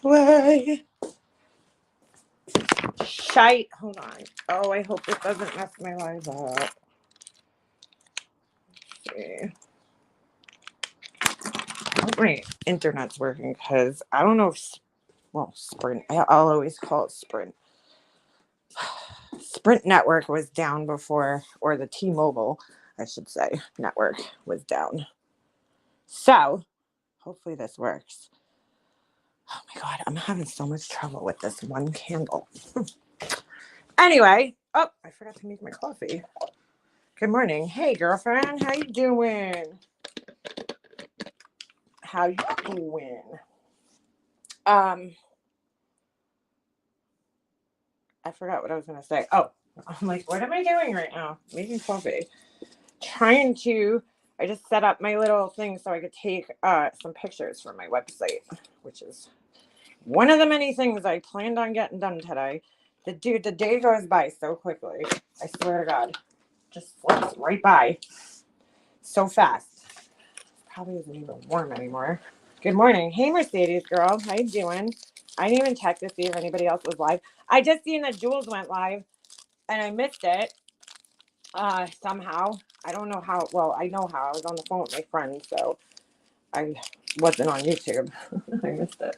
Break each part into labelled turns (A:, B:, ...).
A: Way. Shite. Hold on. Oh, I hope this doesn't mess my life up. Let's see. I hope my internet's working because I don't know if, well, Sprint. I'll always call it Sprint. Sprint network was down before, or the T-Mobile, I should say, network was down. So, hopefully this works. Oh my God, I'm having so much trouble with this one candle. Anyway, oh, I forgot to make my coffee. Good morning. Hey, girlfriend, how you doing? How you doing? Um, I forgot what I was going to say. Oh, I'm like, what am I doing right now? Making coffee. Trying to, I just set up my little thing so I could take some pictures from my website, which is one of the many things I planned on getting done today. The day goes by so quickly. I swear to God. Just slips right by so fast. Probably isn't even warm anymore. Good morning. Hey, Mercedes girl. How you doing? I didn't even check to see if anybody else was live. I just seen that Jules went live, and I missed it somehow. I don't know how. Well, I know how. I was on the phone with my friend, so I wasn't on YouTube. I missed it.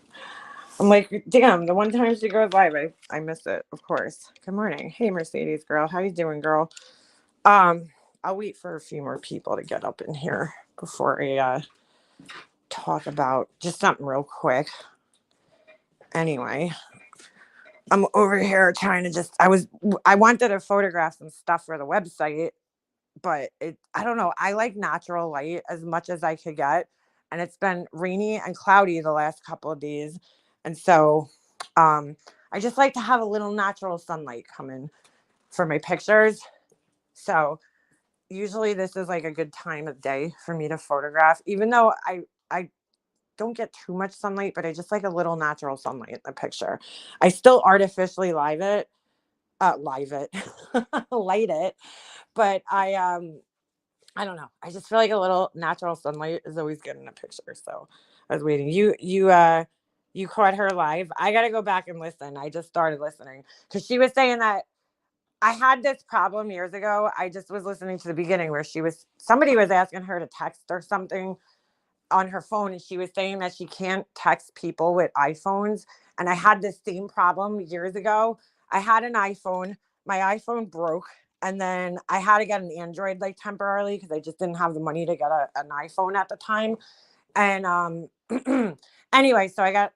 A: I'm like, damn, the one time she goes live, I miss it, of course. Good morning. Hey, Mercedes girl. How you doing, girl? Um, I'll wait for a few more people to get up in here before I talk about just something real quick. Anyway, I'm over here trying to I wanted to photograph some stuff for the website, but I don't know. I like natural light as much as I could get. And it's been rainy and cloudy the last couple of days. And so I just like to have a little natural sunlight come in for my pictures. So usually this is like a good time of day for me to photograph, even though I don't get too much sunlight, but I just like a little natural sunlight in the picture. I still artificially light it, light it, but I don't know. I just feel like a little natural sunlight is always good in a picture. So I was waiting. You caught her live. I got to go back and listen. I just started listening because she was saying that I had this problem years ago. I just was listening to the beginning where somebody was asking her to text or something on her phone, and she was saying that she can't text people with iPhones. And I had this same problem years ago. I had an iPhone. My iPhone broke, and then I had to get an Android like temporarily because I just didn't have the money to get an iPhone at the time. And anyway, so I got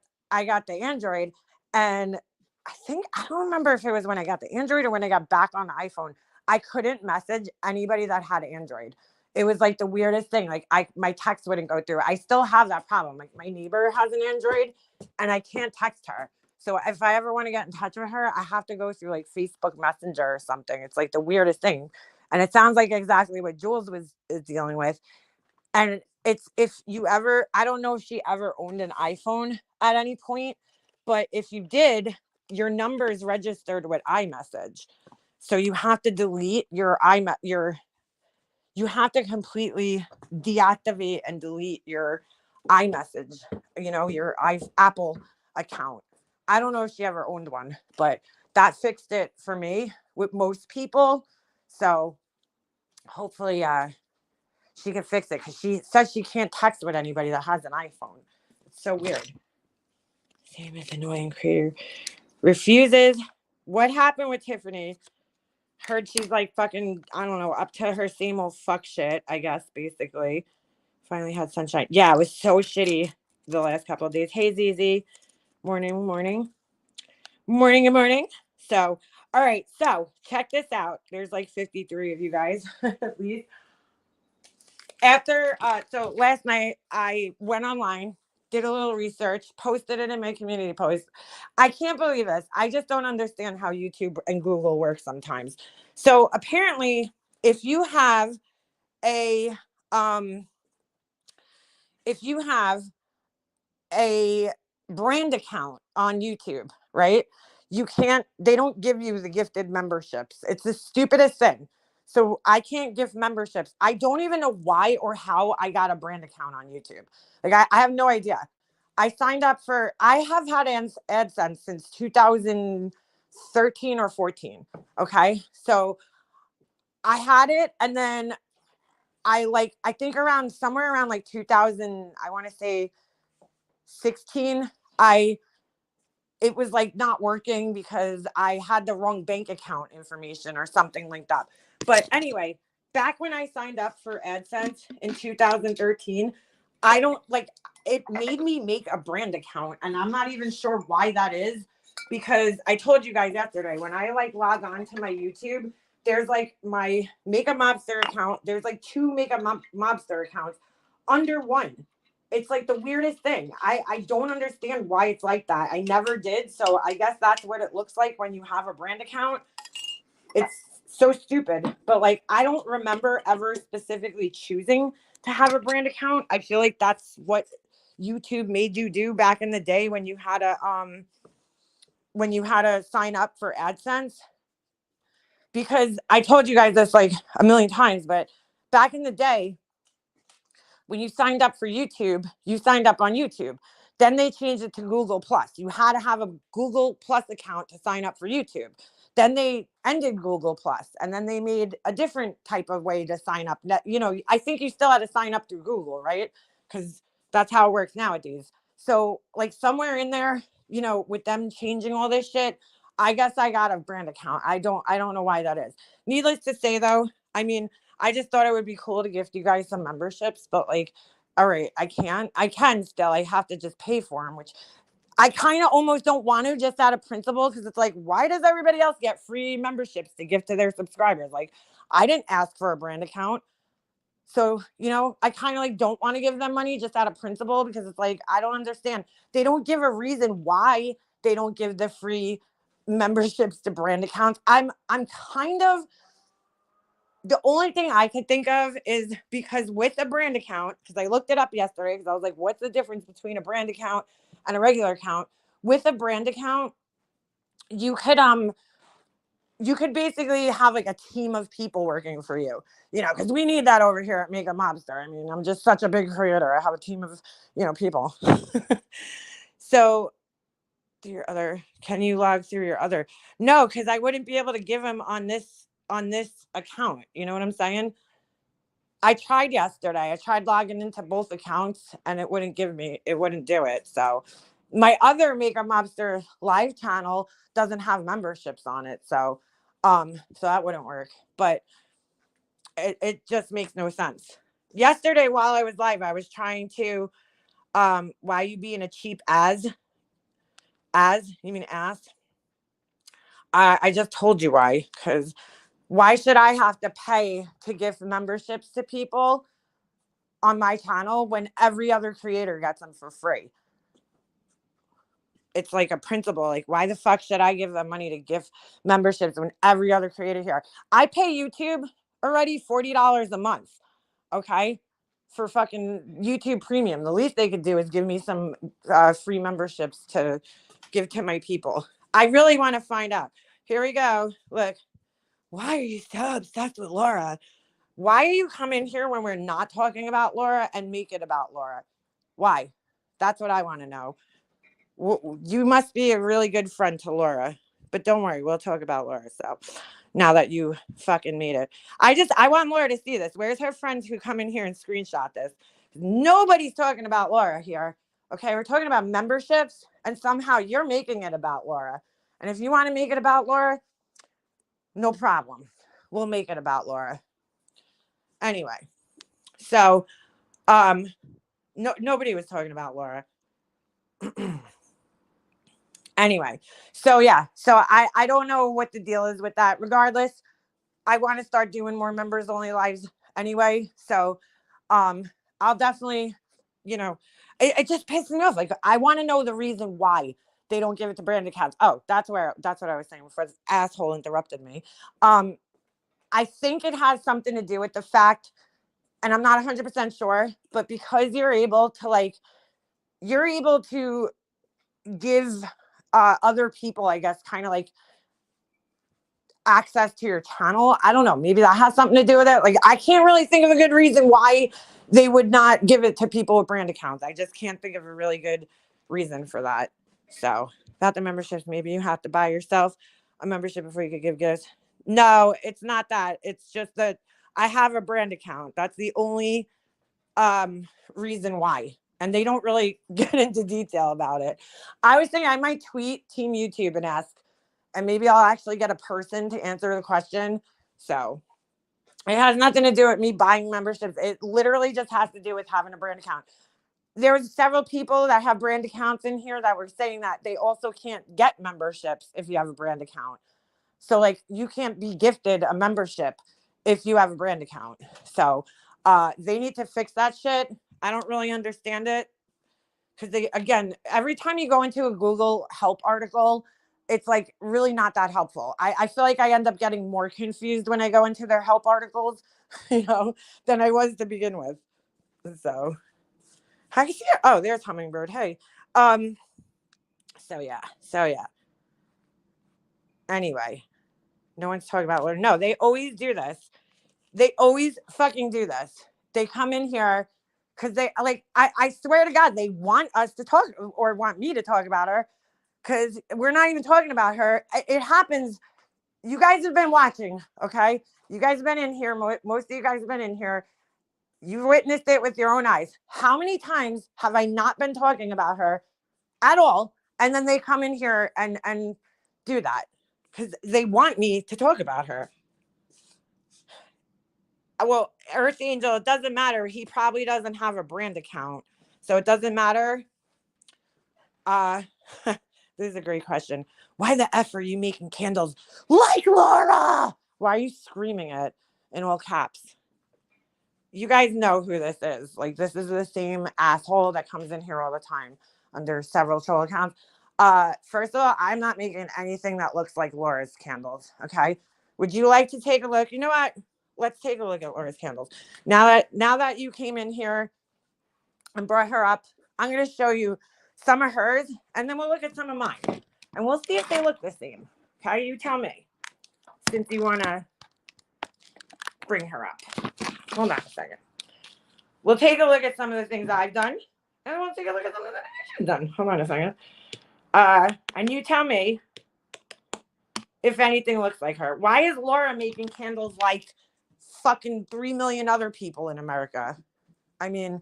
A: the Android, and I don't remember if it was when I got the Android or when I got back on the iPhone. I couldn't message anybody that had Android. It was like the weirdest thing. Like my text wouldn't go through. I still have that problem. Like my neighbor has an Android and I can't text her. So if I ever want to get in touch with her, I have to go through like Facebook Messenger or something. It's like the weirdest thing. And it sounds like exactly what Jules is dealing with. And it's if you ever, I don't know if she ever owned an iPhone at any point, but if you did, your number is registered with iMessage. So you have to delete you have to completely deactivate and delete your iMessage, your Apple account. I don't know if she ever owned one, but that fixed it for me with most people. So hopefully she can fix it because she says she can't text with anybody that has an iPhone. It's so weird. Famous annoying creator refuses. What happened with Tiffany? Heard she's like fucking, I don't know, up to her same old fuck shit, I guess, basically. Finally had sunshine. Yeah, it was so shitty the last couple of days. Hey, ZZ. Morning, morning. Morning and morning. So, all right. So, check this out. There's like 53 of you guys, at least. So last night I went online, did a little research, posted it in my community post. I can't believe this. I just don't understand how YouTube and Google work sometimes. So apparently, if you have a um if you have a brand account on YouTube, right? They don't give you the gifted memberships. It's the stupidest thing. So I can't gift memberships. I don't even know why or how I got a brand account on YouTube. Like I have no idea. I signed up for, I have had AdSense since 2013 or 14. Okay. So I had it, and then I think around somewhere around like 2000, I want to say 16, it was like not working because I had the wrong bank account information or something like that. But anyway, back when I signed up for AdSense in 2013, I don't like, it made me make a brand account, and I'm not even sure why that is, because I told you guys yesterday, when I like log on to my YouTube, there's like my Makeup Mobster account, there's like two Makeup Mobster accounts under one. It's like the weirdest thing. I don't understand why it's like that. I never did. So I guess that's what it looks like when you have a brand account. It's so stupid. But like, I don't remember ever specifically choosing to have a brand account. I feel like that's what YouTube made you do back in the day when you had to sign up for AdSense. Because I told you guys this like a million times, but back in the day, when you signed up for YouTube, you signed up on YouTube. Then they changed it to Google Plus. You had to have a Google Plus account to sign up for YouTube. Then they ended Google Plus, and then they made a different type of way to sign up. You know, I think you still had to sign up through Google, right? Because that's how it works nowadays. So, like somewhere in there, you know, with them changing all this shit, I guess I got a brand account. I don't know why that is. Needless to say, though, I mean, I just thought it would be cool to gift you guys some memberships, but like, all right, I can still, I have to just pay for them, which I kind of almost don't want to, just out of principle, because it's like, why does everybody else get free memberships to give to their subscribers? Like, I didn't ask for a brand account. So, you know, I kind of like don't want to give them money just out of principle, because it's like, I don't understand. They don't give a reason why they don't give the free memberships to brand accounts. I'm kind of, the only thing I could think of is because with a brand account, because I looked it up yesterday, because I was like, what's the difference between a brand account and a regular account? With a brand account, you could basically have like a team of people working for you, you know, because we need that over here at Makeup Mobster. I mean, I'm just such a big creator. I have a team of, you know, people. So can you log through your other? No, because I wouldn't be able to give them on this account. You know what I'm saying? I tried yesterday. I tried logging into both accounts, and it wouldn't do it. So my other Makeup Mobster live channel doesn't have memberships on it. So that wouldn't work. But it just makes no sense. Yesterday while I was live, I was trying to why you being a cheap you mean ass? I just told you why, because why should I have to pay to give memberships to people on my channel when every other creator gets them for free? It's like a principle. Like, why the fuck should I give them money to give memberships when every other creator here? I pay YouTube already $40 a month. Okay. For fucking YouTube Premium. The least they could do is give me some free memberships to give to my people. I really want to find out. Here we go. Look, why are you so obsessed with Laura? Why are you coming here when we're not talking about Laura and make it about Laura? Why? That's what I want to know. You must be a really good friend to Laura, but don't worry, we'll talk about Laura. So now that you fucking made it, I want Laura to see this. Where's her friends who come in here and screenshot this? Nobody's talking about Laura here. Okay, we're talking about memberships, and somehow you're making it about Laura. And if you want to make it about Laura, no problem. We'll make it about Laura. Anyway, so nobody was talking about Laura. Anyway, so yeah, so I don't know what the deal is with that. Regardless, I want to start doing more members only lives anyway. So I'll definitely, you know, it just pisses me off. Like, I want to know the reason why they don't give it to brand accounts. Oh, that's what I was saying before this asshole interrupted me. I think it has something to do with the fact, and I'm not 100% sure, but because you're able to give other people, I guess, kind of like access to your channel. I don't know. Maybe that has something to do with it. Like, I can't really think of a good reason why they would not give it to people with brand accounts. I just can't think of a really good reason for that. So about the memberships, maybe you have to buy yourself a membership before you could give gifts. No, it's not that. It's just that I have a brand account. That's the only reason why. And they don't really get into detail about it. I was thinking I might tweet Team YouTube and ask, and maybe I'll actually get a person to answer the question. So it has nothing to do with me buying memberships. It literally just has to do with having a brand account. There's several people that have brand accounts in here that were saying that they also can't get memberships if you have a brand account. So like you can't be gifted a membership if you have a brand account. So they need to fix that shit. I don't really understand it. Because they, again, every time you go into a Google help article, it's like really not that helpful. I feel like I end up getting more confused when I go into their help articles, than I was to begin with. So how you see it? Oh, there's Hummingbird. Hey. So yeah. Anyway, no one's talking about Lord. No, they always do this. They always fucking do this. They come in here because they like, I swear to God, they want us to talk or want me to talk about her because we're not even talking about her. It happens. You guys have been watching, okay? You guys have been in here. Most of you guys have been in here. You've witnessed it with your own eyes. How many times have I not been talking about her at all? And then they come in here and do that because they want me to talk about her. Well, Earth Angel, it doesn't matter. He probably doesn't have a brand account, so it doesn't matter. This is a great question. Why the F are you making candles like Laura? Why are you screaming it in all caps? You guys know who this is. Like, this is the same asshole that comes in here all the time under several troll accounts. First of all, I'm not making anything that looks like Laura's candles, okay? Would you like to take a look? You know what? Let's take a look at Laura's candles. Now that you came in here and brought her up, I'm going to show you some of hers, and then we'll look at some of mine. And we'll see if they look the same. Okay, you tell me. Since you want to bring her up. Hold on a second. We'll take a look at some of the things I've done, and we'll take a look at some of the things I've done. Hold on a second. And you tell me if anything looks like her. Why is Laura making candles like fucking 3 million other people in America? I mean,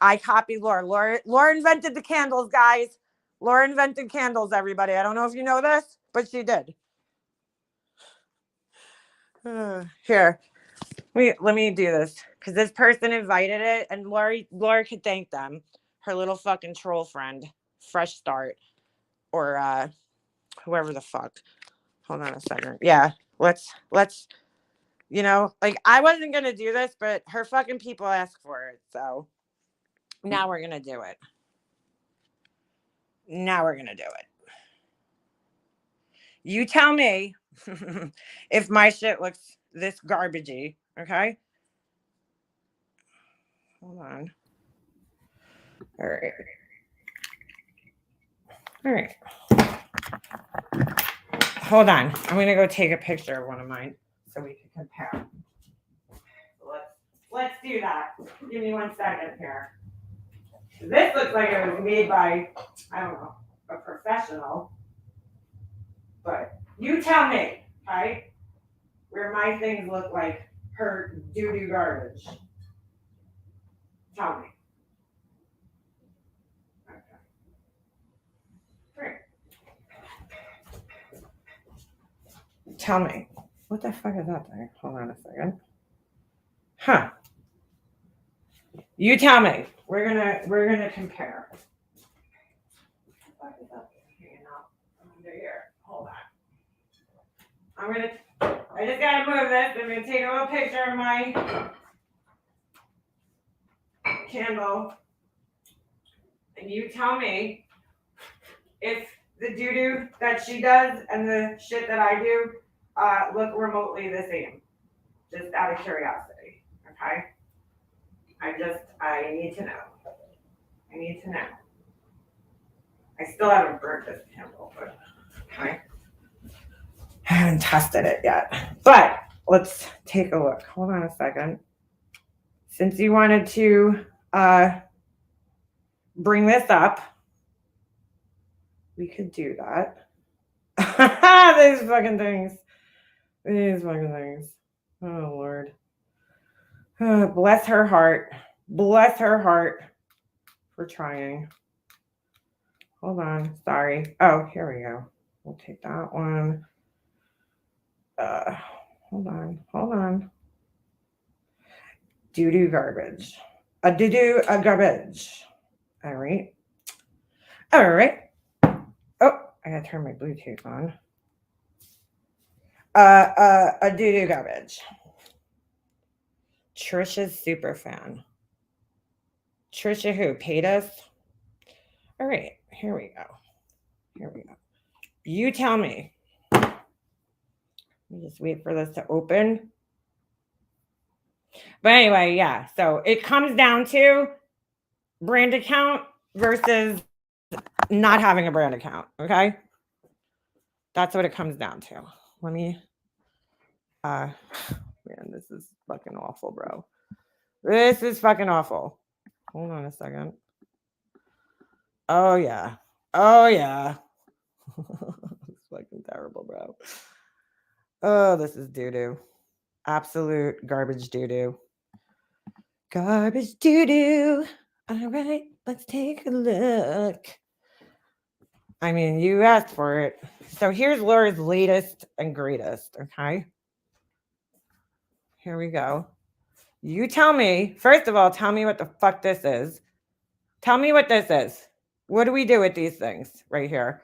A: I copied Laura. Laura invented the candles, guys. Laura invented candles, everybody. I don't know if you know this, but she did. Here, let me do this because this person invited it, and Laura could thank them. Her little fucking troll friend, Fresh Start, or whoever the fuck. Hold on a second. Yeah, let's. Like I wasn't gonna do this, but her fucking people asked for it, so now we're gonna do it. You tell me if my shit looks this garbagey, okay? Hold on. All right. Hold on. I'm going to go take a picture of one of mine so we can compare. Let's do that. Give me 1 second here. This looks like it was made by, I don't know, a professional. But you tell me, okay, where my things look like her doo-doo garbage. Tell me. Okay. Great. Tell me. What the fuck is that thing? Hold on a second. Huh. You tell me. We're gonna compare. What the fuck is up hanging out under here? Hold on. I just gotta move this. I'm gonna take a little picture of my candle. And you tell me if the doo-doo that she does and the shit that I do look remotely the same. Just out of curiosity. Okay? I need to know. I still haven't burnt this candle, but okay. I haven't tested it yet. But let's take a look. Hold on a second. Since you wanted to bring this up, we could do that. These fucking things. These fucking things. Oh, Lord. Bless her heart. Bless her heart for trying. Hold on. Sorry. Oh, here we go. We'll take that one. Hold on. Hold on. Doo-doo garbage. A doo-doo, a garbage. All right. All right. Oh, I gotta turn my Bluetooth on. A doo-doo garbage. Trisha's super fan. Trisha who? Paid us? All right. Here we go. Here we go. You tell me. Let me just wait for this to open. But anyway, yeah. So it comes down to brand account versus not having a brand account. Okay. That's what it comes down to. Let me, man, this is fucking awful, bro. This is fucking awful. Hold on a second. Oh, yeah. Oh, yeah. It's fucking terrible, bro. Oh, this is doo-doo. Absolute garbage doo-doo. Garbage doo-doo. All right, let's take a look. I mean, you asked for it. So here's Laura's latest and greatest, okay? Here we go. You tell me, first of all, tell me what the fuck this is. Tell me what this is. What do we do with these things right here?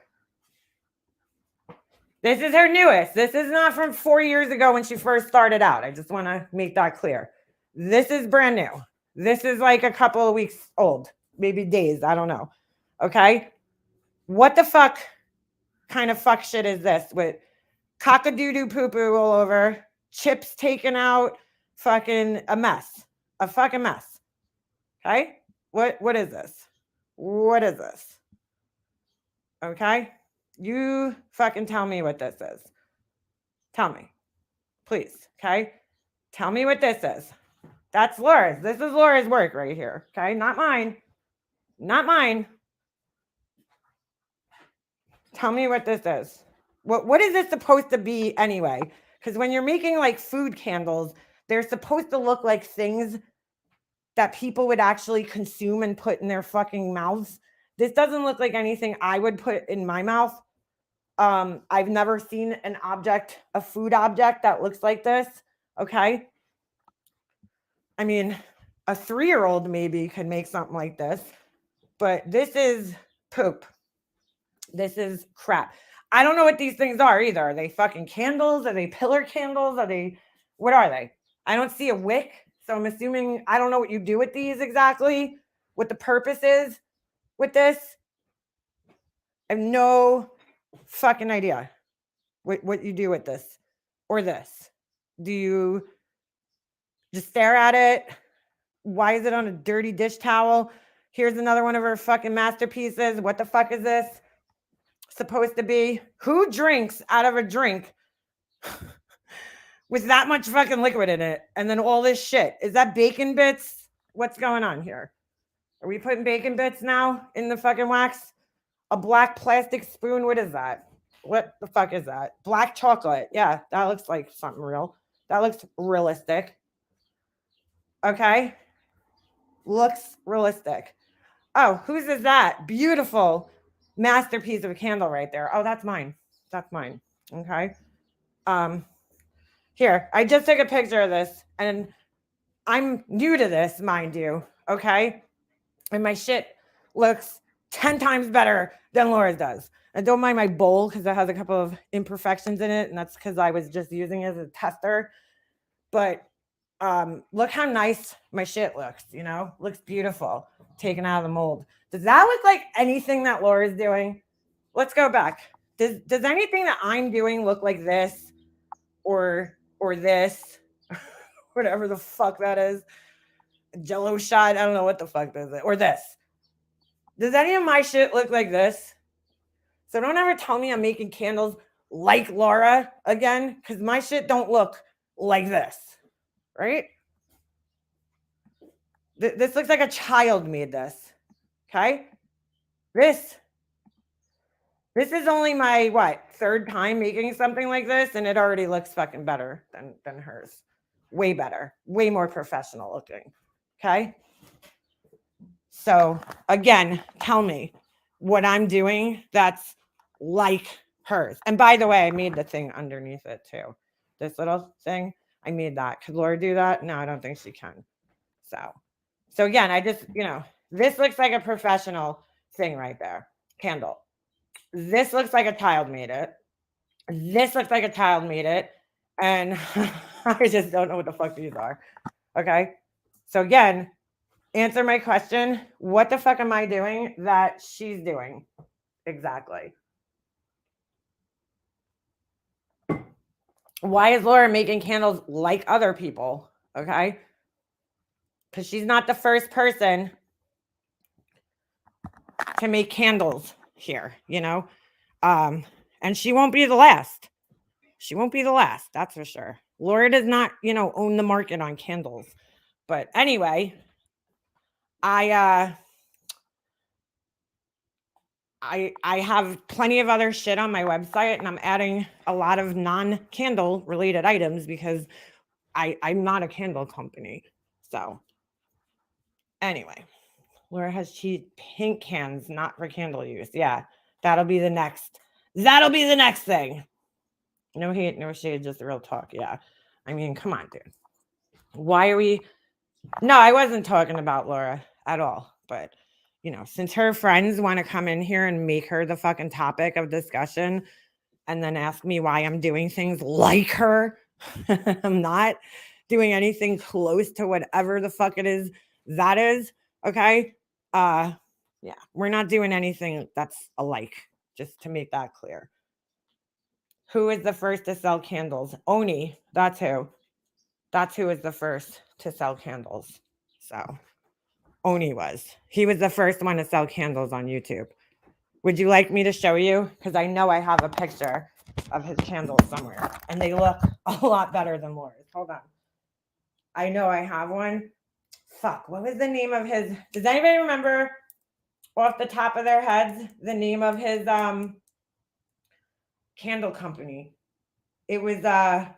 A: This is her newest. This is not from 4 years ago when she first started out. I just want to make that clear. This is brand new. This is like a couple of weeks old, maybe days. I don't know. Okay. What the fuck kind of fuck shit is this with cock-a-doo-doo poo-poo all over, chips taken out, fucking a mess, a fucking mess. Okay. What is this? What is this? Okay. You fucking tell me what this is. Tell me, please. Okay. Tell me what this is. That's Laura's. This is Laura's work right here. Okay. Not mine. Not mine. Tell me what this is. What is this supposed to be anyway? Because when you're making like food candles, they're supposed to look like things that people would actually consume and put in their fucking mouths. This doesn't look like anything I would put in my mouth. I've never seen an object, a food object that looks like this. Okay. I mean, a 3-year-old maybe could make something like this, but this is poop. This is crap. I don't know what these things are either. Are they fucking candles? Are they pillar candles? What are they? I don't see a wick. So I'm assuming, I don't know what you do with these exactly, what the purpose is with this. I have no fucking idea what you do with this or this. Do you just stare at it? Why is it on a dirty dish towel? Here's another one of her fucking masterpieces. What the fuck is this supposed to be? Who drinks out of a drink with that much fucking liquid in it and then all this shit? Is that bacon bits? What's going on here? Are we putting bacon bits now in the fucking wax? A black plastic spoon? What is that? What the fuck is that? Black chocolate. Yeah, that looks like something real. That looks realistic. Okay. Looks realistic. Oh, whose is that? Beautiful masterpiece of a candle right there. Oh, that's mine. That's mine. Okay. Here, I just took a picture of this and I'm new to this, mind you. Okay. And my shit looks 10 times better than Laura's does. And don't mind my bowl because it has a couple of imperfections in it. And that's because I was just using it as a tester. But look how nice my shit looks, looks beautiful, taken out of the mold. Does that look like anything that Laura's doing? Let's go back. Does anything that I'm doing look like this or this, whatever the fuck that is? Jello shot. I don't know what the fuck does it, or this. Does any of my shit look like this? So don't ever tell me I'm making candles like Laura again, because my shit don't look like this, right? This looks like a child made this, okay? This This is only my what, third time making something like this, and it already looks fucking better than hers. Way better, way more professional looking. Okay. So again, tell me what I'm doing that's like hers. And by the way, I made the thing underneath it too. This little thing, I made that. Could Laura do that? No, I don't think she can. So again, I just, this looks like a professional thing right there. Candle. This looks like a child made it. This looks like a child made it. And I just don't know what the fuck these are. Okay. So again, answer my question. What the fuck am I doing that she's doing? Exactly. Why is Laura making candles like other people? Okay. Because she's not the first person to make candles here, and she won't be the last. She won't be the last, that's for sure. Laura does not, own the market on candles. But anyway, I have plenty of other shit on my website, and I'm adding a lot of non-candle related items because I'm not a candle company. So anyway, Laura has cheap pink cans, not for candle use. Yeah, that'll be the next thing. No hate, no shade, just real talk. Yeah. I mean, come on, dude. Why are we? No, I wasn't talking about Laura at all. But, since her friends want to come in here and make her the fucking topic of discussion and then ask me why I'm doing things like her, I'm not doing anything close to whatever the fuck it is that is. Okay. Yeah, we're not doing anything that's alike, just to make that clear. Who is the first to sell candles? Oni, that's who. That's who was the first to sell candles. So Oni was. He was the first one to sell candles on YouTube. Would you like me to show you? Because I know I have a picture of his candles somewhere. And they look a lot better than Laura's. Hold on. I know I have one. Fuck, what was the name of his? Does anybody remember off the top of their heads the name of his candle company? It was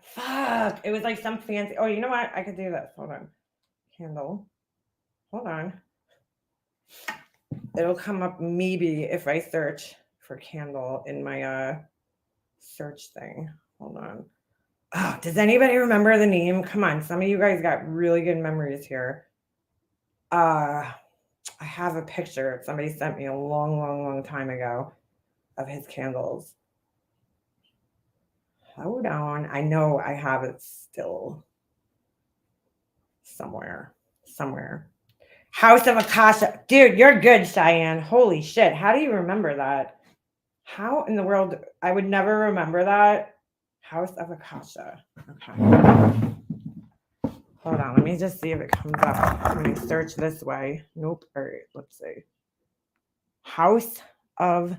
A: fuck. It was like some fancy. Oh, you know what? I could do this. Hold on. Candle. Hold on. It'll come up maybe if I search for candle in my search thing. Hold on. Oh, does anybody remember the name? Come on, some of you guys got really good memories here. I have a picture somebody sent me a long time ago of his candles. Hold on. I know I have it still somewhere. House of Akasha. Dude, you're good, Cheyenne. Holy shit. How do you remember that? How in the world? I would never remember that. House of Akasha. Okay. Hold on. Let me just see if it comes up when I search this way. Nope. All right. Let's see. House of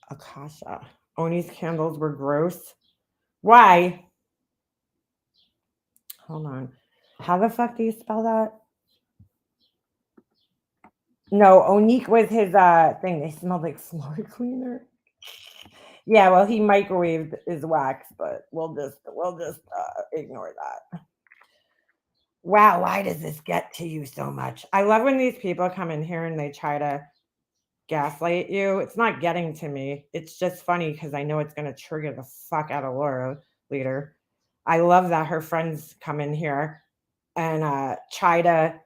A: Akasha. Oni's candles were gross. Why? Hold on. How the fuck do you spell that? No, Onique was his thing. They smelled like floor cleaner. Yeah, well, he microwaved his wax, but we'll just ignore that. Wow, why does this get to you so much? I love when these people come in here and they try to gaslight you. It's not getting to me. It's just funny because I know it's going to trigger the fuck out of Laura later. I love that her friends come in here and try to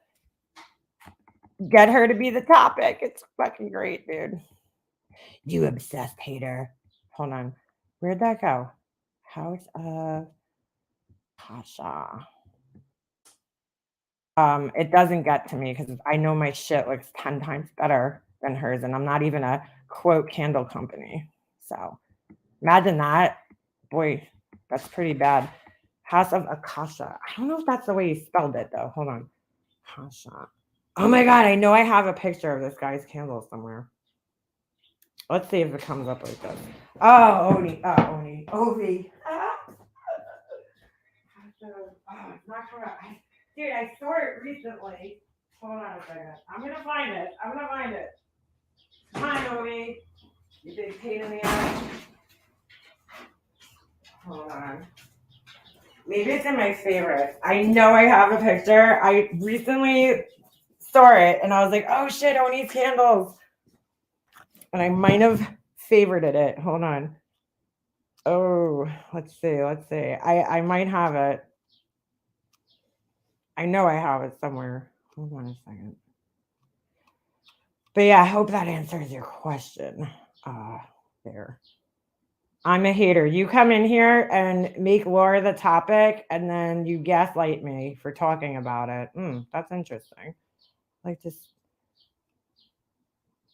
A: get her to be the topic. It's fucking great, dude. You obsessed hater. Hold on. Where'd that go? House of Kasha. It doesn't get to me because I know my shit looks 10 times better than hers, and I'm not even a quote candle company. So imagine that. Boy, that's pretty bad. House of Akasha. I don't know if that's the way you spelled it though. Hold on. Akasha. Oh my god, I know I have a picture of this guy's candle somewhere. Let's see if it comes up like this. Oh, Oni. Ovi. It's not coming up. Dude, I saw it recently. Hold on a second. I'm gonna find it. Come on, Ovi. You big pain in the ass. Hold on. Maybe it's in my favorites. I know I have a picture. I recently saw it and I was like, oh shit, Oni's candles. And I might have favorited it. Hold on. Oh, let's see. I might have it. I know I have it somewhere. Hold on a second. But yeah, I hope that answers your question. There. I'm a hater. You come in here and make Laura the topic, and then you gaslight me for talking about it. That's interesting. Like this.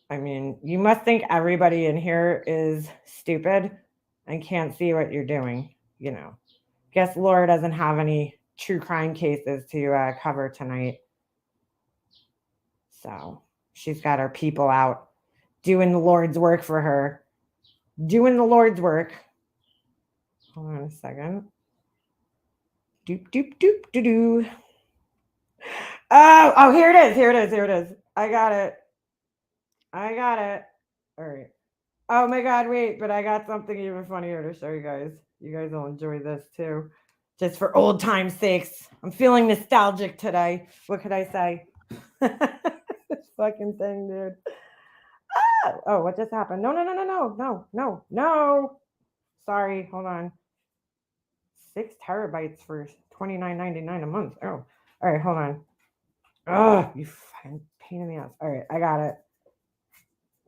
A: I mean, you must think everybody in here is stupid and can't see what you're doing. You know, guess Laura doesn't have any true crime cases to cover tonight. So she's got her people out doing the Lord's work for her. Doing the Lord's work. Hold on a second. Doop, doop, doop, doo, doo. Oh, here it is. I got it. All right. Oh my God, wait, but I got something even funnier to show you guys. You guys will enjoy this too. Just for old time's sakes. I'm feeling nostalgic today. What could I say? This fucking thing, dude. Oh, what just happened? No. Sorry, hold on. 6 terabytes for $29.99 a month. Oh, all right, hold on. Oh, you fucking pain in the ass. All right, I got it.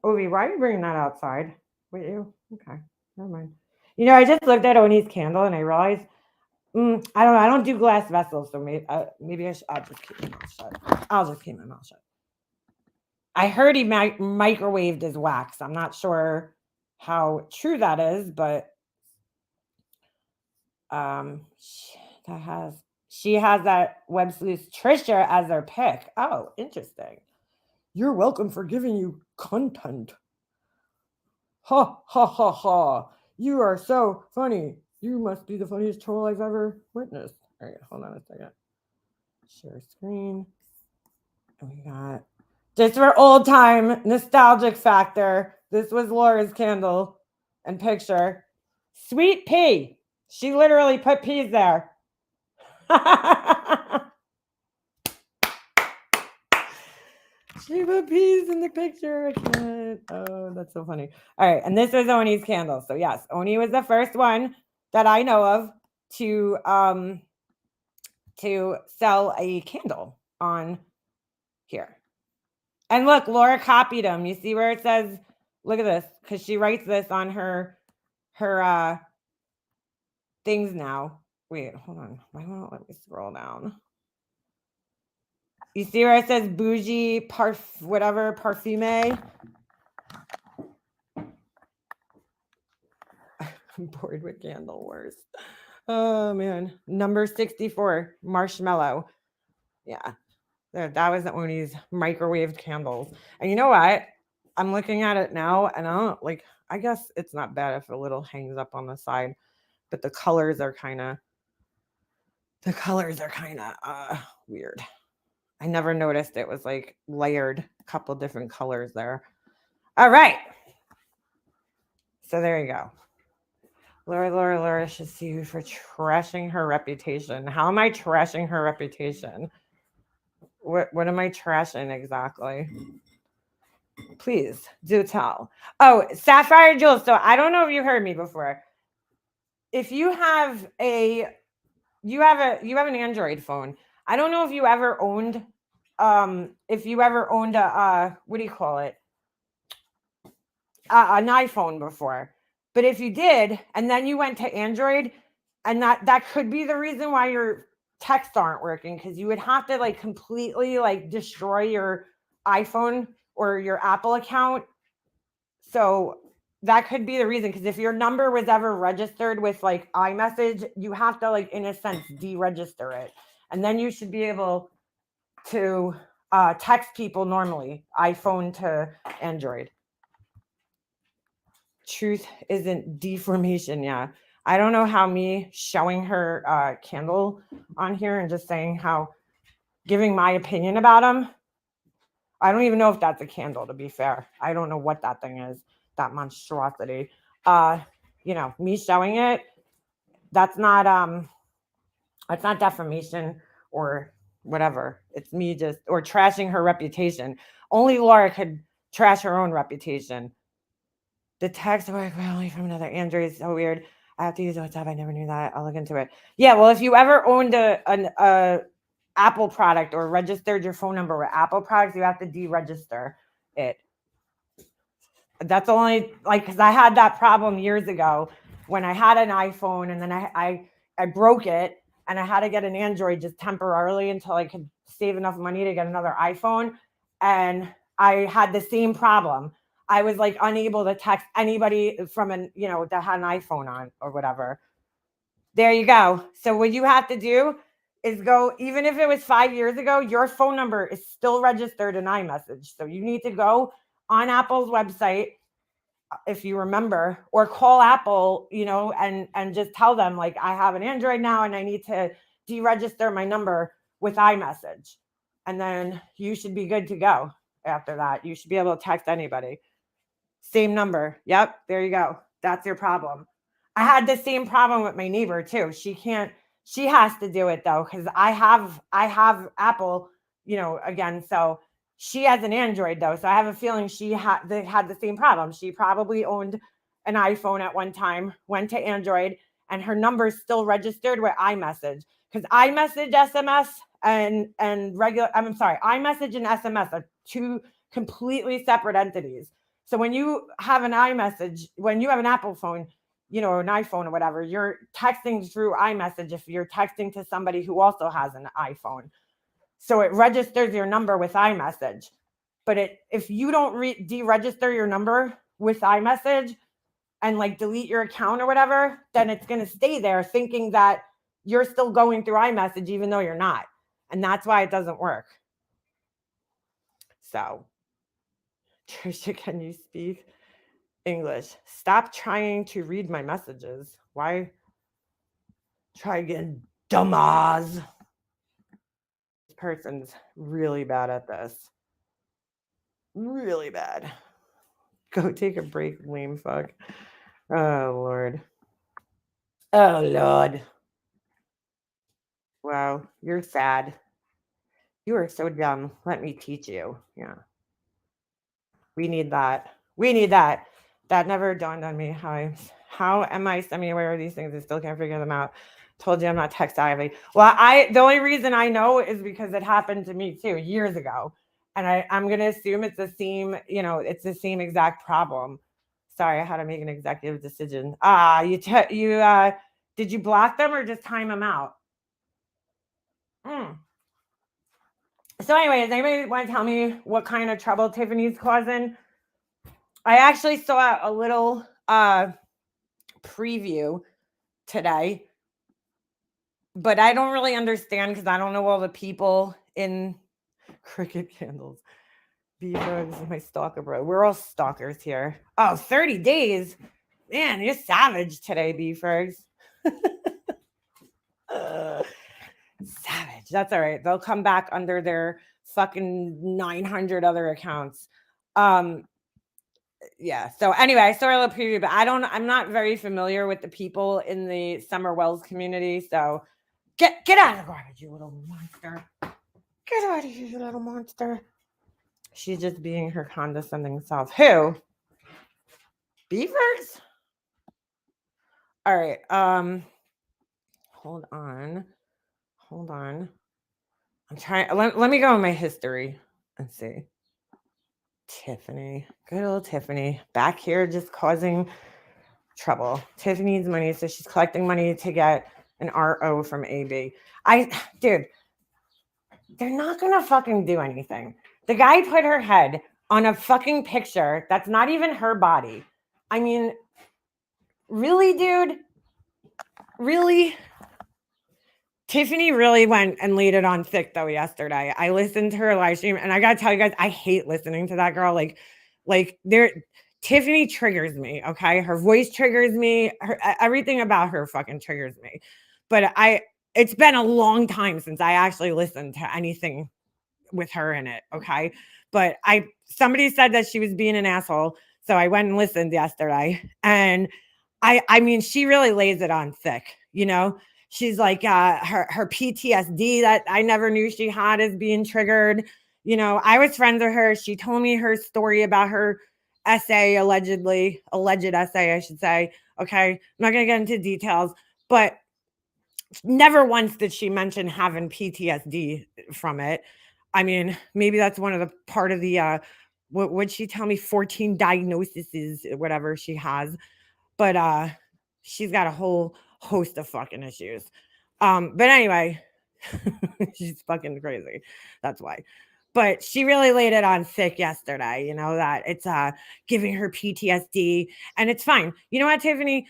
A: Ovi, why are you bringing that outside? Wait, you? Okay, never mind. You know, I just looked at Oni's candle and I realized, I don't know. I don't do glass vessels, so maybe I'll just keep my mouth shut. I heard he microwaved his wax. I'm not sure how true that is, but she has that web sleuth Trisha as her pick. Oh, interesting. You're welcome for giving you content. Ha ha ha ha. You are so funny. You must be the funniest troll I've ever witnessed. All right, hold on a second. Share screen. And we got just for old time nostalgic factor. This was Laura's candle and picture. Sweet pea. She literally put peas there. She put peas in the picture. I can't. Oh, that's so funny. All right, and this was Oni's candle. So yes, Oni was the first one that I know of to sell a candle on here. And look, Laura copied him. You see where it says, look at this, because she writes this on her things now. Wait, hold on. Why won't it let me scroll down? You see where it says bougie whatever parfume? I'm bored with candle wars. Oh man. Number 64, marshmallow. Yeah. That was Oni's microwaved candles. And you know what? I'm looking at it now and I guess it's not bad if a little hangs up on the side, but the colors are kind of weird. I never noticed it was like layered, a couple different colors there. All right. So there you go. Laura should see you for trashing her reputation. How am I trashing her reputation? What am I trashing exactly? Please do tell. Oh, Sapphire Jewels. So I don't know if you heard me before. If you have an Android phone. I don't know if you ever owned a what do you call it? An iPhone before. But if you did, and then you went to Android, and that could be the reason why your texts aren't working, because you would have to like completely like destroy your iPhone or your Apple account. So that could be the reason, because if your number was ever registered with like iMessage, you have to like in a sense deregister it, and then you should be able to text people normally, iPhone to Android. Truth isn't deformation. Yeah, I don't know how me showing her candle on here and just saying how giving my opinion about them. I don't even know if that's a candle, to be fair. I don't know what that thing is. that monstrosity. Me showing it, that's not defamation or whatever. It's me just or trashing her reputation. Only Laura could trash her own reputation. The text work only from another Android is so weird. I have to use WhatsApp. I never knew that. I'll look into it. Yeah, well, if you ever owned a Apple product or registered your phone number with Apple products, you have to deregister it. That's only because I had that problem years ago when I had an iPhone and then I broke it and I had to get an Android just temporarily until I could save enough money to get another iPhone. And I had the same problem. I was unable to text anybody from that had an iPhone on or whatever. There you go. So what you have to do is go, even if it was 5 years ago, your phone number is still registered in iMessage. So you need to go on Apple's website, if you remember, or call Apple, and just tell them I have an Android now and I need to deregister my number with iMessage. And then you should be good to go after that. You should be able to text anybody. Same number. Yep. There you go. That's your problem. I had the same problem with my neighbor too. She has to do it though, because I have Apple, again. So she has an Android though. So I have a feeling she had the same problem. She probably owned an iPhone at one time, went to Android, and her number is still registered with iMessage. Because iMessage, SMS, and regular, I'm sorry, iMessage and SMS are two completely separate entities. So when you have an iMessage, when you have an Apple phone, an iPhone or whatever, you're texting through iMessage if you're texting to somebody who also has an iPhone. So it registers your number with iMessage. But if you don't deregister your number with iMessage and delete your account or whatever, then it's going to stay there thinking that you're still going through iMessage even though you're not. And that's why it doesn't work. So, Trisha, can you speak English? Stop trying to read my messages. Why? Try again, dumbass. This person's really bad at this. Really bad. Go take a break, lame fuck. Oh, Lord. Oh, Lord. Wow, you're sad. You are so dumb. Let me teach you. Yeah. We need that. We need that. That never dawned on me. How am I semi-aware of these things? I still can't figure them out. Told you I'm not tech savvy. Well, the only reason I know is because it happened to me too years ago. And I'm gonna assume it's the same, it's the same exact problem. Sorry, I had to make an executive decision. Did you block them or just time them out? So anyway, does anybody want to tell me what kind of trouble Tiffany's causing? I actually saw a little preview today, but I don't really understand because I don't know all the people in Cricket Candles. Beaver, this is my stalker bro. We're all stalkers here. Oh, 30 days. Man, you're savage today, Beefers. Savage. That's all right. They'll come back under their fucking 900 other accounts. Yeah. So anyway, I saw a little preview, but I'm not very familiar with the people in the Summer Wells community. So get out of the garbage, you little monster. Get out of here, you little monster. She's just being her condescending self. Who? Beavers? All right. Hold on. I'm trying. Let me go in my history and see. Tiffany. Good old Tiffany. Back here just causing trouble. Tiffany needs money, so she's collecting money to get an RO from AB. Dude, they're not gonna fucking do anything. The guy put her head on a fucking picture that's not even her body. I mean, really, dude? Really? Tiffany really went and laid it on thick though yesterday. I listened to her live stream and I gotta tell you guys, I hate listening to that girl. Tiffany triggers me, okay? Her voice triggers me. Everything about her fucking triggers me. But it's been a long time since I actually listened to anything with her in it, okay? But somebody said that she was being an asshole. So I went and listened yesterday, and I mean, she really lays it on thick, you know. She's like, her PTSD that I never knew she had is being triggered. You know, I was friends with her. She told me her story about her essay, alleged essay, I should say. Okay, I'm not gonna get into details, but never once did she mention having PTSD from it. I mean, maybe that's one of the part of the what would she tell me, 14 diagnoses, whatever she has. But she's got a whole host of fucking issues. But anyway, she's fucking crazy. That's why. But she really laid it on thick yesterday, you know, that it's giving her PTSD, and it's fine. You know what, Tiffany?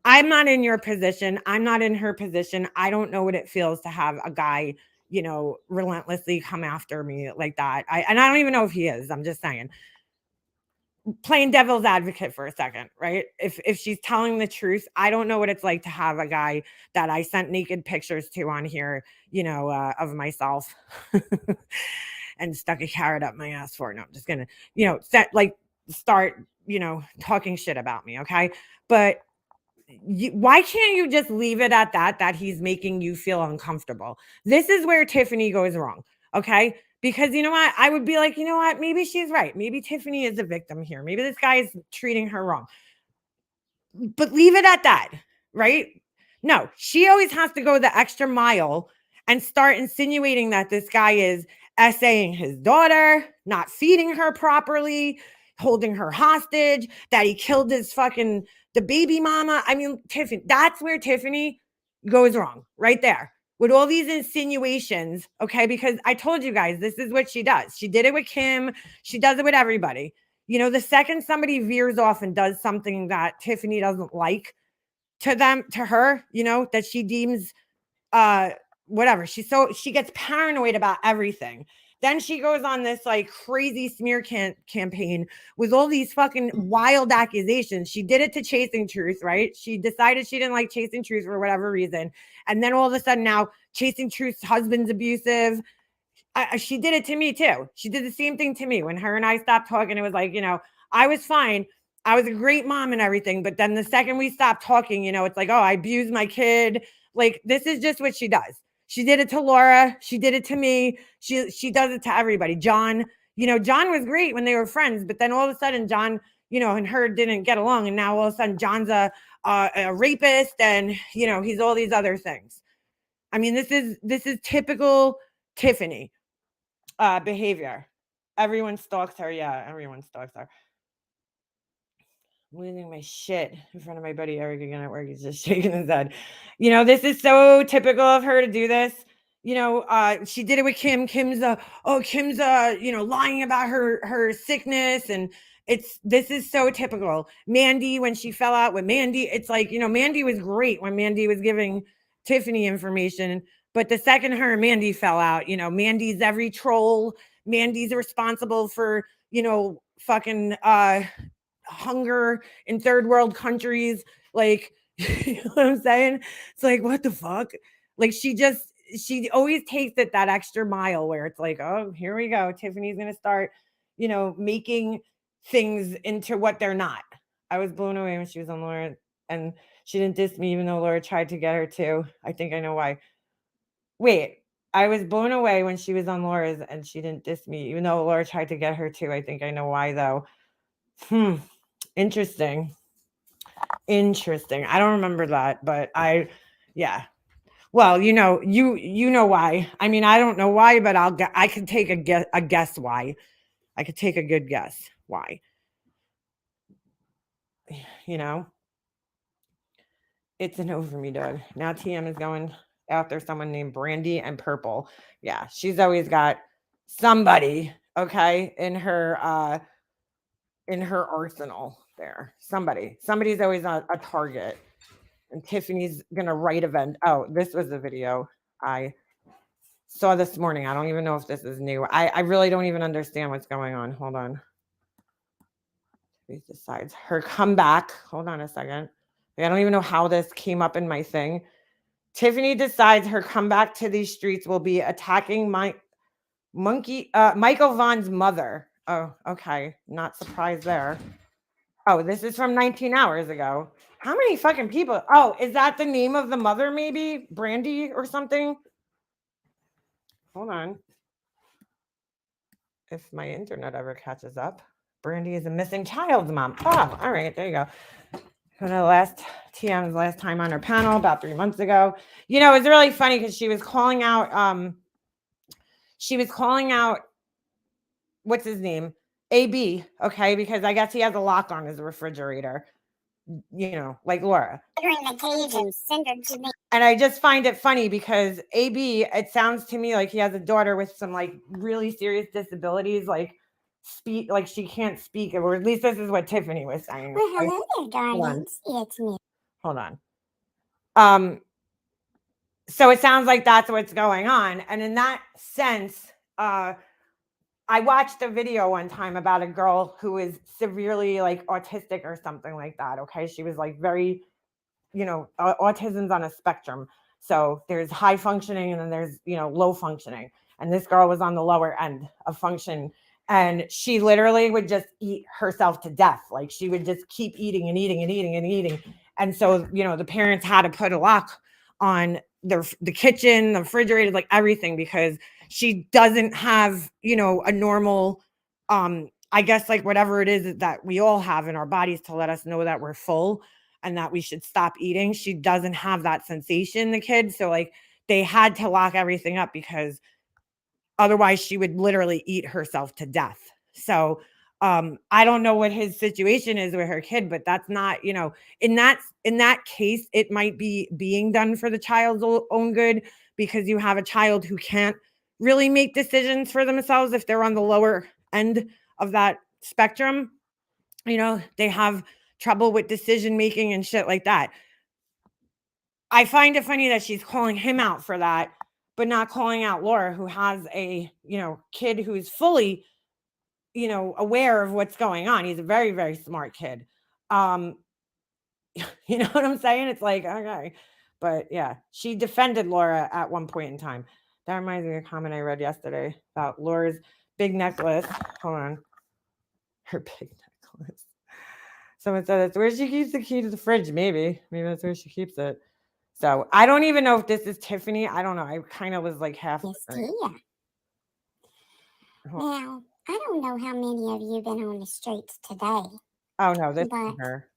A: I'm not in your position. I'm not in her position. I don't know what it feels to have a guy, you know, relentlessly come after me like that. And I don't even know if he is. I'm just saying, playing devil's advocate for a second, right? If she's telling the truth, I don't know what it's like to have a guy that I sent naked pictures to on here, you know, of myself, and stuck a carrot up my ass for. No, I'm just gonna, you know, start, you know, talking shit about me, okay? But why can't you just leave it at that he's making you feel uncomfortable? This is where Tiffany goes wrong, okay? Because you know what? I would be like, you know what? Maybe she's right. Maybe Tiffany is a victim here. Maybe this guy is treating her wrong. But leave it at that, right? No, she always has to go the extra mile and start insinuating that this guy is essaying his daughter, not feeding her properly, holding her hostage, that he killed the baby mama. I mean, Tiffany, that's where Tiffany goes wrong, right there. With all these insinuations, okay? Because I told you guys, this is what she does. She did it with Kim. She does it with everybody. You know, the second somebody veers off and does something that Tiffany doesn't like to her, you know, that she deems uh whatever. She gets paranoid about everything. Then she goes on this like crazy smear campaign with all these fucking wild accusations. She did it to Chasing Truth, right? She decided she didn't like Chasing Truth for whatever reason. And then all of a sudden now Chasing Truth's husband's abusive. She did it to me too. She did the same thing to me when her and I stopped talking. It was like, you know, I was fine. I was a great mom and everything. But then the second we stopped talking, you know, it's like, oh, I abused my kid. Like, this is just what she does. She did it to Laura. She did it to me. She does it to everybody. John, you know, John was great when they were friends. But then all of a sudden, John, you know, and her didn't get along. And now all of a sudden, John's a rapist, and, you know, he's all these other things. I mean, this is typical Tiffany behavior. Everyone stalks her. Yeah, everyone stalks her. I'm losing my shit in front of my buddy Eric again at work. He's just shaking his head. You know, this is so typical of her to do this. You know, she did it with Kim. Kim's you know, lying about her sickness, and this is so typical. Mandy, when she fell out with Mandy, it's like, you know, Mandy was great when Mandy was giving Tiffany information, but the second her and Mandy fell out, you know, Mandy's every troll. Mandy's responsible for, you know, fucking hunger in third world countries. Like, you know what I'm saying? It's like, what the fuck? Like, she always takes it that extra mile where it's like, oh, here we go. Tiffany's gonna start, you know, making things into what they're not. I was blown away when she was on Laura, and she didn't diss me, even though Laura tried to get her to. I think I know why. Wait, I was blown away when she was on Laura's and she didn't diss me, even though Laura tried to get her to. I think I know why, though. Interesting. Interesting. I don't remember that, but yeah. Well, you know, you know why. I mean, I don't know why, but I could take a guess why. I could take a good guess why. You know, it's a no for me, Doug. Now TM is going after someone named Brandy and Purple. Yeah, she's always got somebody, okay, in her arsenal there. Somebody's always a target. And Tiffany's gonna write event. Oh, this was a video I saw this morning. I don't even know if this is new. I really don't even understand what's going on. Hold on. She decides her comeback. Hold on a second. I don't even know how this came up in my thing. Tiffany decides her comeback to these streets will be attacking Michael Vaughn's mother. Oh, okay. Not surprised there. Oh, this is from 19 hours ago. How many fucking people? Oh, is that the name of the mother, maybe? Brandy or something? Hold on. If my internet ever catches up. Brandy is a missing child's mom. Oh, all right. There you go. The last TM's last time on her panel about 3 months ago. You know, it's really funny because she was calling out what's his name? AB, okay, because I guess he has a lock on his refrigerator. You know, like Laura.
B: In the cage and send her to me.
A: And I just find it funny because AB, it sounds to me like he has a daughter with some like really serious disabilities, like speak, like she can't speak, or at least this is what Tiffany was saying.
B: Well, hello there, darlings. It's me.
A: Hold on. So it sounds like that's what's going on. And in that sense, I watched a video one time about a girl who is severely like autistic or something like that. Okay. She was like very, you know, autism's on a spectrum. So there's high functioning and then there's, you know, low functioning. And this girl was on the lower end of function. And she literally would just eat herself to death. Like she would just keep eating and eating and eating and eating. And so, you know, the parents had to put a lock on the kitchen, the refrigerator, like everything, because she doesn't have, you know, a normal, I guess like whatever it is that we all have in our bodies to let us know that we're full and that we should stop eating. She doesn't have that sensation, the kid. So like they had to lock everything up because otherwise she would literally eat herself to death. So I don't know what his situation is with her kid, but that's not, you know, in that case, it might be being done for the child's own good, because you have a child who can't really make decisions for themselves if they're on the lower end of that spectrum. You know, they have trouble with decision making and shit like that. I find it funny that she's calling him out for that, but not calling out Laura, who has a, you know, kid who's fully, you know, aware of what's going on. He's a very, very smart kid. You know what I'm saying? It's like, okay. But yeah, she defended Laura at one point in time. That reminds me of a comment I read yesterday about Laura's big necklace. Hold on. Her big necklace. Someone said it's where she keeps the key to the fridge. Maybe that's where she keeps it. So I don't even know if this is Tiffany. I don't know. I kind of was like half.
B: It's Tia. Now, I don't know how many of you been on the streets today.
A: Oh no, this is her.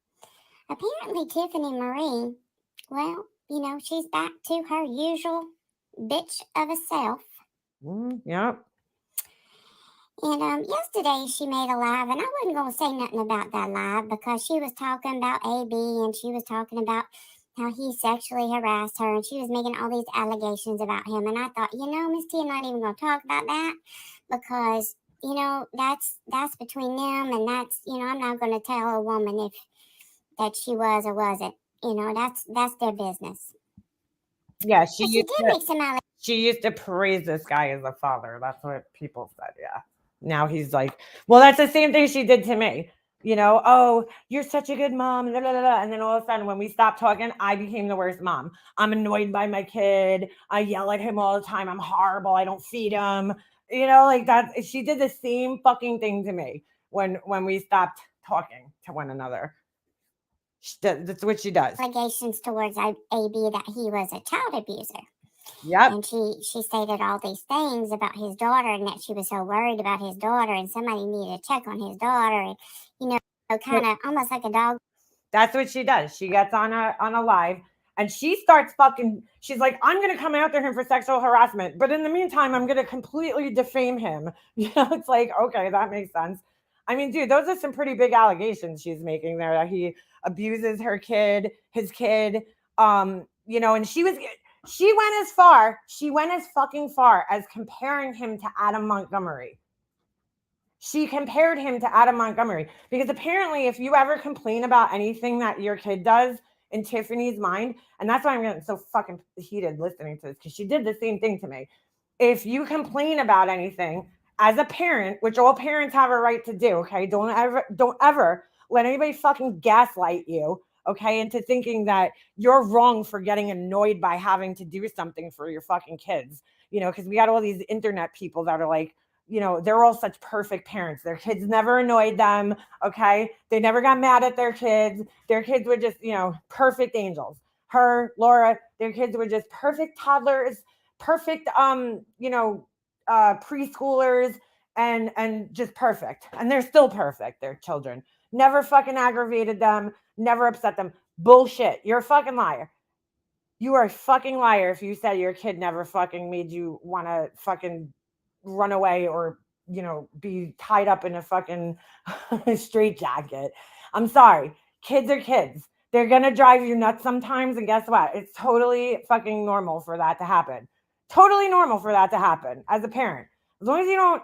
B: Apparently Tiffany Marie, well, you know, she's back to her usual bitch of a self.
A: Yep.
B: And yesterday she made a live, and I wasn't going to say nothing about that live because she was talking about AB and she was talking about how he sexually harassed her, and she was making all these allegations about him. And I thought, you know, Miss T, I'm not even going to talk about that because, you know, that's between them, and that's, you know, I'm not going to tell a woman if that she was or wasn't. You know, that's their business.
A: Yeah,
B: she did make some allegations.
A: She used to praise this guy as a father. That's what people said. Yeah. Now he's like, well, that's the same thing she did to me. You know, oh, you're such a good mom. Blah, blah, blah. And then all of a sudden, when we stopped talking, I became the worst mom. I'm annoyed by my kid. I yell at him all the time. I'm horrible. I don't feed him. You know, like that. She did the same fucking thing to me when we stopped talking to one another. That's what she does.
B: Allegations towards AB that he was a child abuser.
A: Yep.
B: And she stated all these things about his daughter, and that she was so worried about his daughter, and somebody needed to check on his daughter, and, you know, kind of almost like a dog.
A: That's what she does. She gets on a live and she starts she's like, I'm going to come after him for sexual harassment. But in the meantime, I'm going to completely defame him. You know, it's like, okay, that makes sense. I mean, dude, those are some pretty big allegations she's making there, that he abuses his kid. You know, and she went as fucking far as comparing him to Adam Montgomery. She compared him to Adam Montgomery because apparently if you ever complain about anything that your kid does, in Tiffany's mind, and that's why I'm getting so fucking heated listening to this, because she did the same thing to me. If you complain about anything as a parent, which all parents have a right to do, okay? Don't ever let anybody fucking gaslight you, okay, into thinking that you're wrong for getting annoyed by having to do something for your fucking kids, you know, because we got all these internet people that are like, they're all such perfect parents. Their kids never annoyed them. Okay. They never got mad at their kids. Their kids were just, perfect angels. Her, Laura, their kids were just perfect toddlers, perfect, preschoolers, and just perfect. And they're still perfect. Their children never fucking aggravated them, never upset them. Bullshit. You're a fucking liar. You are a fucking liar if you said your kid never fucking made you want to fucking run away or, be tied up in a fucking straitjacket. I'm sorry. Kids are kids. They're going to drive you nuts sometimes. And guess what? It's totally fucking normal for that to happen. Totally normal for that to happen as a parent. As long as you don't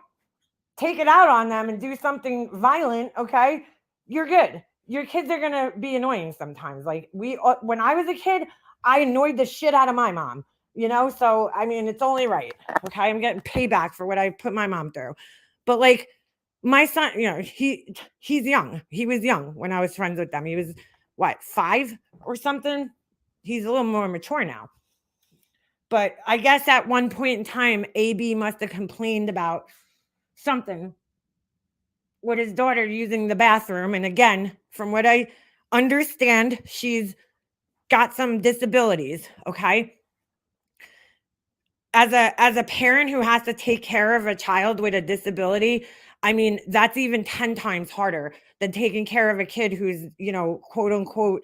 A: take it out on them and do something violent, okay, you're good. Your kids are going to be annoying sometimes. Like when I was a kid, I annoyed the shit out of my mom, so I mean, it's only right. Okay. I'm getting payback for what I put my mom through. But like my son, he's young. He was young when I was friends with them. He was what, 5 or something? He's a little more mature now. But I guess at one point in time, AB must have complained about something with his daughter using the bathroom. And again, from what I understand, she's got some disabilities. Okay. As a parent who has to take care of a child with a disability, I mean, that's even 10 times harder than taking care of a kid who's, quote unquote,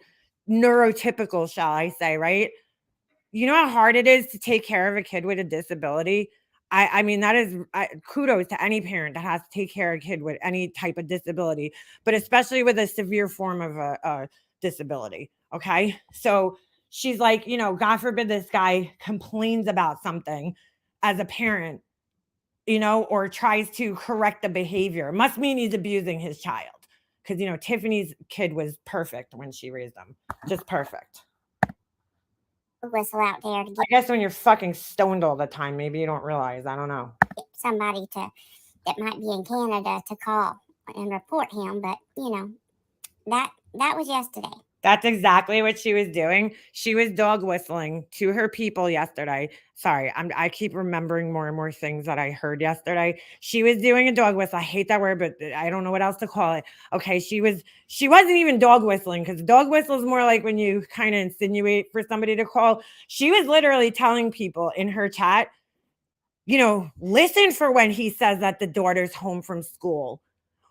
A: neurotypical, shall I say, right? You know how hard it is to take care of a kid with a disability? I mean, that is kudos to any parent that has to take care of a kid with any type of disability, but especially with a severe form of a disability. Okay. So she's like, God forbid this guy complains about something as a parent, or tries to correct the behavior. Must mean he's abusing his child. Because, Tiffany's kid was perfect when she raised him. Just perfect.
B: Whistle out there to
A: I guess when you're fucking stoned all the time, maybe you don't realize. I don't know.
B: Somebody that might be in Canada to call and report him, but that was yesterday.
A: That's exactly what she was doing. She was dog whistling to her people yesterday. Sorry, I keep remembering more and more things that I heard yesterday. She was doing a dog whistle. I hate that word, but I don't know what else to call it. Okay, she wasn't even dog whistling, because dog whistle is more like when you kind of insinuate for somebody to call. She was literally telling people in her chat, listen for when he says that the daughter's home from school.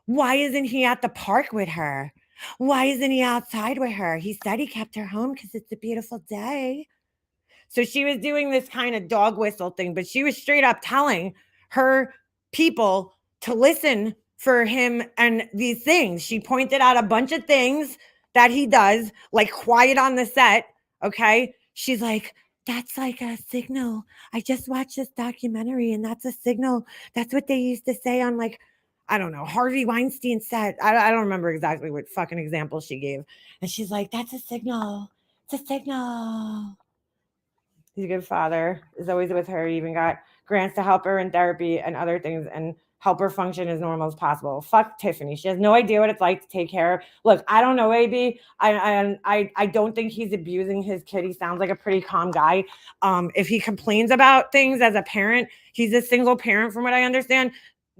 A: Why isn't he at the park with her? Why isn't he outside with her? He said he kept her home because it's a beautiful day. So she was doing this kind of dog whistle thing, but she was straight up telling her people to listen for him and these things. She pointed out a bunch of things that he does, like quiet on the set. Okay. She's like, that's like a signal. I just watched this documentary and that's a signal. That's what they used to say on, like, I don't know, Harvey Weinstein said. I don't remember exactly what fucking example she gave. And she's like, that's a signal. It's a signal. He's a good father. Is always with her. He even got grants to help her in therapy and other things and help her function as normal as possible. Fuck Tiffany. She has no idea what it's like to take care of. Look, I don't know, AB. I don't think he's abusing his kid. He sounds like a pretty calm guy. If he complains about things as a parent, he's a single parent from what I understand.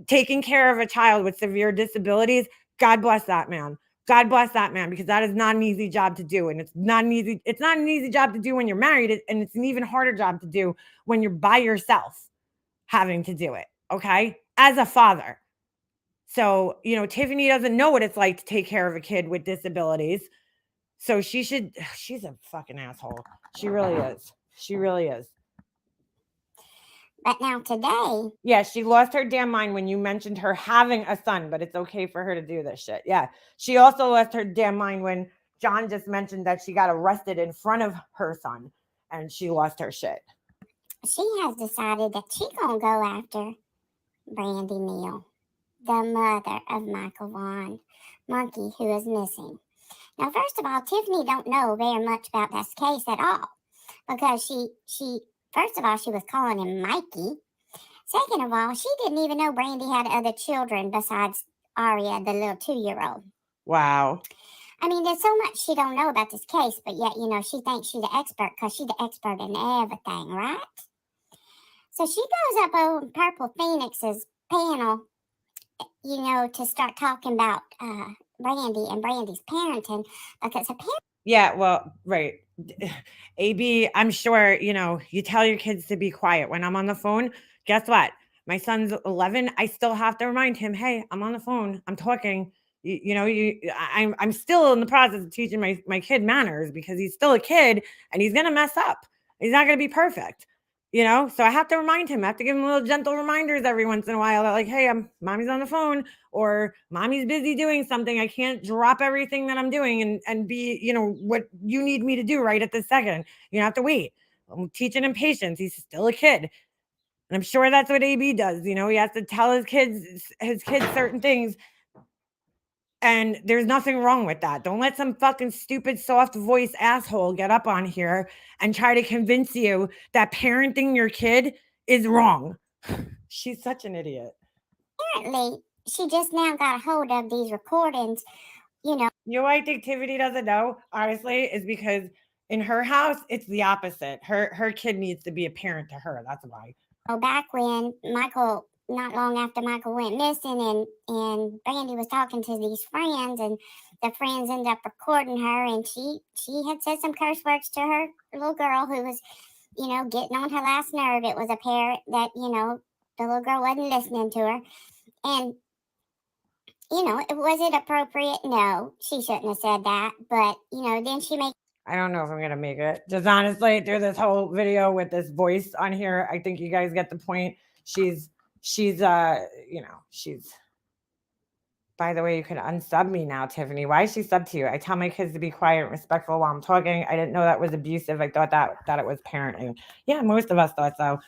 A: Taking care of a child with severe disabilities, God bless that man. God bless that man, because that is not an easy job to do. And it's not an easy job to do when you're married. And it's an even harder job to do when you're by yourself having to do it. Okay. As a father. So, Tiffany doesn't know what it's like to take care of a kid with disabilities. So she's a fucking asshole. She really is. She really is.
B: But now today.
A: Yeah, she lost her damn mind when you mentioned her having a son, but it's okay for her to do this shit. Yeah. She also lost her damn mind when John just mentioned that she got arrested in front of her son, and she lost her shit.
B: She has decided that she's going to go after Brandy Neal, the mother of Michael Vaughn, Monkey, who is missing. Now, first of all, Tiffany don't know very much about this case at all, because she first of all, she was calling him Mikey. Second of all, she didn't even know Brandy had other children besides Aria, the little 2-year-old.
A: Wow.
B: I mean, there's so much she don't know about this case, but yet, she thinks she's the expert because she's the expert in everything, right? So she goes up on Purple Phoenix's panel, to start talking about Brandy and Brandy's parenting because apparently.
A: Yeah, well, right. AB, I'm sure, you tell your kids to be quiet when I'm on the phone. Guess what? My son's 11. I still have to remind him, hey, I'm on the phone. I'm talking. I'm still in the process of teaching my kid manners because he's still a kid and he's gonna mess up. He's not gonna be perfect. So I have to remind him. I have to give him little gentle reminders every once in a while that, like, hey, mommy's on the phone, or mommy's busy doing something. I can't drop everything that I'm doing and be, what you need me to do right at this second. You have to wait. I'm teaching him patience. He's still a kid. And I'm sure that's what AB does. He has to tell his kids certain things. And there's nothing wrong with that. Don't let some fucking stupid soft voice asshole get up on here and try to convince you that parenting your kid is wrong. She's such an idiot.
B: Apparently, she just now got a hold of these recordings.
A: Why I think Tiffany doesn't know, honestly, is because in her house, it's the opposite. Her kid needs to be a parent to her. That's why.
B: Back when Michael, not long after Michael went missing, and Brandy was talking to these friends, and the friends ended up recording her, and she had said some curse words to her little girl who was, getting on her last nerve. It was apparent that, the little girl wasn't listening to her. And, was it appropriate? No, she shouldn't have said that. But, then she made.
A: I don't know if I'm going to make it. Just honestly, through this whole video with this voice on here, I think you guys get the point. She's, by the way, you can unsub me now, Tiffany. Why is she sub to you? I tell my kids to be quiet and respectful while I'm talking. I didn't know that was abusive. I thought that it was parenting. Yeah, most of us thought so.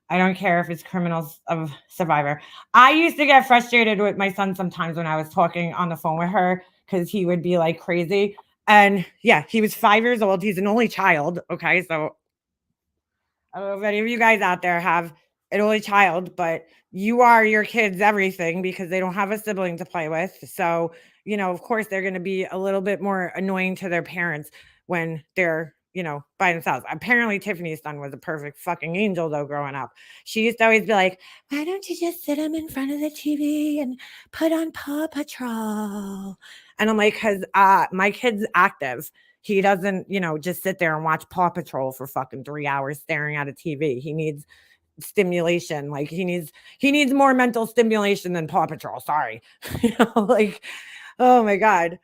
A: I don't care if it's criminals of Survivor. I used to get frustrated with my son sometimes when I was talking on the phone with her because he would be like crazy. And yeah, he was 5 years old. He's an only child. Okay, so I don't know if any of you guys out there have an only child, but you are your kids everything because they don't have a sibling to play with. So, of course, they're going to be a little bit more annoying to their parents when they're, by themselves. Apparently, Tiffany's son was a perfect fucking angel, though, growing up. She used to always be like, why don't you just sit him in front of the TV and put on Paw Patrol? And I'm like, because my kid's active. He doesn't, just sit there and watch Paw Patrol for fucking 3 hours staring at a TV. He needs stimulation. Like he needs more mental stimulation than Paw Patrol. Sorry. Like, oh my God.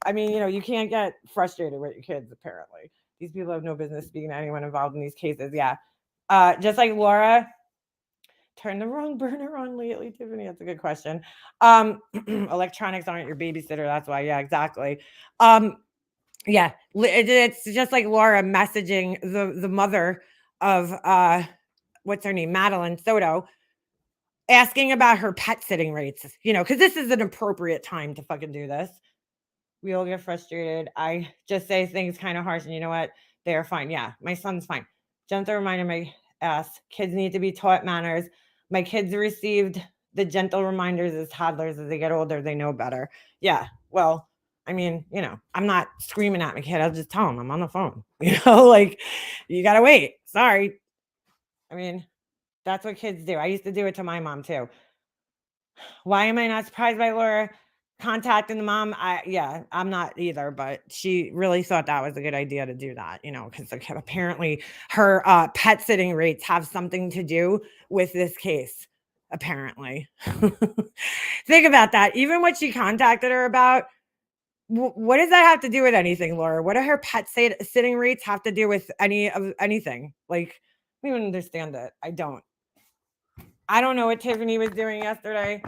A: I mean, you can't get frustrated with your kids, apparently. These people have no business speaking to anyone involved in these cases. Yeah. Just like Laura, turn the wrong burner on lately, Tiffany? That's a good question. Electronics aren't your babysitter. That's why. Yeah, exactly. Yeah, it's just like Laura messaging the mother of what's her name, Madeline Soto, asking about her pet sitting rates. Because this is an appropriate time to fucking do this. We all get frustrated. I just say things kind of harsh, and you know what? They are fine. Yeah, my son's fine. Gentle reminder, my ass. Kids need to be taught manners. My kids received the gentle reminders as toddlers. As they get older, they know better. Yeah, well, I mean, I'm not screaming at my kid. I'll just tell him I'm on the phone. Like, you got to wait. Sorry. I mean, that's what kids do. I used to do it to my mom, too. Why am I not surprised by Laura contacting the mom? I'm not either, but she really thought that was a good idea to do that, because apparently her pet sitting rates have something to do with this case, apparently. Think about that. Even what she contacted her about, what does that have to do with anything, Laura? What do her pet sitting rates have to do with anything? Like, I don't even understand it. I don't know what Tiffany was doing yesterday.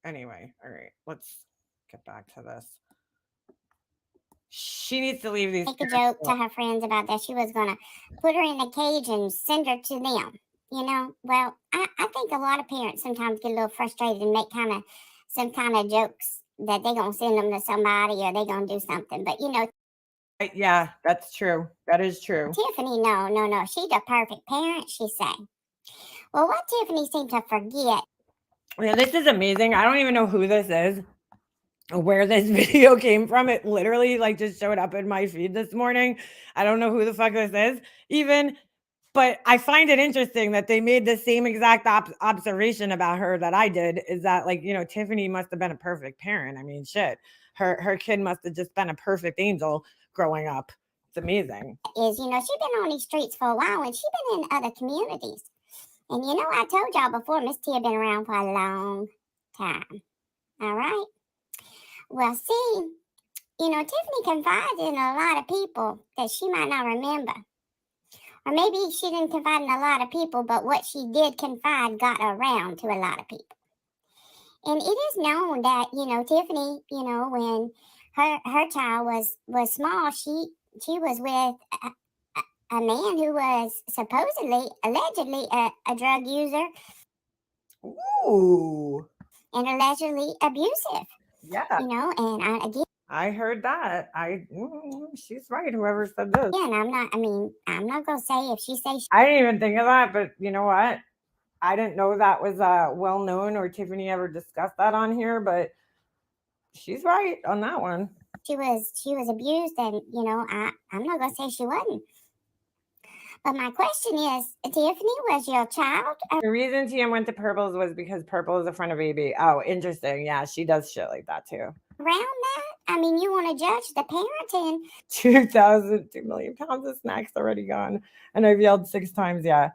A: Anyway, all right, let's get back to this. She needs to leave these.
B: Make a joke to her friends about that. She was going to put her in a cage and send her to them. Well, I think a lot of parents sometimes get a little frustrated and make some kind of jokes that they're going to send them to somebody or they're going to do something. But,
A: yeah, that's true. That is true.
B: Tiffany, no. She's a perfect parent, she say. Well, what Tiffany seemed to forget.
A: Yeah, this is amazing. I don't even know who this is, where this video came from. It literally just showed up in my feed this morning. I don't know who the fuck this is. Even But I find it interesting that they made the same exact observation about her that I did, is that, like, Tiffany must have been a perfect parent. I mean, shit. Her kid must have just been a perfect angel growing up. It's amazing.
B: Is, she's been on these streets for a while and she's been in other communities. And I told y'all before, Miss Tia been around for a long time. All right. Well, see, Tiffany confided in a lot of people that she might not remember. Or maybe she didn't confide in a lot of people, but what she did confide got around to a lot of people. And it is known that, Tiffany, when her child was small, she was with a man who was supposedly, allegedly a drug user.
A: Ooh.
B: And allegedly abusive.
A: Yeah.
B: And
A: I heard that. She's right. Whoever said this.
B: Yeah, and I'm not gonna say if she says.
A: I didn't even think of that, but you know what? I didn't know that was well known, or Tiffany ever discussed that on here, but she's right on that one.
B: She was abused, and I'm not gonna say she wasn't. But my question is, Tiffany, was your child?
A: The reason TM went to Purple's was because Purple is a friend of AB. Oh, interesting. Yeah, she does shit like that too.
B: Around that? I mean, you want to judge the parenting?
A: 2 million pounds of snacks already gone, and I've yelled 6 times. Yeah.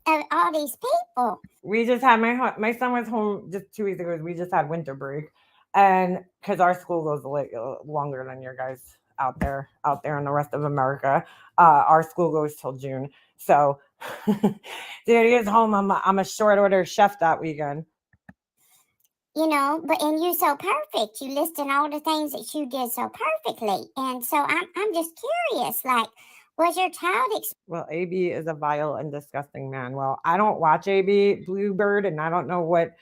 B: Of all these people.
A: We just had my son was home just 2 weeks ago. We just had winter break, and because our school goes longer than your guys out there in the rest of America, our school goes till June. So, dude, he is home. I'm a short order chef that weekend.
B: But and you're so perfect. You listing all the things that you did so perfectly, and so I'm just curious, like, was your child?
A: Well, AB is a vile and disgusting man. Well, I don't watch AB Bluebird, and I don't know what.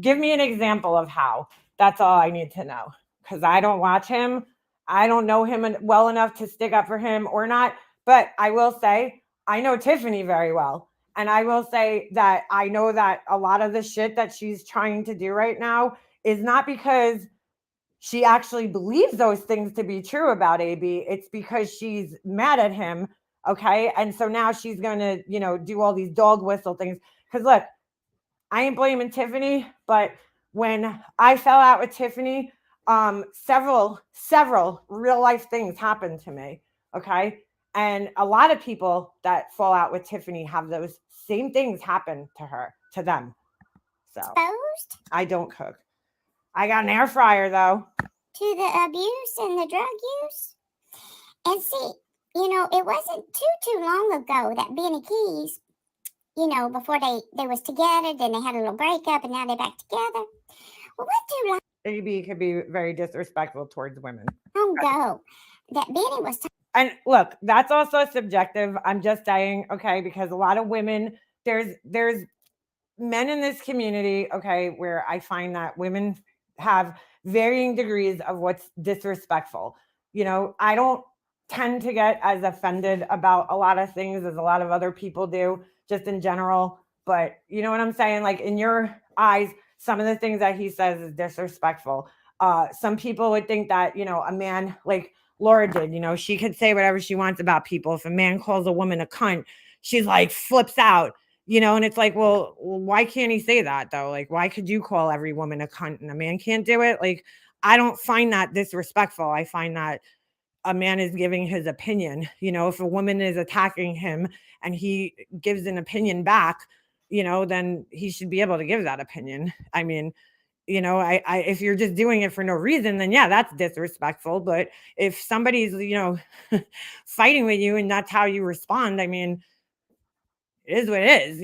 A: Give me an example of how. That's all I need to know, because I don't watch him. I don't know him well enough to stick up for him or not. But I will say, I know Tiffany very well. And I will say that I know that a lot of the shit that she's trying to do right now is not because she actually believes those things to be true about AB. It's because she's mad at him. Okay. And so now she's going to, do all these dog whistle things. Because look, I ain't blaming Tiffany, but when I fell out with Tiffany, several real life things happened to me. Okay. And a lot of people that fall out with Tiffany have those same things happen to them. So
B: Exposed?
A: I don't cook. I got an air fryer though.
B: To the abuse and the drug use. And see, it wasn't too long ago that Benny Keys, before they was together, then they had a little breakup, and now they're back together. Well, what too long?
A: AB could be very disrespectful towards women.
B: Go. That Benny was.
A: And look, that's also subjective. I'm just saying, okay, because a lot of women, there's men in this community, okay, where I find that women have varying degrees of what's disrespectful. I don't tend to get as offended about a lot of things as a lot of other people do, just in general. But you know what I'm saying? Like, in your eyes, some of the things that he says is disrespectful. Some people would think that, a man like Laura did, she could say whatever she wants about people. If a man calls a woman a cunt, she's like flips out, and it's like, well, why can't he say that though? Like, why could you call every woman a cunt and a man can't do it? Like, I don't find that disrespectful. I find that a man is giving his opinion. If a woman is attacking him and he gives an opinion back, then he should be able to give that opinion. I mean, if you're just doing it for no reason, then yeah, that's disrespectful. But if somebody's, fighting with you and that's how you respond, I mean, it is what it is,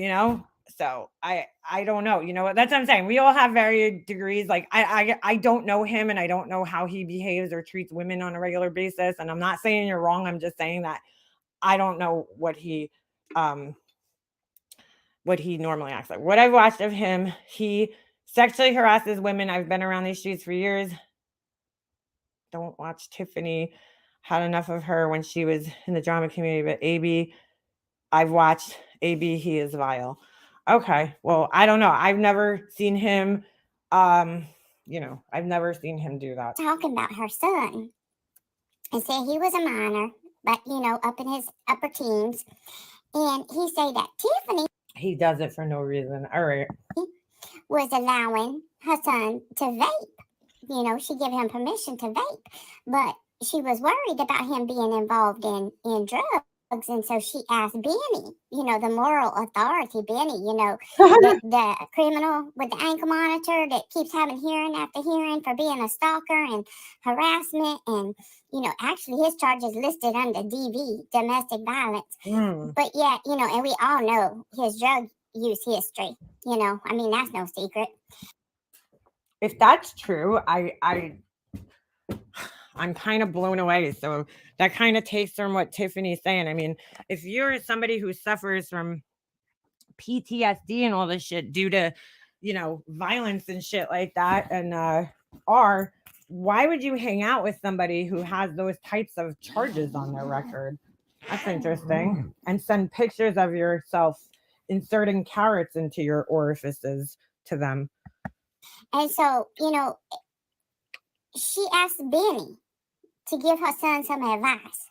A: So I don't know. That's what I'm saying. We all have varied degrees. Like I don't know him, and I don't know how he behaves or treats women on a regular basis. And I'm not saying you're wrong. I'm just saying that I don't know what he normally acts like. What I've watched of him, he sexually harasses women. I've been around these streets for years. Don't watch Tiffany. Had enough of her when she was in the drama community. But AB, I've watched AB. He is vile. Okay. Well, I don't know. I've never seen him. I've never seen him do that.
B: Talking about her son and said he was a minor. but up in his upper teens. And he said that Tiffany
A: He does it for no reason. All right.
B: was allowing her son to vape. She gave him permission to vape, but she was worried about him being involved in drugs. And so she asked Benny, the moral authority, Benny, the criminal with the ankle monitor that keeps having hearing after hearing for being a stalker and harassment. And, actually his charges listed under DV, domestic violence. But yet, and we all know his drug use history. That's no secret.
A: If that's true, I'm kind of blown away. So that kind of takes from what Tiffany's saying. I mean, if you're somebody who suffers from PTSD and all this shit due to, violence and shit like that, and why would you hang out with somebody who has those types of charges on their record? That's interesting. And send pictures of yourself inserting carrots into your orifices to them.
B: And so, she asked Benny to give her son some advice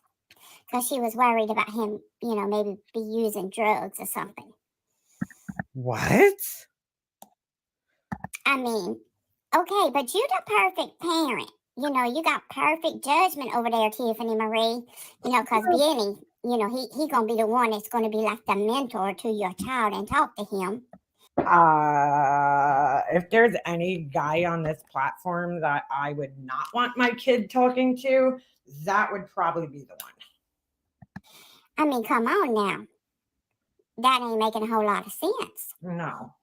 B: because she was worried about him, maybe be using drugs or something.
A: What?
B: I mean, okay, but you the perfect parent. You got perfect judgment over there, Tiffany Marie. Because Benny, he gonna be the one that's gonna be like the mentor to your child and talk to him.
A: If there's any guy on this platform that I would not want my kid talking to, that would probably be the one.
B: I mean, come on now. That ain't making a whole lot of sense.
A: No.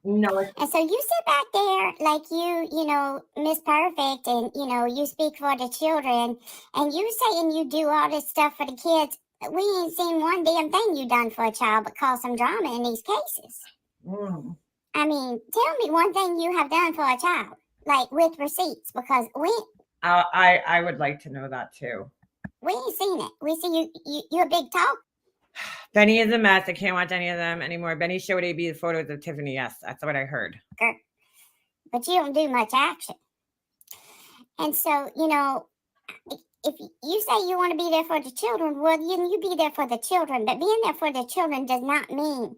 B: And so you sit back there like you Miss Perfect, and, you speak for the children, and you saying you do all this stuff for the kids. We ain't seen one damn thing you done for a child but cause some drama in these cases. I mean, tell me one thing you have done for a child, like with receipts, because
A: I would like to know that too.
B: We ain't seen it. We see you're a big talk.
A: Benny is a mess. I can't watch any of them anymore. Benny showed AB the photos of Tiffany. Yes, that's what I heard.
B: But you don't do much action. And so, if you say you want to be there for the children, well, you be there for the children. But being there for the children does not mean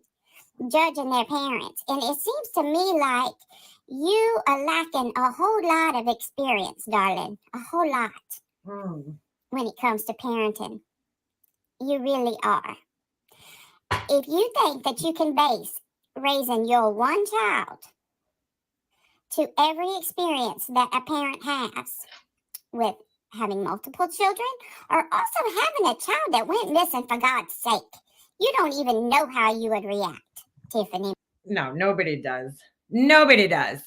B: judging their parents. And it seems to me like you are lacking a whole lot of experience, darling. A whole lot when it comes to parenting. You really are. If you think that you can base raising your one child to every experience that a parent has with having multiple children, or also having a child that went missing for God's sake, you don't even know how you would react, Tiffany.
A: No, nobody does. Nobody does.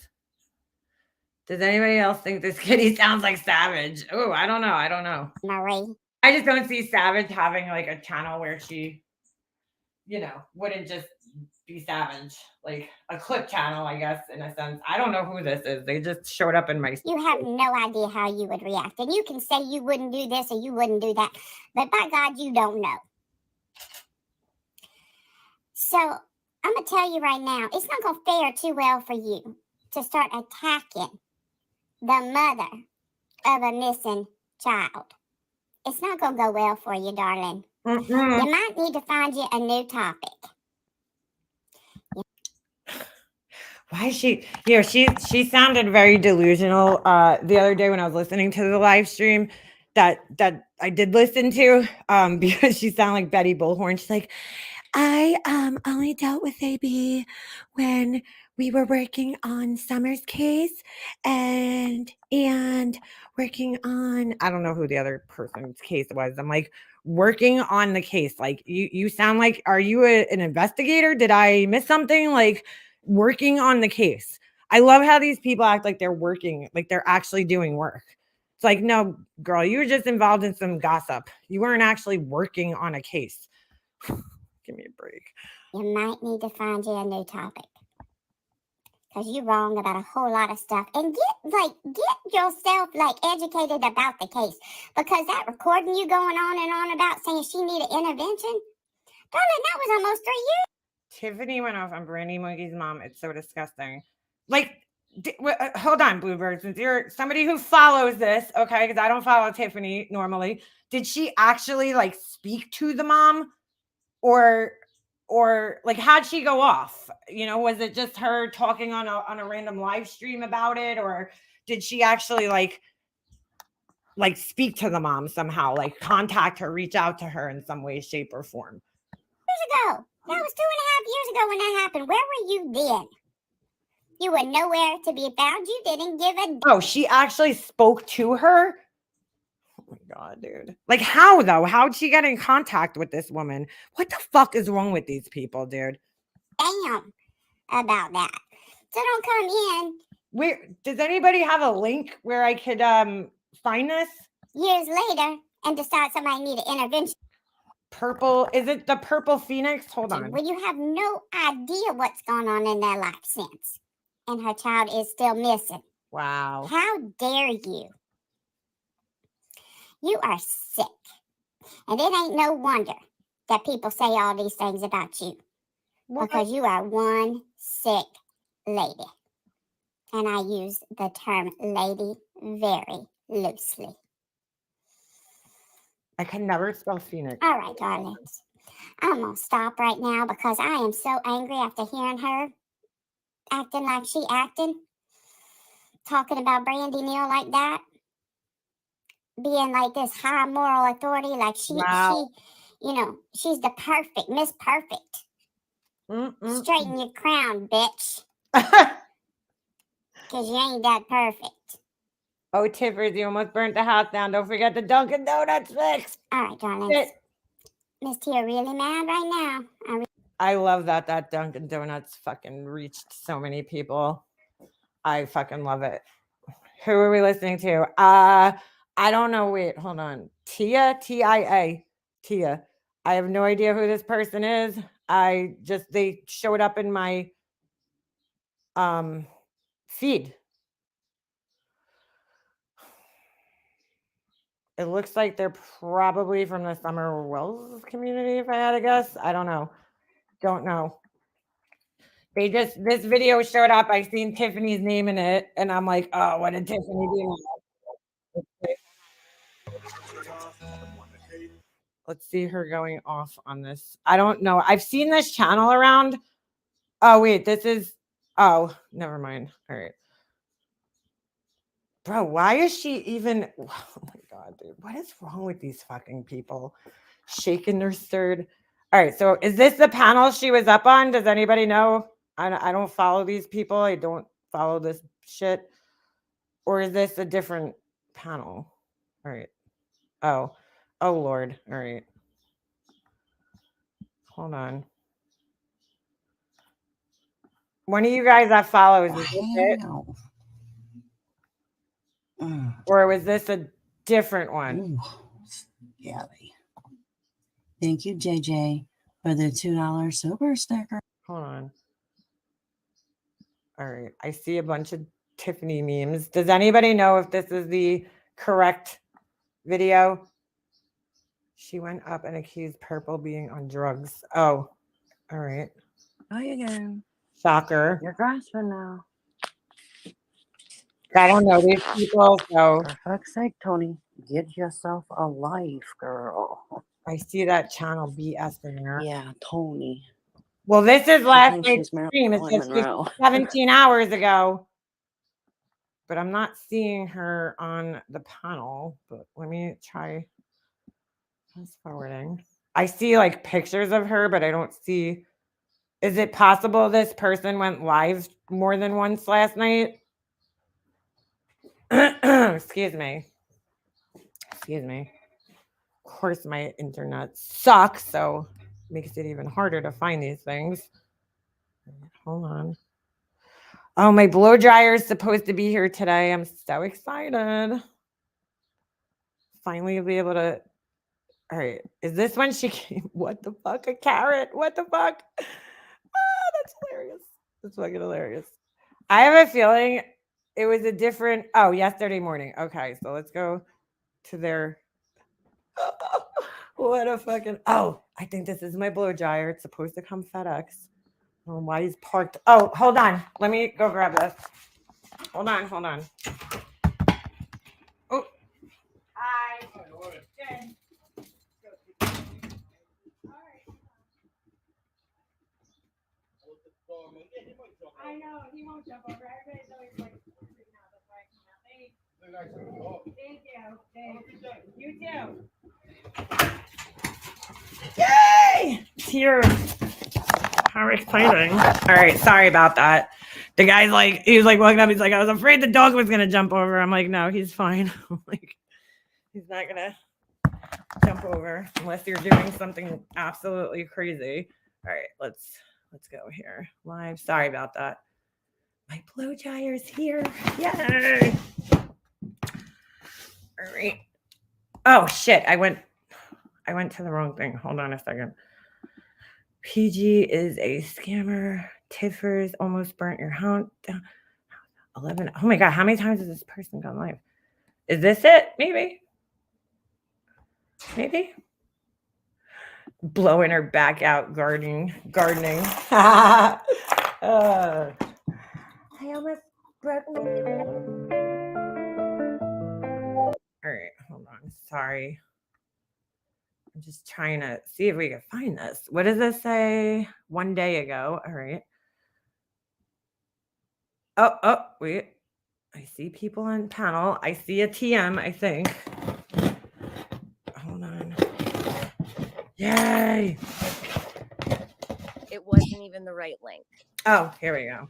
A: Does anybody else think this kitty sounds like Savage? Oh, I don't know.
B: Marie.
A: I just don't see Savage having like a channel where she, wouldn't just be Savage. Like a clip channel, I guess, in a sense. I don't know who this is. They just showed up in my...
B: You have no idea how you would react. And you can say you wouldn't do this or you wouldn't do that. But by God, you don't know. So I'm going to tell you right now, it's not going to fare too well for you to start attacking the mother of a missing child. It's not going to go well for you, darling. You might need to find you a new topic.
A: Why is she... she sounded very delusional the other day when I was listening to the live stream that I did listen to because she sounded like Betty Bullhorn. She's like, I only dealt with AB when we were working on Summer's case and working on... I don't know who the other person's case was. I'm like, working on the case. Like, you sound like, are you an investigator? Did I miss something? Like, working on the case. I love how these people act like they're working, like they're actually doing work. It's like, no, girl, you were just involved in some gossip. You weren't actually working on a case. Give me a break.
B: You might need to find you a new topic. Because you're wrong about a whole lot of stuff. And get yourself educated about the case. Because that recording you going on about saying she needed intervention, darling, that was almost 3 years.
A: Tiffany went off on Brandy Monkey's mom. It's so disgusting. Like, hold on, Bluebird. Since you're somebody who follows this, okay, because I don't follow Tiffany normally, did she actually like speak to the mom, or like how'd she go off? You know, was it just her talking on a random live stream about it, or did she actually like speak to the mom somehow, like contact her, reach out to her in some way, shape, or form?
B: Years ago. That was 2.5 years ago when that happened. Where were you then? You were nowhere to be found. You didn't give a.
A: Oh, she actually spoke to her? Oh my God, dude. Like, how though? How'd she get in contact with this woman? What the fuck is wrong with these people, dude?
B: Damn about that. So don't come in.
A: Where does anybody have a link where I could find this?
B: Years later and decide somebody need an intervention.
A: Purple, is it the Purple Phoenix? Hold on.
B: When you have no idea what's gone on in their life since, and her child is still missing.
A: Wow.
B: How dare you? You are sick. And it ain't no wonder that people say all these things about you.
A: What?
B: Because you are one sick lady. And I use the term lady very loosely.
A: I can never spell Phoenix.
B: All right, darlings. I'm going to stop right now because I am so angry after hearing her acting like she acting. Talking about Brandy Neal like that. Being like this high moral authority, like
A: Wow.
B: she's the perfect, Miss Perfect. Straighten your crown, bitch. Because you ain't that perfect.
A: Oh, Tiffers, you almost burnt the house down. Don't forget the Dunkin' Donuts fix.
B: All right, darlings. Miss Tia really mad right now.
A: I love that Dunkin' Donuts fucking reached so many people. I fucking love it. Who are we listening to? I don't know. Wait, hold on. Tia, T-I-A. Tia. I have no idea who this person is. They showed up in my feed. It looks like they're probably from the Summer Wells community, if I had to guess. I don't know. Don't know. This video showed up. I seen Tiffany's name in it, and I'm like, oh, what did Tiffany do? Let's see her going off on this. I don't know. I've seen this channel around. Oh, wait, oh, never mind. All right. Bro, why is she even, oh my God, dude, what is wrong with these fucking people? Shaking their stirred. All right, so is this the panel she was up on? Does anybody know? I don't follow these people. I don't follow this shit. Or is this a different panel? All right. Oh, Lord. All right. Hold on. One of you guys that follows, is this it? Or was this a different one?
C: Ooh, scary. Thank you, JJ, for the $2 super sticker.
A: Hold on. All right. I see a bunch of Tiffany memes. Does anybody know if this is the correct video? She went up and accused Purple being on drugs. Oh, all right.
C: Hi again.
A: Shocker.
C: You're grasping now.
A: I don't know these people, so.
C: For fuck's sake, Tony, get yourself a life, girl.
A: I see that channel BS in there.
C: Yeah, Tony.
A: Well, this is last night's stream. It says 17 hours ago. But I'm not seeing her on the panel. But let me try fast forwarding. I see like pictures of her, but I don't see. Is it possible this person went live more than once last night? Excuse me. Of course, my internet sucks, so it makes it even harder to find these things. Hold on. Oh, my blow dryer is supposed to be here today. I'm so excited. Finally, be able to. All right. Is this when she came? What the fuck? A carrot? What the fuck? That's hilarious. That's fucking hilarious. I have a feeling it was a different. Oh, yesterday morning. Okay. So let's go to their. What a fucking. Oh, I think this is my blow dryer. It's supposed to come FedEx. I don't know why he's parked. Oh, hold on. Let me go grab this. Hold on. Oh. Hi. Good. I know he won't jump over. Everybody's always like freaking out. That's why I come out. Thank you. Thanks. You too. Yay! Tears. How exciting. All right, sorry about that. The guy's like, he was like walking up, he's like, I was afraid the dog was gonna jump over. I'm like, no, he's fine. Like, he's not gonna jump over unless you're doing something absolutely crazy. All right, let's go here. Live. Sorry about that. My blow dryer's here. Yay! All right. Oh shit! I went to the wrong thing. Hold on a second. PG is a scammer. Tiffers almost burnt your house down. 11. Oh my god! How many times has this person gone live? Is this it? Maybe. Blowing her back out gardening. I almost broke my. All right, hold on. Sorry. I'm just trying to see if we can find this. What does this say? 1 day ago. All right. Oh, wait. I see people on panel. I see a TM, I think. Hold on. Yay.
D: It wasn't even the right link.
A: Oh, here we go.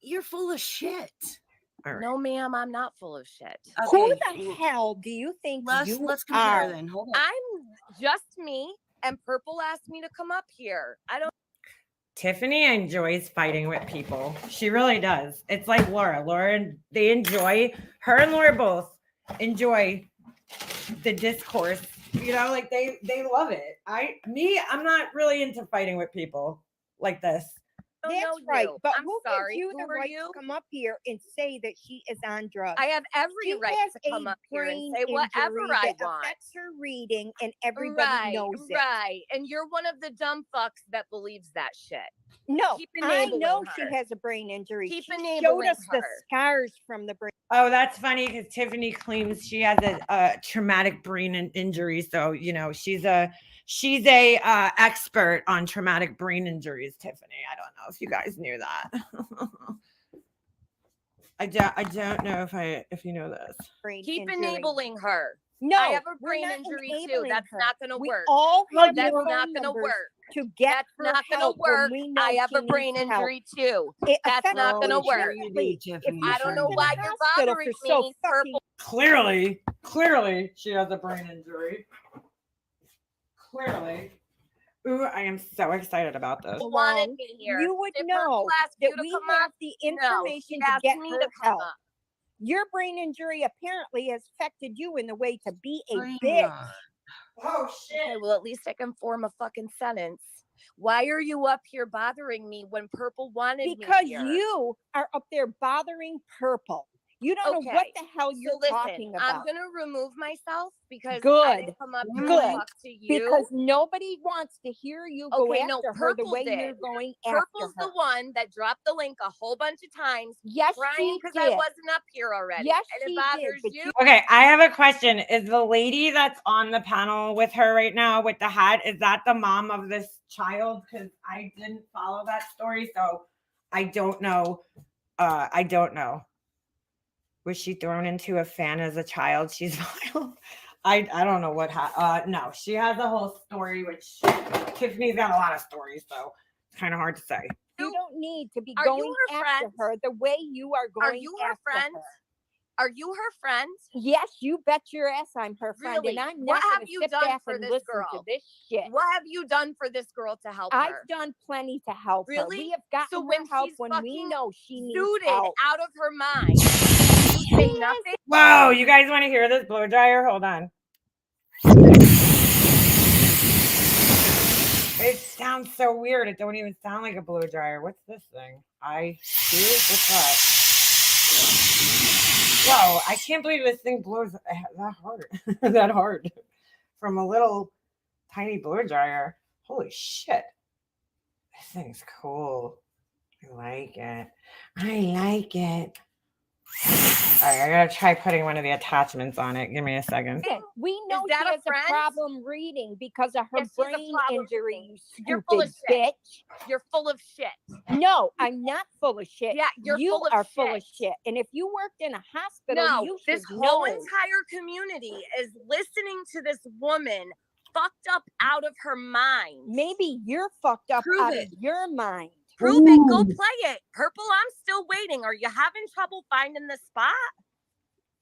C: You're full of shit.
A: All right.
D: No, ma'am, I'm not full of shit.
E: Who the hell do you think
C: Let's compare
E: are?
C: then. Hold on.
D: I'm just me, and Purple asked me to come up here. I don't.
A: Tiffany enjoys fighting with people. She really does. It's like Laura. They enjoy, her and Laura both enjoy the discourse. You know, like they love it. I'm not really into fighting with people like this.
D: That's
E: That's right. But
D: I'm
E: who
D: sorry.
E: gives you
D: Who
E: the
D: are
E: right
D: you?
E: to come up here and say that she is on drugs?
D: I have every
E: She
D: right
E: has
D: to come
E: a
D: up here and
E: brain
D: say whatever
E: injury
D: I
E: that
D: want.
E: affects her reading, and everybody knows it.
D: Right. And you're one of the dumb fucks that believes that shit.
E: No,
D: Keep
E: I
D: enabling
E: know
D: her.
E: she has a brain injury.
D: Keep
E: She showed
D: enabling
E: us the
D: her.
E: scars from the brain.
A: Oh, that's funny because Tiffany claims she has a traumatic brain injury. So, you know, she's a expert on traumatic brain injuries, Tiffany. I don't know if you guys knew that. I don't know if you know this.
E: Brain
D: Keep
E: injury.
D: enabling her.
E: No,
D: I have a
E: we're
D: brain
E: not
D: injury too.
E: enabling
D: That's
E: her.
D: not going to
E: We
D: work.
E: all have
D: That's
E: phone
D: not going to
E: numbers
D: work.
E: to get
D: That's
E: her
D: not going
E: help
D: to work.
E: when we know
D: I have
E: she
D: a brain
E: needs help.
D: injury too.
E: It
D: That's
E: affects
D: not
E: her
D: going to
C: Sure
D: work.
C: you do,
E: differently.
C: Tiffany.
E: If
D: I don't
E: she's
D: know
E: in
D: why
E: the
D: you're
E: hospital
D: bothering
E: for so
D: me.
E: fucking
A: Clearly, she has a brain injury. Clearly. Ooh, I am so excited about this.
D: People wanted me here.
E: you would
D: If
E: know
D: Purple asked
E: that
D: you to
E: we
D: come
E: have
D: up,
E: the
D: no,
E: information
D: she
E: to
D: asked
E: get
D: me
E: her
D: to come
E: help.
D: up.
E: Your brain injury apparently has affected you in the way to be a
C: Brain
E: bitch.
C: rot.
A: Oh shit.
D: Okay, well, at least I can form a fucking sentence. Why are you up here bothering me when Purple wanted
E: Because
D: me here?
E: you are up there bothering Purple. You don't know what
D: Okay,
E: the hell
D: So
E: you're
D: listen,
E: talking
D: I'm
E: about.
D: going to remove myself because I
E: Good.
D: didn't come up here
E: Good.
D: to talk to you.
E: Because nobody wants to hear you go
D: Okay,
E: after
D: no,
E: her the
D: Purple
E: way
D: did.
E: you're going
D: Purple's
E: after her.
D: the one that dropped the link a whole bunch of times,
E: Yes,
D: crying
E: she
D: because
E: did.
D: I wasn't up here already.
E: Yes,
D: and
E: she
D: it bothers
E: did, but
D: you.
A: Okay, I have a question. Is the lady that's on the panel with her right now with the hat, is that the mom of this child? Because I didn't follow that story, so I don't know. I don't know. Was she thrown into a fan as a child? She's vile. I don't know what no, she has a whole story, which Tiffany's got a lot of stories, so it's kind of hard to say.
E: You don't need to be
D: Are you
E: going
D: her
E: after
D: friend?
E: her the way you are going
D: Are you her
E: after
D: friend?
E: her.
D: Are you her friend?
E: Yes, you bet your ass I'm her friend,
D: Really?
E: and I'm
D: What
E: not
D: have
E: going to
D: you
E: sit
D: done
E: back
D: for
E: and
D: this
E: listen
D: girl?
E: to this shit.
D: What have you done for this girl to help
E: I've
D: her?
E: done plenty to help her.
D: Really?
E: We have gotten
D: So
E: her
D: when
E: help
D: she's
E: when we
D: fucking
E: know she needs
D: Zooted
E: help.
D: out of her mind. You say nothing?
A: Whoa, you guys want to hear this blow dryer? Hold on. It sounds so weird. It don't even sound like a blow dryer. What's this thing? What's that? Whoa, I can't believe this thing blows that hard. That hard. From a little tiny blow dryer. Holy shit. This thing's cool. I like it. I like it. All right, I gotta try putting one of the attachments on it. Give me a second.
E: We know
D: that
E: she
D: a
E: has
D: friend?
E: a problem reading because of her
D: Yes, she has a
E: brain
D: problem
E: injury,
D: reading.
E: you
D: You're full of
E: stupid
D: shit.
E: bitch.
D: You're full of shit.
E: No, I'm not full of shit.
D: Yeah, you're
E: you
D: full of
E: are full of
D: shit.
E: shit. And if you worked in a hospital,
D: No,
E: you
D: this
E: should
D: whole
E: know.
D: entire community is listening to this woman fucked up out of her mind.
E: Maybe you're fucked up
D: Prove
E: out
D: it.
E: of your mind.
D: Prove it. Go
C: Ooh.
D: play it. Purple, I'm still waiting. Are you having trouble finding the spot?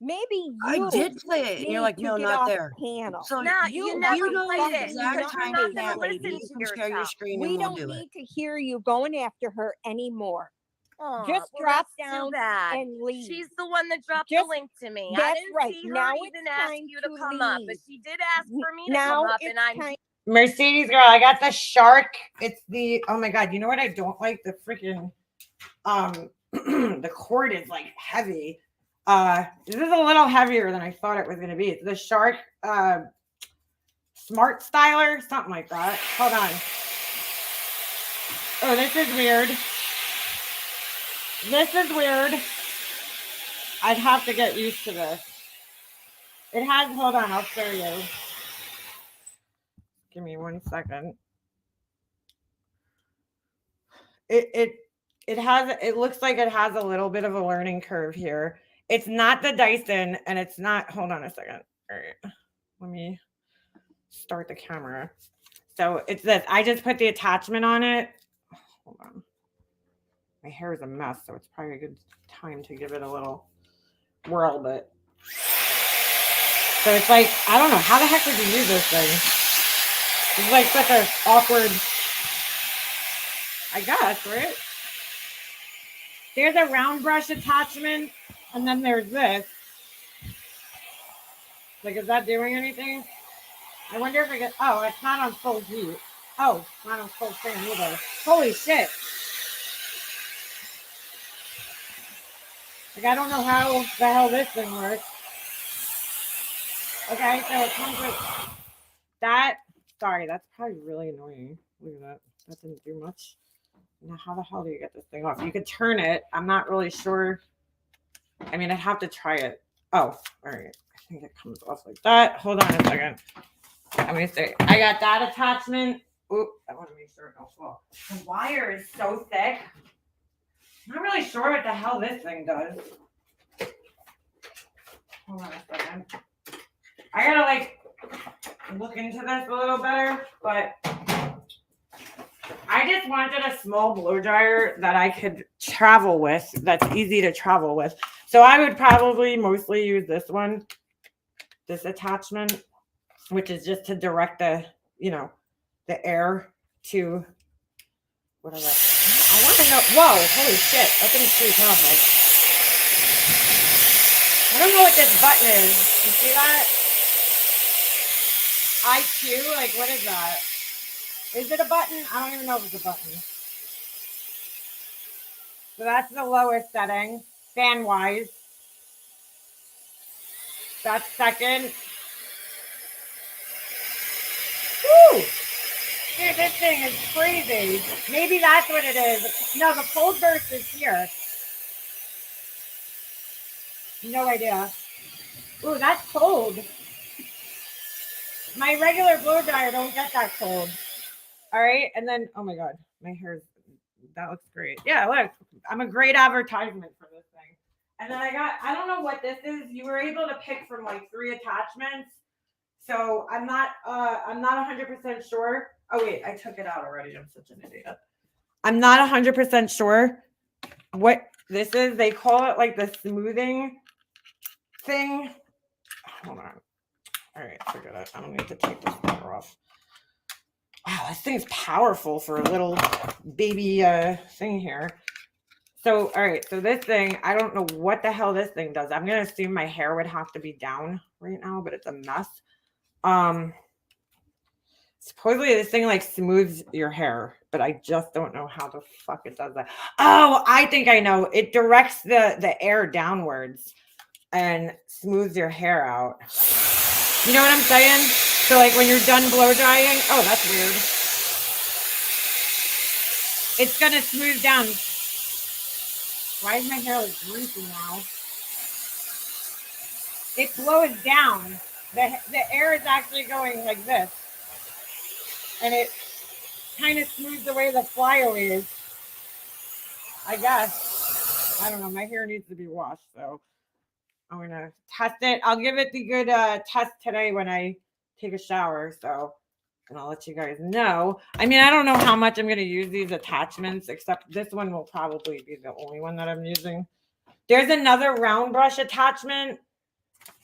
E: Maybe
C: I
E: you
C: did play it. And you're
E: need
C: like,
E: to
C: no,
E: get
C: not
E: off
C: there.
E: panel.
C: So
D: Nah, you never
C: know
D: played
C: the
D: it
C: exact
D: because you're
C: time
D: not
C: you
D: gonna
C: can't,
D: listen
C: lady.
D: to
C: Come share your
D: yourself.
C: screen
E: We
C: and we'll
E: don't
C: do it.
E: need to hear you going after her anymore.
D: Aw,
E: Just
D: well,
E: drop
D: that's
E: down
D: too bad.
E: and leave.
D: She's the one that dropped
E: Just-
D: the link to me. I
E: that's
D: didn't
E: right.
D: see her
E: Now
D: even
E: it's
D: ask
E: time
D: you to
E: to
D: come up, but
E: leave.
D: she did ask for me to
E: Now
D: come up,
E: it's
D: and I'm
E: time.
A: Mercedes girl, I got the shark. It's the oh my god, you know what I don't like? The freaking the cord is like heavy. This is a little heavier than I thought it was gonna be. It's the shark smart styler, something like that. Hold on. Oh, this is weird. This is weird. I'd have to get used to this. It has, hold on, I'll show you. Give me 1 second. It has, it looks like it has a little bit of a learning curve here. It's not the Dyson and it's not, hold on a second. All right, let me start the camera. So it's this, I just put the attachment on it. Hold on. My hair is a mess, so it's probably a good time to give it a little whirl, but. So it's like, I don't know, how the heck did you use this thing? It's like such an awkward, I guess, right? There's a round brush attachment, and then there's this. Like, is that doing anything? I wonder if I get, oh, it's not on full heat. Oh, it's not on full thing either. Holy shit. Like, I don't know how the hell this thing works. Okay, so it comes with that. Sorry, that's probably really annoying. Look at that. That didn't do much. Now, how the hell do you get this thing off? You could turn it. I'm not really sure. I mean, I'd have to try it. Oh, all right. I think it comes off like that. Hold on a second. Let me see. I got that attachment. Oop, I want to make sure it don't fall. The wire is so thick. I'm not really sure what the hell this thing does. Hold on a second. I gotta like look into this a little better, but I just wanted a small blow dryer that I could travel with, that's easy to travel with. So I would probably mostly use this one, this attachment, which is just to direct the, you know, the air to whatever. I want to know. Whoa, holy shit, that thing's pretty powerful. I don't know what this button is. You see that? IQ, like what is that? Is it a button? I don't even know if it's a button. So that's the lowest setting, fan wise. That's second. Woo! Dude, this thing is crazy. Maybe that's what it is. No, the cold burst is here. No idea. Ooh, that's cold. My regular blow dryer don't get that cold. All right, and then oh my god, my hair, that looks great. Yeah, look, I'm a great advertisement for this thing. And then I don't know what this is. You were able to pick from like 3 attachments. So I'm not 100% sure. Oh wait, I took it out already. I'm such an idiot. I'm not 100% sure what this is. They call it like the smoothing thing. Hold on. All right, forget it. I don't need to take this cover off. Wow, this thing's powerful for a little baby thing here. So, all right, so this thing, I don't know what the hell this thing does. I'm gonna assume my hair would have to be down right now, but it's a mess. Supposedly this thing like smooths your hair, but I just don't know how the fuck it does that. Oh, I think I know. It directs the air downwards and smooths your hair out. You know what I'm saying? So like when you're done blow drying, oh, that's weird. It's gonna smooth down. Why is my hair like greasy now? It blows down. The air is actually going like this. And it kind of smooths away the flyaways. I guess. I don't know. My hair needs to be washed, so I'm gonna test it. I'll give it the good test today when I take a shower. So, and I'll let you guys know. I mean, I don't know how much I'm gonna use these attachments, except this one will probably be the only one that I'm using. There's another round brush attachment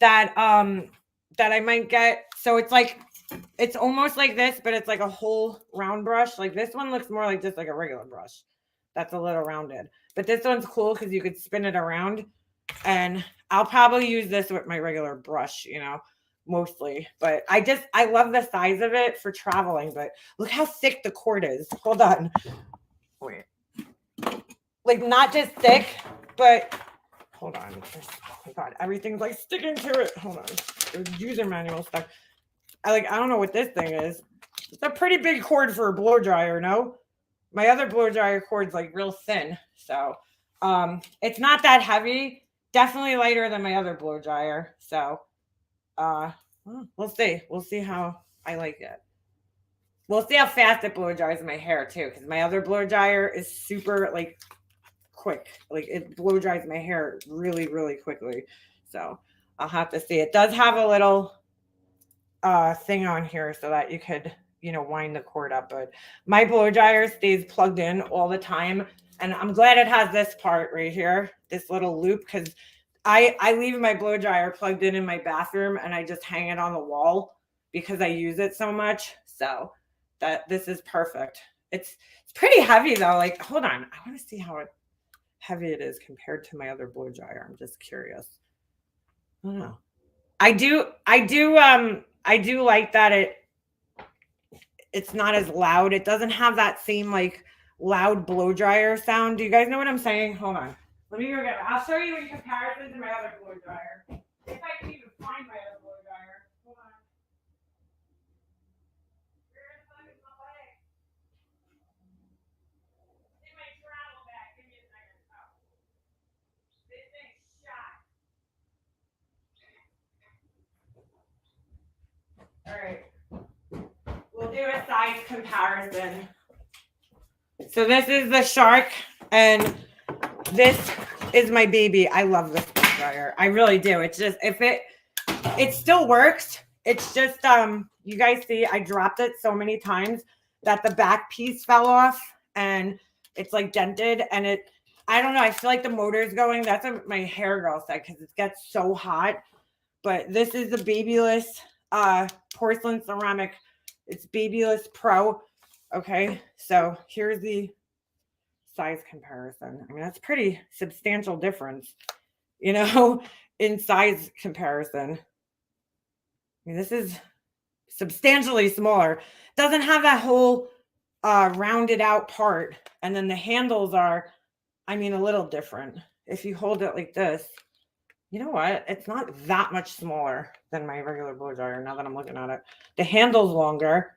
A: that that I might get. So it's like, it's almost like this, but it's like a whole round brush. Like this one looks more like just like a regular brush that's a little rounded, but this one's cool because you could spin it around, and I'll probably use this with my regular brush, you know, mostly. But I love the size of it for traveling. But look how thick the cord is. Hold on. Wait. Like not just thick, but hold on. Oh my God, everything's like sticking to it. Hold on. The user manual stuck. I don't know what this thing is. It's a pretty big cord for a blow dryer, no? My other blow dryer cord's like real thin. So it's not that heavy. Definitely lighter than my other blow dryer. So we'll see. We'll see how I like it. We'll see how fast it blow dries my hair too, because my other blow dryer is super like quick. Like it blow dries my hair really, really quickly. So I'll have to see. It does have a little thing on here so that you could, you know, wind the cord up. But my blow dryer stays plugged in all the time. And I'm glad it has this part right here, this little loop, because I leave my blow dryer plugged in my bathroom and I just hang it on the wall because I use it so much. So that this is perfect. It's pretty heavy though. Like, hold on. I want to see how heavy it is compared to my other blow dryer. I'm just curious. I don't know. I do like that it's not as loud. It doesn't have that same like loud blow dryer sound. Do you guys know what I'm saying? Hold on. Let me go get it. I'll show you in comparison to my other blow dryer. If I can even find my other blow dryer. Hold on. Where the fuck is my leg? In my travel bag. Give me a second. Oh. This thing's shot. All right. We'll do a size comparison. So this is the Shark, and this is my baby. I love this dryer. I really do. It's just, it still works. It's just, you guys see, I dropped it so many times that the back piece fell off and it's like dented, and I don't know. I feel like the motor's going. That's what my hair girl said, because it gets so hot. But this is the Babyless porcelain ceramic. It's Babyless Pro. Okay, so here's the size comparison. I mean, that's pretty substantial difference, you know, in size comparison. I mean, this is substantially smaller. Doesn't have that whole rounded out part. And then the handles are, I mean, a little different. If you hold it like this, you know what? It's not that much smaller than my regular blow dryer now that I'm looking at it. The handle's longer.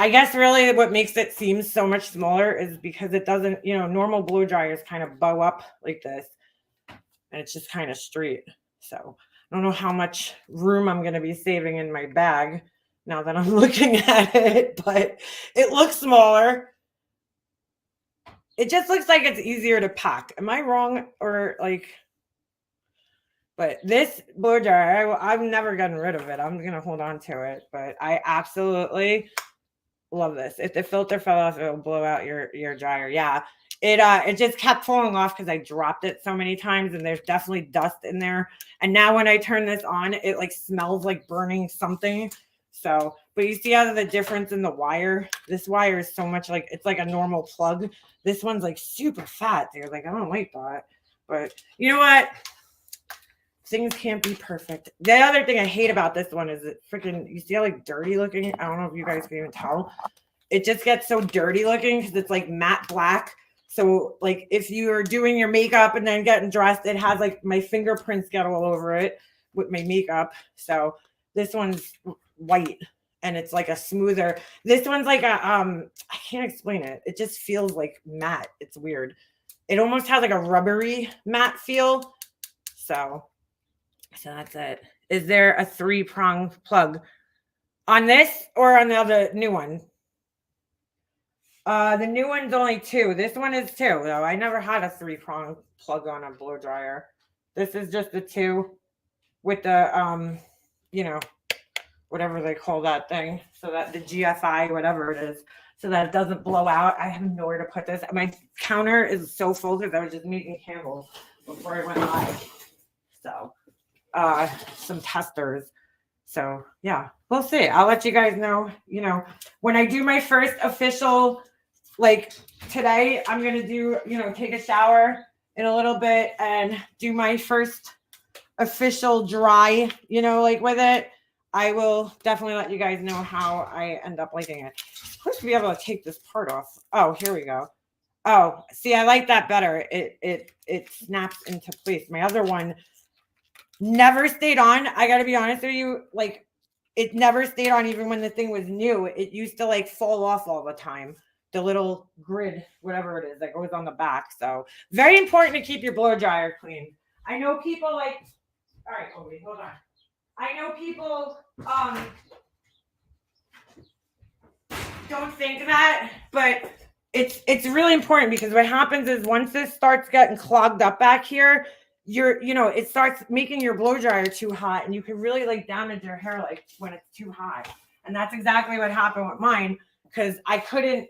A: I guess really what makes it seem so much smaller is because it doesn't, you know, normal blow dryers kind of bow up like this, and it's just kind of straight. So I don't know how much room I'm going to be saving in my bag now that I'm looking at it, but it looks smaller. It just looks like it's easier to pack. Am I wrong? Or like, but this blow dryer, I've never gotten rid of it. I'm going to hold on to it, but I absolutely love this. If the filter fell off, it'll blow out your dryer. Yeah. It just kept falling off because I dropped it so many times, and there's definitely dust in there. And now when I turn this on, it like smells like burning something. So, but you see how the difference in the wire? This wire is so much like, it's like a normal plug. This one's like super fat. They're like, I don't like that. But you know what? Things can't be perfect. The other thing I hate about this one is it freaking, you see how like dirty looking? I don't know if you guys can even tell. It just gets so dirty looking because it's like matte black. So like if you're doing your makeup and then getting dressed, it has like my fingerprints get all over it with my makeup. So this one's white and it's like a smoother. This one's like a, I can't explain it. It just feels like matte. It's weird. it almost has like a rubbery matte feel. So that's it. Is there a 3-prong plug on this or on the other new one? The new one's only 2. This one is 2 though. I never had a 3-prong plug on a blow dryer. This is just the 2 with the you know, whatever they call that thing, so that the GFI, whatever it is, so that it doesn't blow out. I have nowhere to put this. My counter is so full because I was just making candles before I went live. So, some testers. So yeah, we'll see. I'll let you guys know, you know, when I do my first official, like today, I'm going to do, you know, take a shower in a little bit and do my first official dry, you know, like with it. I will definitely let you guys know how I end up liking it. I'm supposed to be able to take this part off. Oh, here we go. Oh, see, I like that better. It snaps into place. My other one never stayed on. I got to be honest with you. Like, it never stayed on even when the thing was new. It used to like fall off all the time. The little grid, whatever it is that goes on the back. So very important to keep your blow dryer clean. I know people like, all right, Kobe, hold on. I know people don't think that, but it's really important because what happens is once this starts getting clogged up back here, it starts making your blow dryer too hot, and you can really like damage your hair like when it's too hot. And that's exactly what happened with mine because I couldn't.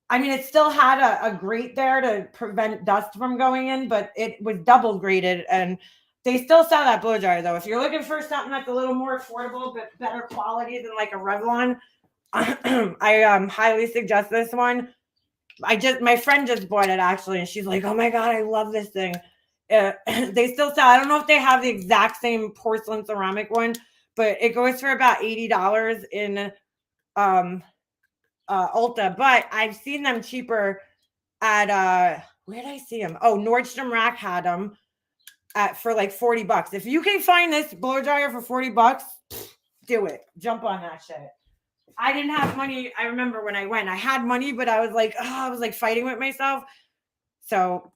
A: I mean, it still had a grate there to prevent dust from going in, but it was double grated, and they still sell that blow dryer though. If you're looking for something that's a little more affordable but better quality than like a Revlon, I highly suggest this one. My friend just bought it actually, and she's like, "Oh my god, I love this thing." They still sell. I don't know if they have the exact same porcelain ceramic one, but it goes for about $80 in Ulta. But I've seen them cheaper at where did I see them? Oh, Nordstrom Rack had them for like $40. If you can find this blow dryer for $40, do it. Jump on that shit. I didn't have money. I remember when I went, I had money, but I was like fighting with myself. So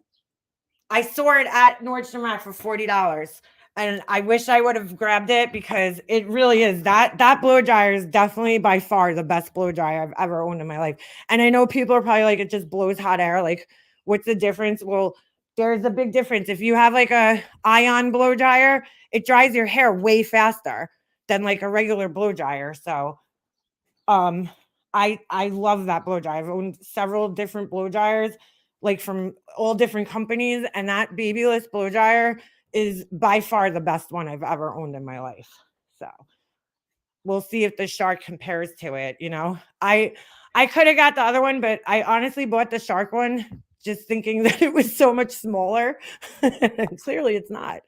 A: I saw it at Nordstrom Rack for $40. And I wish I would have grabbed it because it really is that blow dryer is definitely by far the best blow dryer I've ever owned in my life. And I know people are probably like, it just blows hot air. Like, what's the difference? Well, there's a big difference. If you have like a ion blow dryer, it dries your hair way faster than like a regular blow dryer. So I love that blow dryer. I've owned several different blow dryers, like from all different companies, and that babyless blow dryer is by far the best one I've ever owned in my life. So we'll see if the Shark compares to it. You know, I could have got the other one, but I honestly bought the Shark one just thinking that it was so much smaller. Clearly it's not.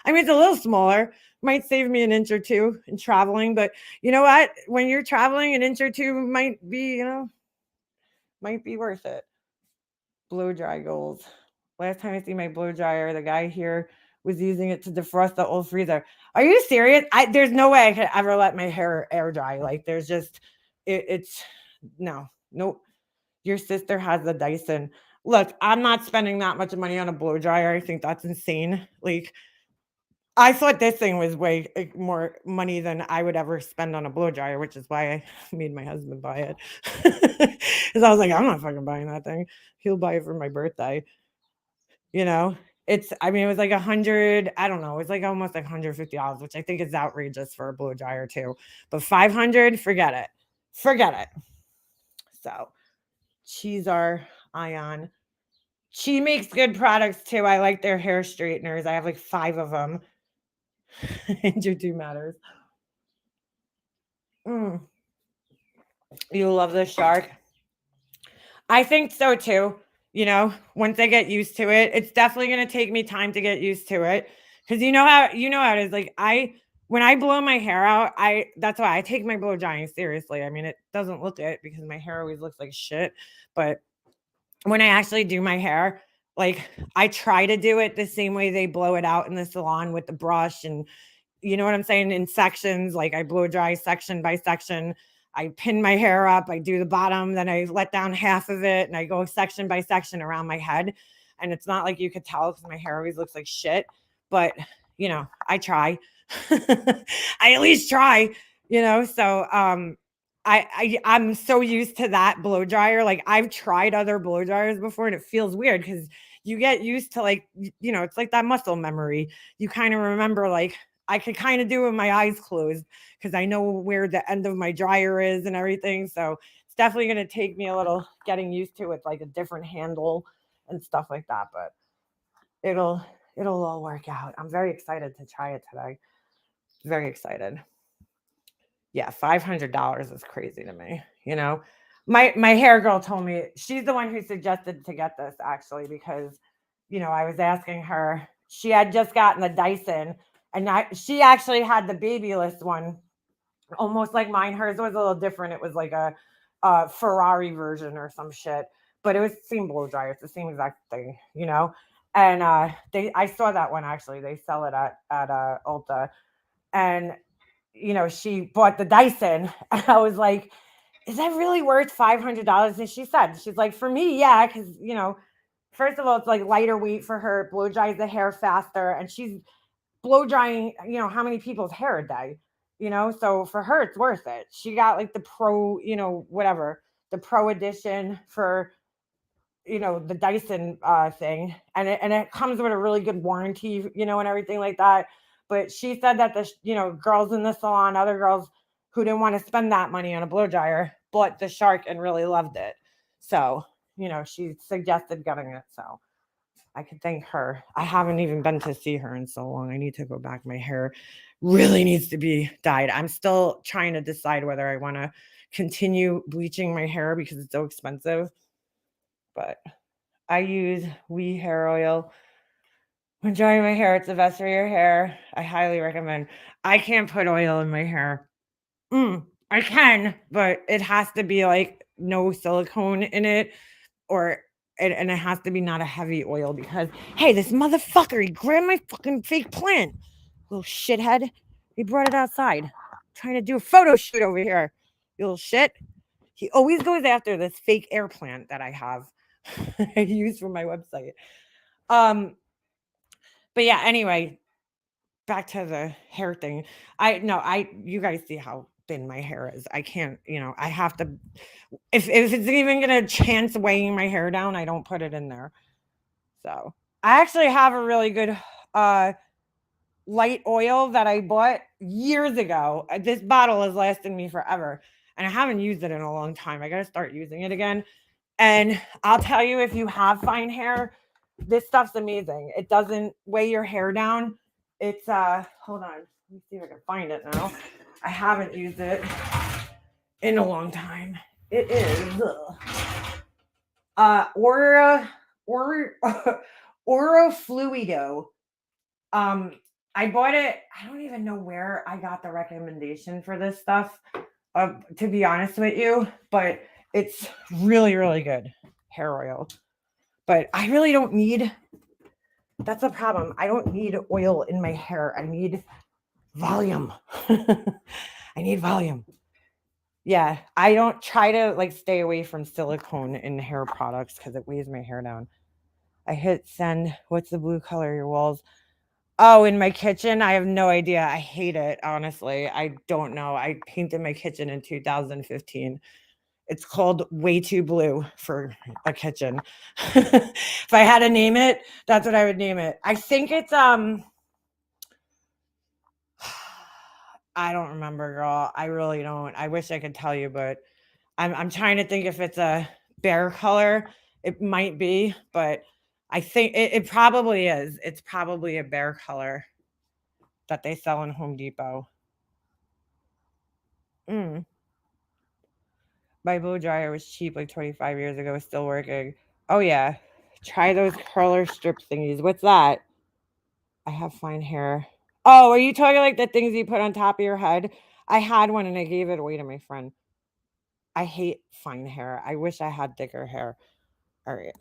A: I mean, it's a little smaller, might save me an inch or two in traveling, but you know what? When you're traveling, an inch or two might be worth it. Blow dry goals. Last time I see my blow dryer, the guy here was using it to defrost the old freezer. Are you serious? There's no way I could ever let my hair air dry. Like there's just, it's no, nope. Your sister has the Dyson. Look, I'm not spending that much money on a blow dryer. I think that's insane. Like, I thought this thing was way more money than I would ever spend on a blow dryer, which is why I made my husband buy it. Because I was like, I'm not fucking buying that thing. He'll buy it for my birthday. You know, it was like 100, I don't know, it's like almost like $150, which I think is outrageous for a blow dryer too. But 500, forget it. So, she's our Ion. She makes good products too. I like their hair straighteners. I have like 5 of them. Injured too matters. You love the Shark. I think so too. You know, once I get used to it, it's definitely going to take me time to get used to it. Because you know how it is. Like when I blow my hair out, that's why I take my blow drying seriously. I mean, it doesn't look it because my hair always looks like shit. But when I actually do my hair, like I try to do it the same way they blow it out in the salon with the brush, and you know what I'm saying, in sections. Like I blow dry section by section. I pin my hair up, I do the bottom, then I let down half of it, and I go section by section around my head. And it's not like you could tell because my hair always looks like shit. But, you know, I try. I at least try, you know. So I'm so used to that blow dryer. Like I've tried other blow dryers before and it feels weird because you get used to like, you know, it's like that muscle memory. You kind of remember like I could kind of do it with my eyes closed because I know where the end of my dryer is and everything. So it's definitely going to take me a little getting used to it, like a different handle and stuff like that. But it'll all work out. I'm very excited to try it today. Very excited. Yeah, $500 is crazy to me. You know, my hair girl told me she's the one who suggested to get this actually because, you know, I was asking her. She had just gotten the Dyson, and she actually had the babyless one, almost like mine. Hers was a little different. It was like a Ferrari version or some shit, but it was the same blow dryer. It's the same exact thing, you know. And I saw that one actually. They sell it at Ulta, and you know, she bought the Dyson. And I was like, is that really worth $500? And she said, she's like, for me, yeah, because, you know, first of all, it's like lighter weight for her, it blow dries the hair faster. And she's blow drying, you know, how many people's hair a day, you know? So for her, it's worth it. She got like the pro, you know, whatever, the pro edition for, you know, the Dyson thing, and it comes with a really good warranty, you know, and everything like that. But she said that the you know, girls in the salon, other girls who didn't want to spend that money on a blow dryer, bought the Shark and really loved it. So, you know, she suggested getting it. So I could thank her. I haven't even been to see her in so long. I need to go back. My hair really needs to be dyed. I'm still trying to decide whether I want to continue bleaching my hair because it's so expensive. But I use We hair oil when drying my hair. It's the best for your hair. I highly recommend. I can't put oil in my hair. I can, but it has to be like no silicone in it, or and it has to be not a heavy oil because hey, this motherfucker, he grabbed my fucking fake plant. Little shithead. He brought it outside. Trying to do a photo shoot over here. You little shit. He always goes after this fake air plant that I have. I use for my website. But yeah, anyway, back to the hair thing. You guys see how thin my hair is. I can't, you know, I have to if it's even gonna chance weighing my hair down, I don't put it in there. So I actually have a really good light oil that I bought years ago. This bottle has lasted me forever. And I haven't used it in a long time. I gotta start using it again. And I'll tell you, if you have fine hair, this stuff's amazing. It doesn't weigh your hair down. It's hold on. Let me see if I can find it now. I haven't used it in a long time. It is Oro Fluido. I bought it. I don't even know where I got the recommendation for this stuff, to be honest with you, but it's really, really good hair oil. But I really don't need, that's a problem. I don't need oil in my hair. I need volume. I need volume. Yeah, I don't try to like stay away from silicone in hair products because it weighs my hair down. I hit send. What's the blue color your walls? Oh, in my kitchen, I have no idea. I hate it, honestly. I don't know. I painted my kitchen in 2015. It's called Way Too Blue for a kitchen. If I had to name it, that's what I would name it. I think it's I don't remember, girl. I really don't. I wish I could tell you, but I'm trying to think if it's a bear color. It might be, but I think it probably is. It's probably a bear color that they sell in Home Depot. My blow dryer was cheap like 25 years ago. It's still working. Oh yeah. Try those curler strip thingies. What's that? I have fine hair. Oh, are you talking like the things you put on top of your head? I had one and I gave it away to my friend. I hate fine hair. I wish I had thicker hair. All right.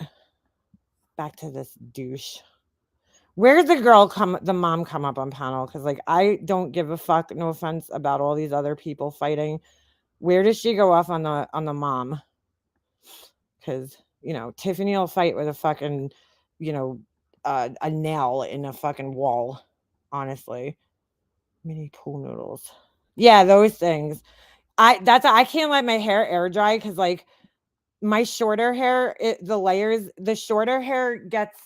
A: Back to this douche. Where's the mom come up on panel? Because like I don't give a fuck, no offense, about all these other people fighting. Where does she go off on the mom? Because, you know, Tiffany will fight with a fucking, a nail in a fucking wall, honestly. Mini pool noodles. Yeah, those things. I can't let my hair air dry because like my shorter hair, the shorter hair gets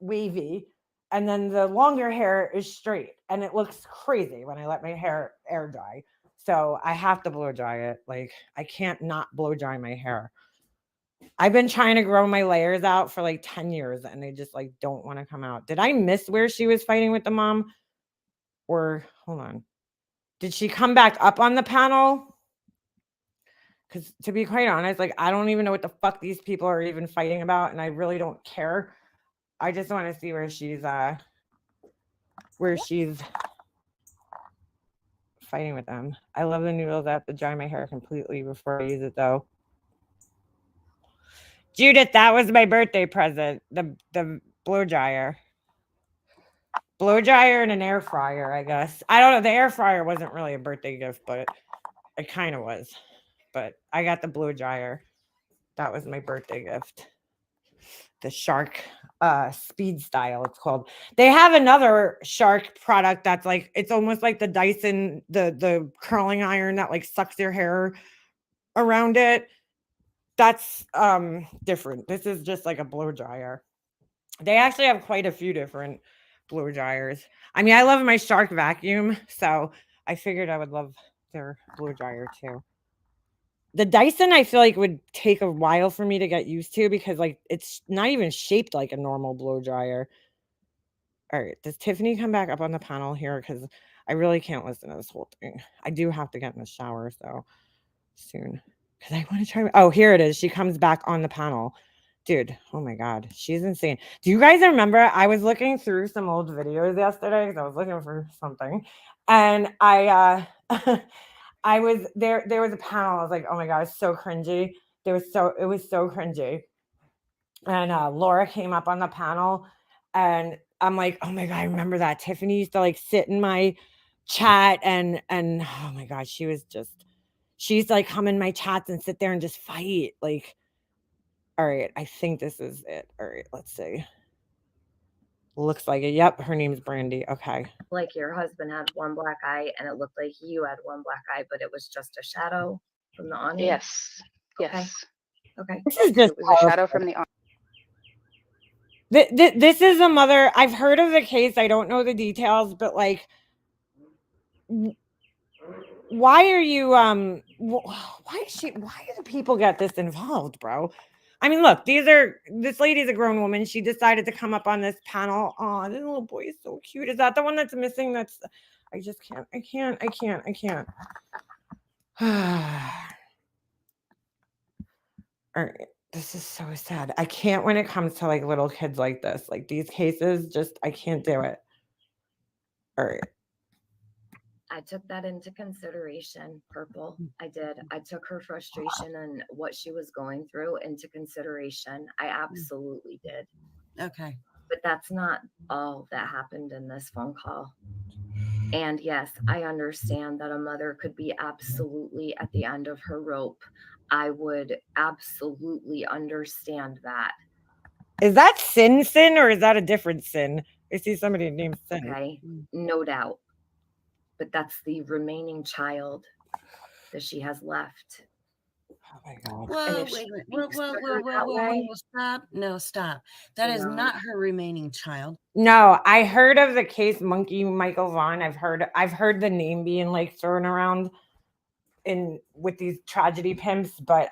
A: wavy, and then the longer hair is straight, and it looks crazy when I let my hair air dry. So I have to blow dry it. Like I can't not blow dry my hair. I've been trying to grow my layers out for like 10 years and they just like don't want to come out. Did I miss where she was fighting with the mom? Or hold on. Did she come back up on the panel? Because to be quite honest, like I don't even know what the fuck these people are even fighting about, and I really don't care. I just want to see where she's fighting with them. I love the noodles. I have to dry my hair completely before I use it though. Judith, that was my birthday present. The blow dryer. Blow dryer and an air fryer, I guess. I don't know. The air fryer wasn't really a birthday gift, but it kind of was. But I got the blow dryer. That was my birthday gift. The Shark Speed Style, it's called. They have another Shark product that's like, it's almost like the Dyson, the curling iron that like sucks your hair around it. That's different. This is just like a blow dryer. They actually have quite a few different blow dryers. I mean, I love my Shark vacuum, so I figured I would love their blow dryer too. The Dyson, I feel like would take a while for me to get used to because like it's not even shaped like a normal blow dryer. All right, does Tiffany come back up on the panel here? Because I really can't listen to this whole thing. I do have to get in the shower, so soon. Because I want to try. Oh, here it is. She comes back on the panel. Dude, oh my God, she's insane. Do you guys remember? I was looking through some old videos yesterday because I was looking for something. And I I was there was a panel. I was like, oh my God, it's so cringy. It was so cringy. And Laura came up on the panel and I'm like, oh my God, I remember that. Tiffany used to like sit in my chat and oh my God, she used to like come in my chats and sit there and just fight. Like, all right, I think this is it. All right, let's see. Looks like it. Yep, her name's Brandy. Okay.
F: Like your husband had one black eye and it looked like you had one black eye, but it was just a shadow from the awning?
G: Yes. Yes.
F: Okay.
A: This is just
G: It was a shadow from the awning.
A: This is a mother. I've heard of the case. I don't know the details, but like, why are you why do people get this involved, bro? I mean, look, this lady's a grown woman. She decided to come up on this panel. Oh, this little boy is so cute. Is that the one that's missing? I just can't. I can't. All right. This is so sad. I can't when it comes to like little kids like this. Like these cases, just I can't do it. All right.
F: I took that into consideration, Purple. I did. I took her frustration and what she was going through into consideration. I absolutely did.
C: Okay.
F: But that's not all that happened in this phone call. And yes, I understand that a mother could be absolutely at the end of her rope. I would absolutely understand that.
A: Is that Sin or is that a different Sin? I see somebody named Sin.
F: Okay, no doubt. But that's the remaining child that she has left.
A: Oh my God.
C: Whoa, wait a minute. Whoa, stop. No, stop. That is not her remaining child.
A: No, I heard of the case Monkey Michael Vaughn. I've heard the name being like thrown around with these tragedy pimps, but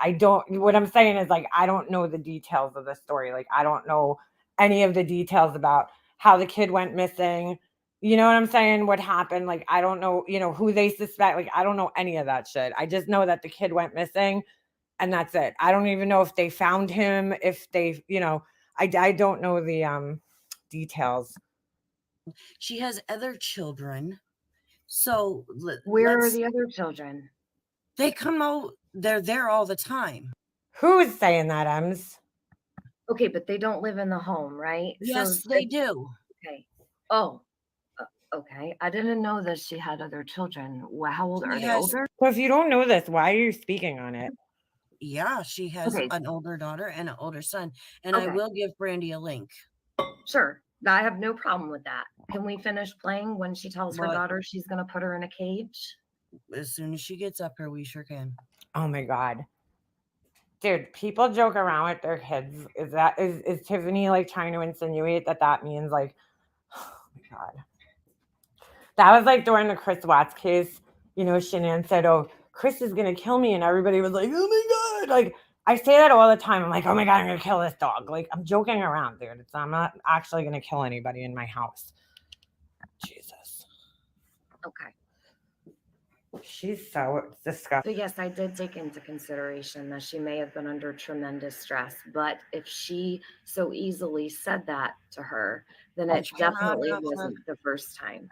A: what I'm saying is like I don't know the details of the story. Like I don't know any of the details about how the kid went missing. You know what I'm saying? What happened? Like I don't know, who they suspect. Like I don't know any of that shit. I just know that the kid went missing and that's it. I don't even know if they found him, if they, I don't know the details.
C: She has other children. So
F: where are the other children?
C: They come out. They're there all the time.
A: Who's saying that, Ems?
F: Okay, but they don't live in the home, right?
C: Yes, they do.
F: Okay. Oh, okay. I didn't know that she had other children. How old are they? Older?
A: Well, if you don't know this, why are you speaking on it?
C: Yeah, she has an older daughter and an older son. And I will give Brandy a link.
F: Sure. I have no problem with that. Can we finish playing when she tells her
C: What?
F: daughter she's going to put her in a cage?
C: As soon as she gets up here, we sure can.
A: Oh my God. Dude, people joke around with their kids. Is Tiffany like trying to insinuate that means like, oh my God. That was like during the Chris Watts case, Shanann said, oh, Chris is going to kill me. And everybody was like, oh my God. Like, I say that all the time. I'm like, oh my God, I'm going to kill this dog. Like, I'm joking around, dude. I'm not actually going to kill anybody in my house. Jesus.
F: Okay.
A: She's so disgusting.
F: But yes, I did take into consideration that she may have been under tremendous stress. But if she so easily said that to her, then it definitely wasn't the first time.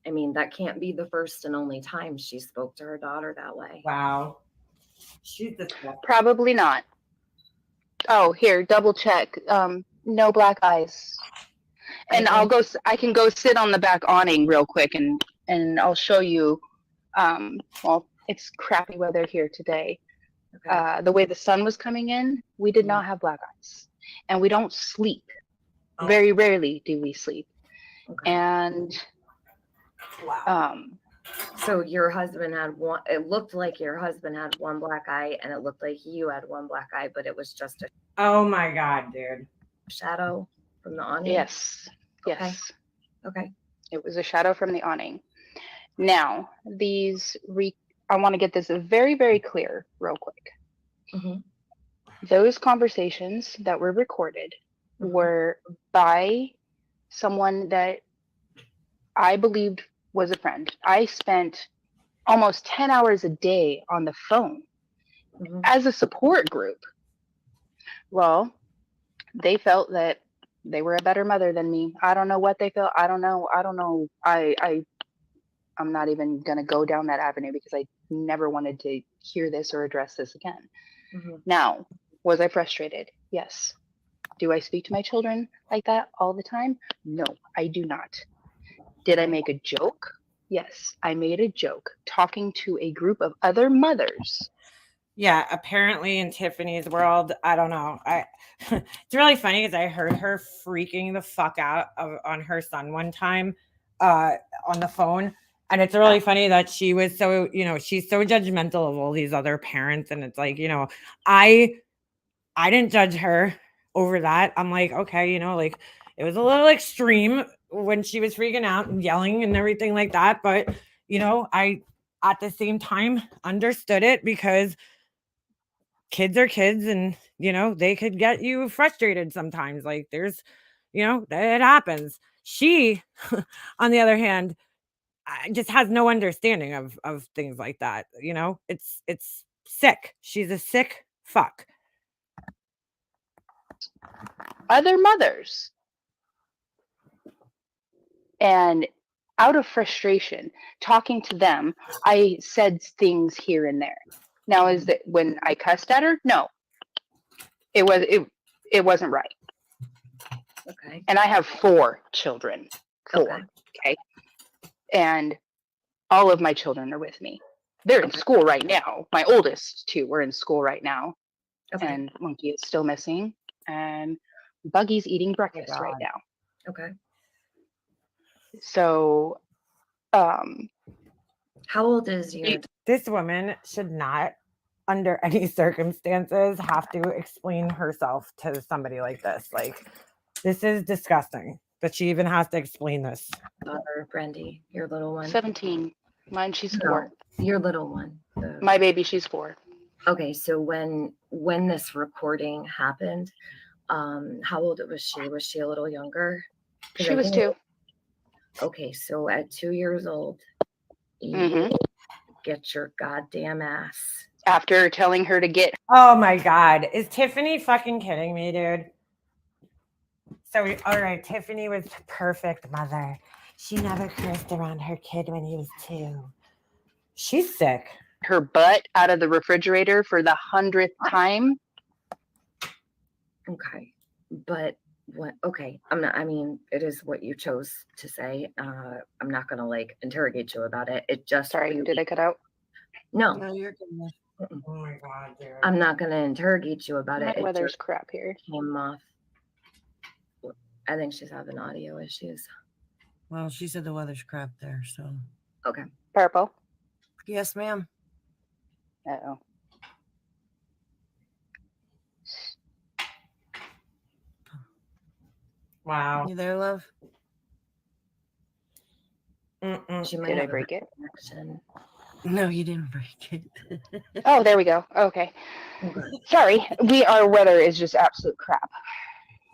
F: I mean, that can't be the first and only time she spoke to her daughter that way.
A: Wow. She's disgusting.
G: Probably not. Oh, here, double check. No black eyes. And I can go sit on the back awning real quick and I'll show you. Well, it's crappy weather here today.
F: Okay.
G: The way the sun was coming in, we did not have black eyes, and we don't sleep.
A: Oh.
G: Very rarely do we sleep.
F: Okay.
G: And
A: Wow.
F: So your husband had one. It looked like your husband had one black eye, and it looked like you had one black eye, but it was just a
A: Oh my God, dude.
F: shadow from the awning.
G: yes,
F: Okay.
G: yes,
F: Okay.
G: it was a shadow from the awning. Now, I want to get this very, very clear real quick.
F: Mm-hmm.
G: Those conversations that were recorded
F: Mhm.
G: were by someone that I believed was a friend. I spent almost 10 hours a day on the phone
F: Mhm.
G: as a support group. Well, they felt that they were a better mother than me. I don't know what they felt. I don't know. I'm not even going to go down that avenue because I never wanted to hear this or address this again.
F: Mhm.
G: Now, was I frustrated? Yes. Do I speak to my children like that all the time? No, I do not. Did I make a joke? Yes, I made a joke talking to a group of other mothers.
A: Yeah, apparently in Tiffany's world, I don't know. It's really funny because I heard her freaking the fuck out on her son one time on the phone. And it's really funny that she was so, she's so judgmental of all these other parents. And it's like, I didn't judge her over that. I'm like, okay, like it was a little extreme when she was freaking out and yelling and everything like that. But, I at the same time understood it because kids are kids and, they could get you frustrated sometimes. Like there's, it happens. She, on the other hand, just has no understanding of things like that. It's sick. She's a sick fuck.
G: Other mothers. And out of frustration, talking to them, I said things here and there. Now, is that when I cussed at her? No. It wasn't right.
F: Okay.
G: And I have 4 children. 4. Okay. And all of my children are with me. They're in school right now. My oldest 2 are in school right now.
F: Okay.
G: And Monkey is still missing. And Buggy's eating breakfast right now.
F: Okay.
G: So,
F: How old is your?
A: This woman should not, under any circumstances, have to explain herself to somebody like this. Like, this is disgusting that she even has to explain this.
F: Daughter, Brandy, your little one.
G: 17. Mine, she's
F: No,
G: 4.
F: your little one.
G: My baby, she's 4.
F: Okay, so when this recording happened, how old was she? Was she a little younger?
G: She was 2.
F: Okay, so at 2 years old, you
G: Mhm.
F: get your goddamn ass.
G: After telling her to get.
A: Oh my God. Is Tiffany fucking kidding me, dude? So, all right, Tiffany was the perfect mother. She never cursed around her kid when he was 2. She's sick.
G: Her butt out of the refrigerator for the 100th time.
F: Okay, but what? Okay, I'm not. I mean, it is what you chose to say. I'm not gonna like interrogate you about it. It just.
G: Sorry, did I cut out?
F: No.
C: No, you're good.
A: Oh my God, dude.
F: I'm not gonna interrogate you about it.
G: My
F: It
G: weather's
F: just
G: crap here.
F: came off I think she's having audio issues.
C: Well, she said the weather's crap there, so.
F: Okay.
G: Purple.
C: Yes, ma'am.
G: Uh-oh.
A: Wow.
C: You there, love?
F: She might
G: Did I
F: have a
G: break it?
F: connection.
C: No, you didn't break it.
G: Oh, there we go. Okay. Sorry. Our weather is just absolute crap.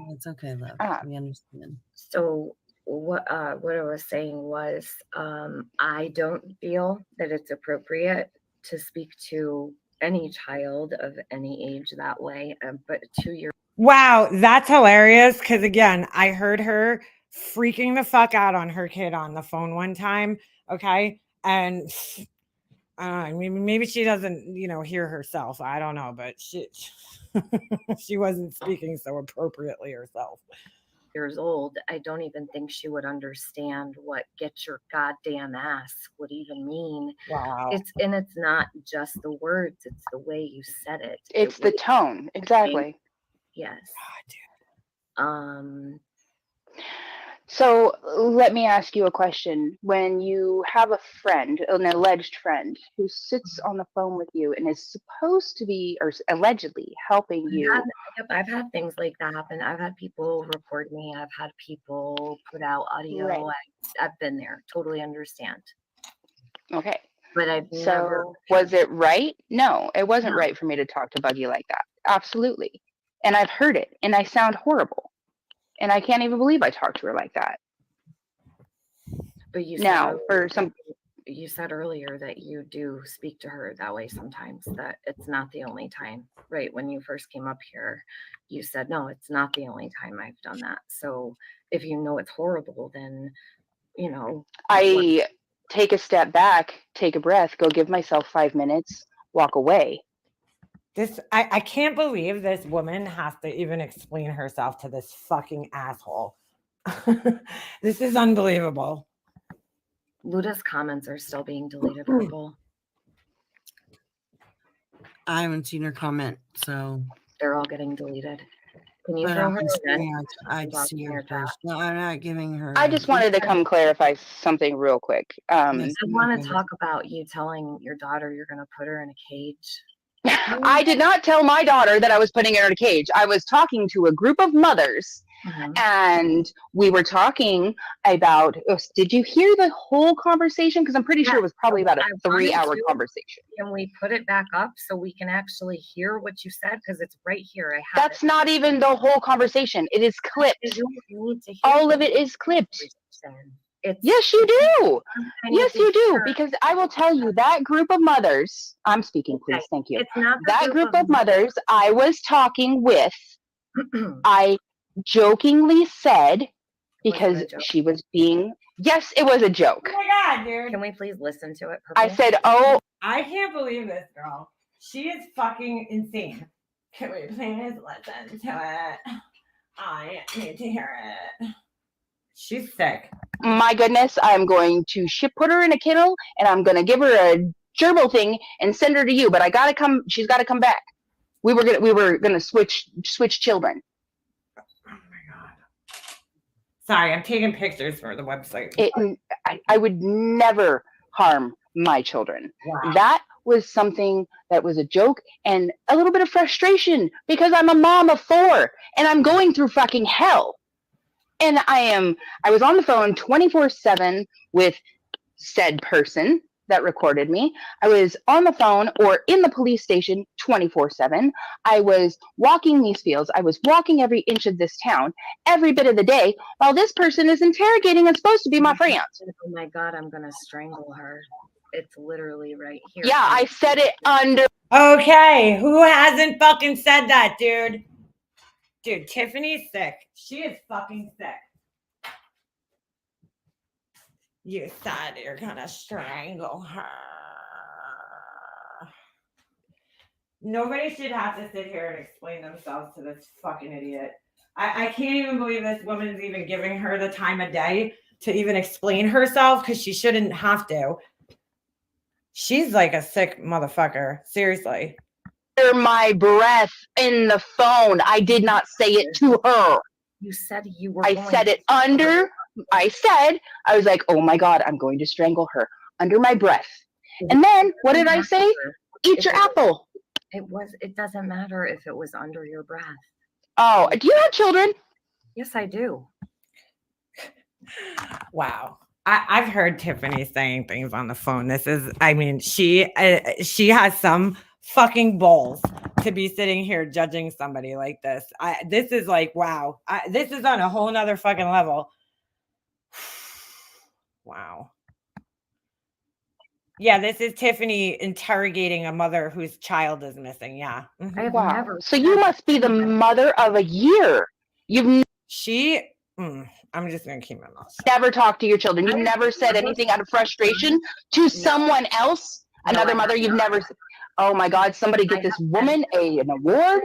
C: It's okay, love.
G: Ah.
C: We understand.
F: So what I was saying was, I don't feel that it's appropriate to speak to any child of any age that way, but to your
A: Wow, that's hilarious. Because again, I heard her freaking the fuck out on her kid on the phone one time. Okay, and I mean, maybe she doesn't, hear herself. I don't know, but she wasn't speaking so appropriately herself.
F: years old, I don't even think she would understand what "get your goddamn ass" would even mean.
A: Wow.
F: It's not just the words; it's the way you said it.
G: It's the tone. Exactly.
F: Yes.
G: So let me ask you a question. When you have a friend, an alleged friend, who sits on the phone with you and is supposed to be, or allegedly helping you.
F: I've had things like that happen. I've had people record me. I've had people put out audio.
G: Right.
F: I've been there. Totally understand.
G: Okay.
F: But I've never.
G: Was it right? No, it wasn't
F: No.
G: right for me to talk to Buggy like that. Absolutely. And I've heard it, and I sound horrible. And I can't even believe I talked to her like that.
F: But you said earlier that you do speak to her that way sometimes, that it's not the only time, right? When you first came up here, you said, no, it's not the only time I've done that. So if you know it's horrible, then,
G: I take a step back, take a breath, go give myself 5 minutes, walk away.
A: I can't believe this woman has to even explain herself to this fucking asshole. This is unbelievable.
F: Luda's comments are still being deleted, Purple.
C: I haven't seen her comment, so.
F: They're all getting deleted. Can you
C: But
F: throw her
C: I'd see her first. No, I'm not giving her.
G: I just wanted to come clarify something real quick.
F: I want to talk about you telling your daughter you're going to put her in a cage.
G: I did not tell my daughter that I was putting her in a cage. I was talking to a group of mothers, and we were talking about, did you hear the whole conversation? Because I'm pretty sure it was probably about a 3-hour conversation.
F: Can we put it back up so we can actually hear what you said? Because it's right here.
G: That's not even the whole conversation. It is clipped.
F: You need to hear
G: all of it is clipped. Yes, you do. Yes, you do. Because I will tell you, that group of mothers, I'm speaking, please. Thank you.
F: It's not
G: that group of mothers I was talking with, I jokingly said, because she was being, yes, it was a joke.
A: Oh my God, dude.
F: Can we please listen to it?
G: I said, oh.
A: I can't believe this girl. She is fucking insane. Can we please listen to it? I need to hear it. She's sick.
G: My goodness, I'm going to put her in a kennel, and I'm going to give her a gerbil thing and send her to you. But she's got to come back. We were gonna switch children.
A: Oh my God. Sorry, I'm taking pictures for the website.
G: I would never harm my children. Wow. That was something that was a joke and a little bit of frustration because I'm a mom of 4 and I'm going through fucking hell. And I was on the phone 24/7 with said person that recorded me. I was on the phone or in the police station 24/7. I was walking these fields. I was walking every inch of this town, every bit of the day, while this person is interrogating and supposed to be my friend.
F: Oh my God, I'm going to strangle her. It's literally right here.
G: Yeah, I said it under.
A: Okay, who hasn't fucking said that, dude? Dude, Tiffany's sick. She is fucking sick. You said you're gonna strangle her. Nobody should have to sit here and explain themselves to this fucking idiot. I can't even believe this woman's even giving her the time of day to even explain herself because she shouldn't have to. She's like a sick motherfucker. Seriously.
G: My breath in the phone. I did not say it to her.
F: You said you were
G: I
F: going
G: said it under, I was like, oh my God, I'm going to strangle her under my breath. And then what did I say? Eat your apple.
F: It doesn't matter if it was under your breath.
G: Oh, do you have children?
F: Yes, I do.
A: Wow. I've heard Tiffany saying things on the phone. This is, I mean, she has some fucking balls to be sitting here judging somebody like this. This is like, wow. This is on a whole nother fucking level. Wow. Yeah, this is Tiffany interrogating a mother whose child is missing. Yeah.
F: I have
G: Wow.
F: never.
G: So you must be the mother of a year. You've
A: I'm just gonna keep my mouth shut.
G: never talked to your children. You've never said anything out of frustration to someone else, another mother. You've never. Oh my God! Somebody get this woman an award.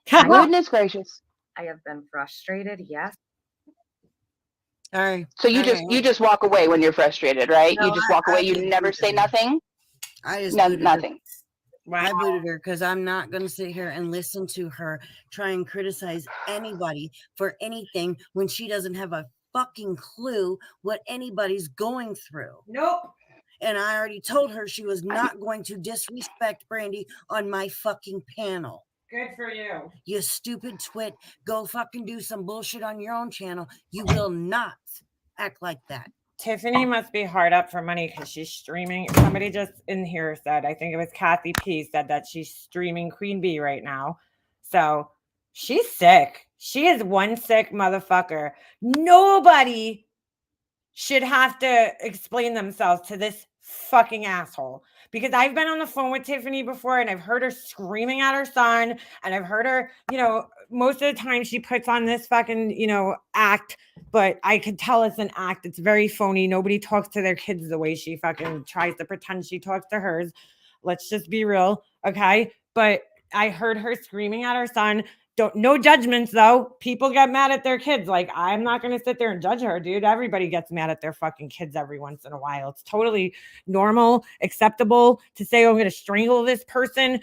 G: Goodness gracious!
F: I have been frustrated. Yes.
C: All right.
G: So you just walk away when you're frustrated, right?
F: No,
G: you just walk away. You never say nothing.
C: I just booted her.
G: Nothing.
C: I booted her because I'm not going to sit here and listen to her try and criticize anybody for anything when she doesn't have a fucking clue what anybody's going through.
A: Nope.
C: And I already told her she was not going to disrespect Brandy on my fucking panel.
A: Good for you.
C: You stupid twit. Go fucking do some bullshit on your own channel. You will not act like that.
A: Tiffany must be hard up for money because she's streaming. Somebody just in here said, I think it was Kathy P, said that she's streaming Queen Bee right now. So she's sick. She is one sick motherfucker. Nobody should have to explain themselves to this fucking asshole. Because I've been on the phone with Tiffany before and I've heard her screaming at her son. And I've heard her, most of the time she puts on this fucking, act. But I could tell it's an act. It's very phony. Nobody talks to their kids the way she fucking tries to pretend she talks to hers. Let's just be real. Okay. But I heard her screaming at her son. No judgments though. People get mad at their kids. Like, I'm not going to sit there and judge her, dude. Everybody gets mad at their fucking kids every once in a while. It's totally normal, acceptable to say, oh, I'm going to strangle this person.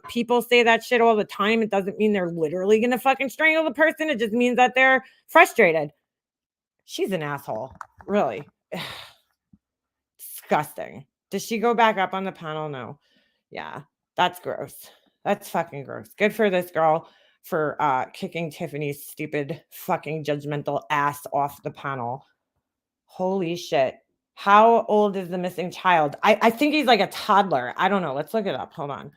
A: People say that shit all the time. It doesn't mean they're literally going to fucking strangle the person. It just means that they're frustrated. She's an asshole. Really. Disgusting. Does she go back up on the panel? No. Yeah. That's gross. That's fucking gross. Good for this girl for kicking Tiffany's stupid fucking judgmental ass off the panel. Holy shit. How old is the missing child? I think he's like a toddler. I don't know. Let's look it up. Hold on.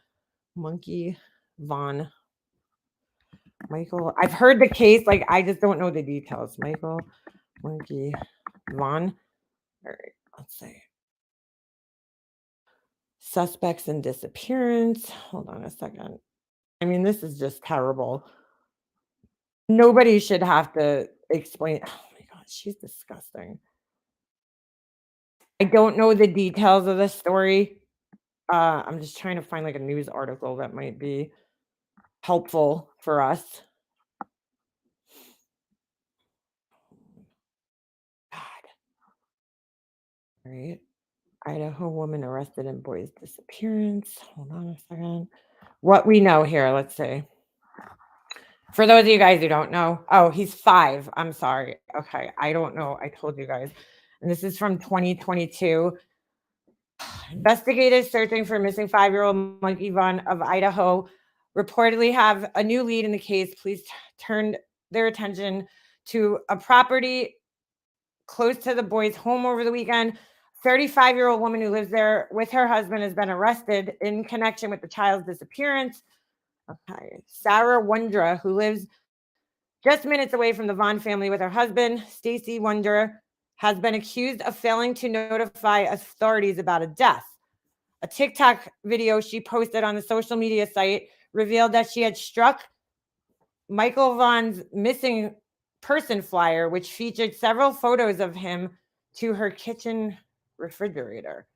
A: Monkey Von Michael. I've heard the case. Like, I just don't know the details. Michael Monkey Von. All right. Let's see. Suspects in disappearance. Hold on a second. I mean, this is just terrible. Nobody should have to explain. Oh my God, she's disgusting. I don't know the details of the story. I'm just trying to find like a news article that might be helpful for us. God. All right. Idaho woman arrested in boy's disappearance. Hold on a second. What we know here, let's see. For those of you guys who don't know, oh, he's 5. I'm sorry. Okay, I don't know. I told you guys. And this is from 2022. Investigators searching for missing 5-year-old Monkey Vaughn of Idaho reportedly have a new lead in the case. Police turned their attention to a property close to the boy's home over the weekend. 35-year-old woman who lives there with her husband has been arrested in connection with the child's disappearance. Okay. Sarah Wondra, who lives just minutes away from the Vaughn family with her husband, Stacy Wondra, has been accused of failing to notify authorities about a death. A TikTok video she posted on the social media site revealed that she had struck Michael Vaughn's missing person flyer, which featured several photos of him, to her kitchen refrigerator.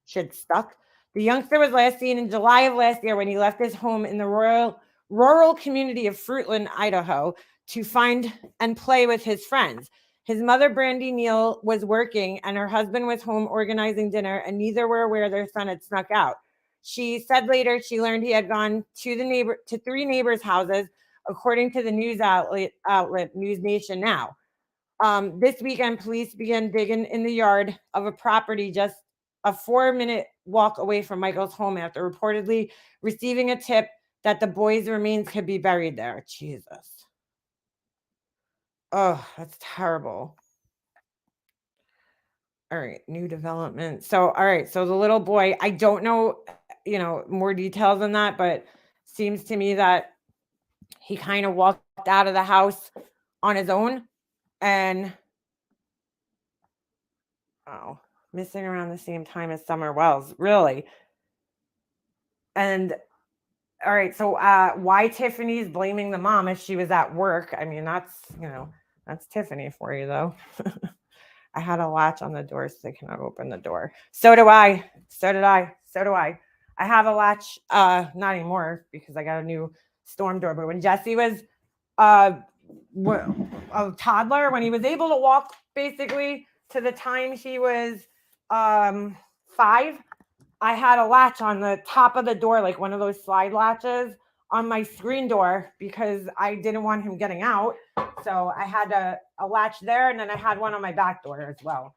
A: She had stuck. The youngster was last seen in July of last year when he left his home in the rural community of Fruitland, Idaho, to find and play with his friends. His mother, Brandy Neal, was working and her husband was home organizing dinner, and neither were aware their son had snuck out. She said later she learned he had gone to 3 neighbors' houses, according to the news outlet News Nation Now. This weekend, police began digging in the yard of a property just a 4-minute walk away from Michael's home after reportedly receiving a tip that the boy's remains could be buried there. Jesus. Oh, that's terrible. All right, new development. So, all right, so the little boy, I don't know, more details on that, but seems to me that he kind of walked out of the house on his own and missing around the same time as Summer Wells, really. And all right, so why Tiffany's blaming the mom if she was at work? I mean, that's Tiffany for you, though. I had a latch on the door, so they cannot open the door. So do I. So did I. So do I. I have a latch, not anymore because I got a new storm door. But when Jesse was a toddler, when he was able to walk basically to the time he was 5, I had a latch on the top of the door, like one of those slide latches on my screen door because I didn't want him getting out. So I had a latch there, and then I had one on my back door as well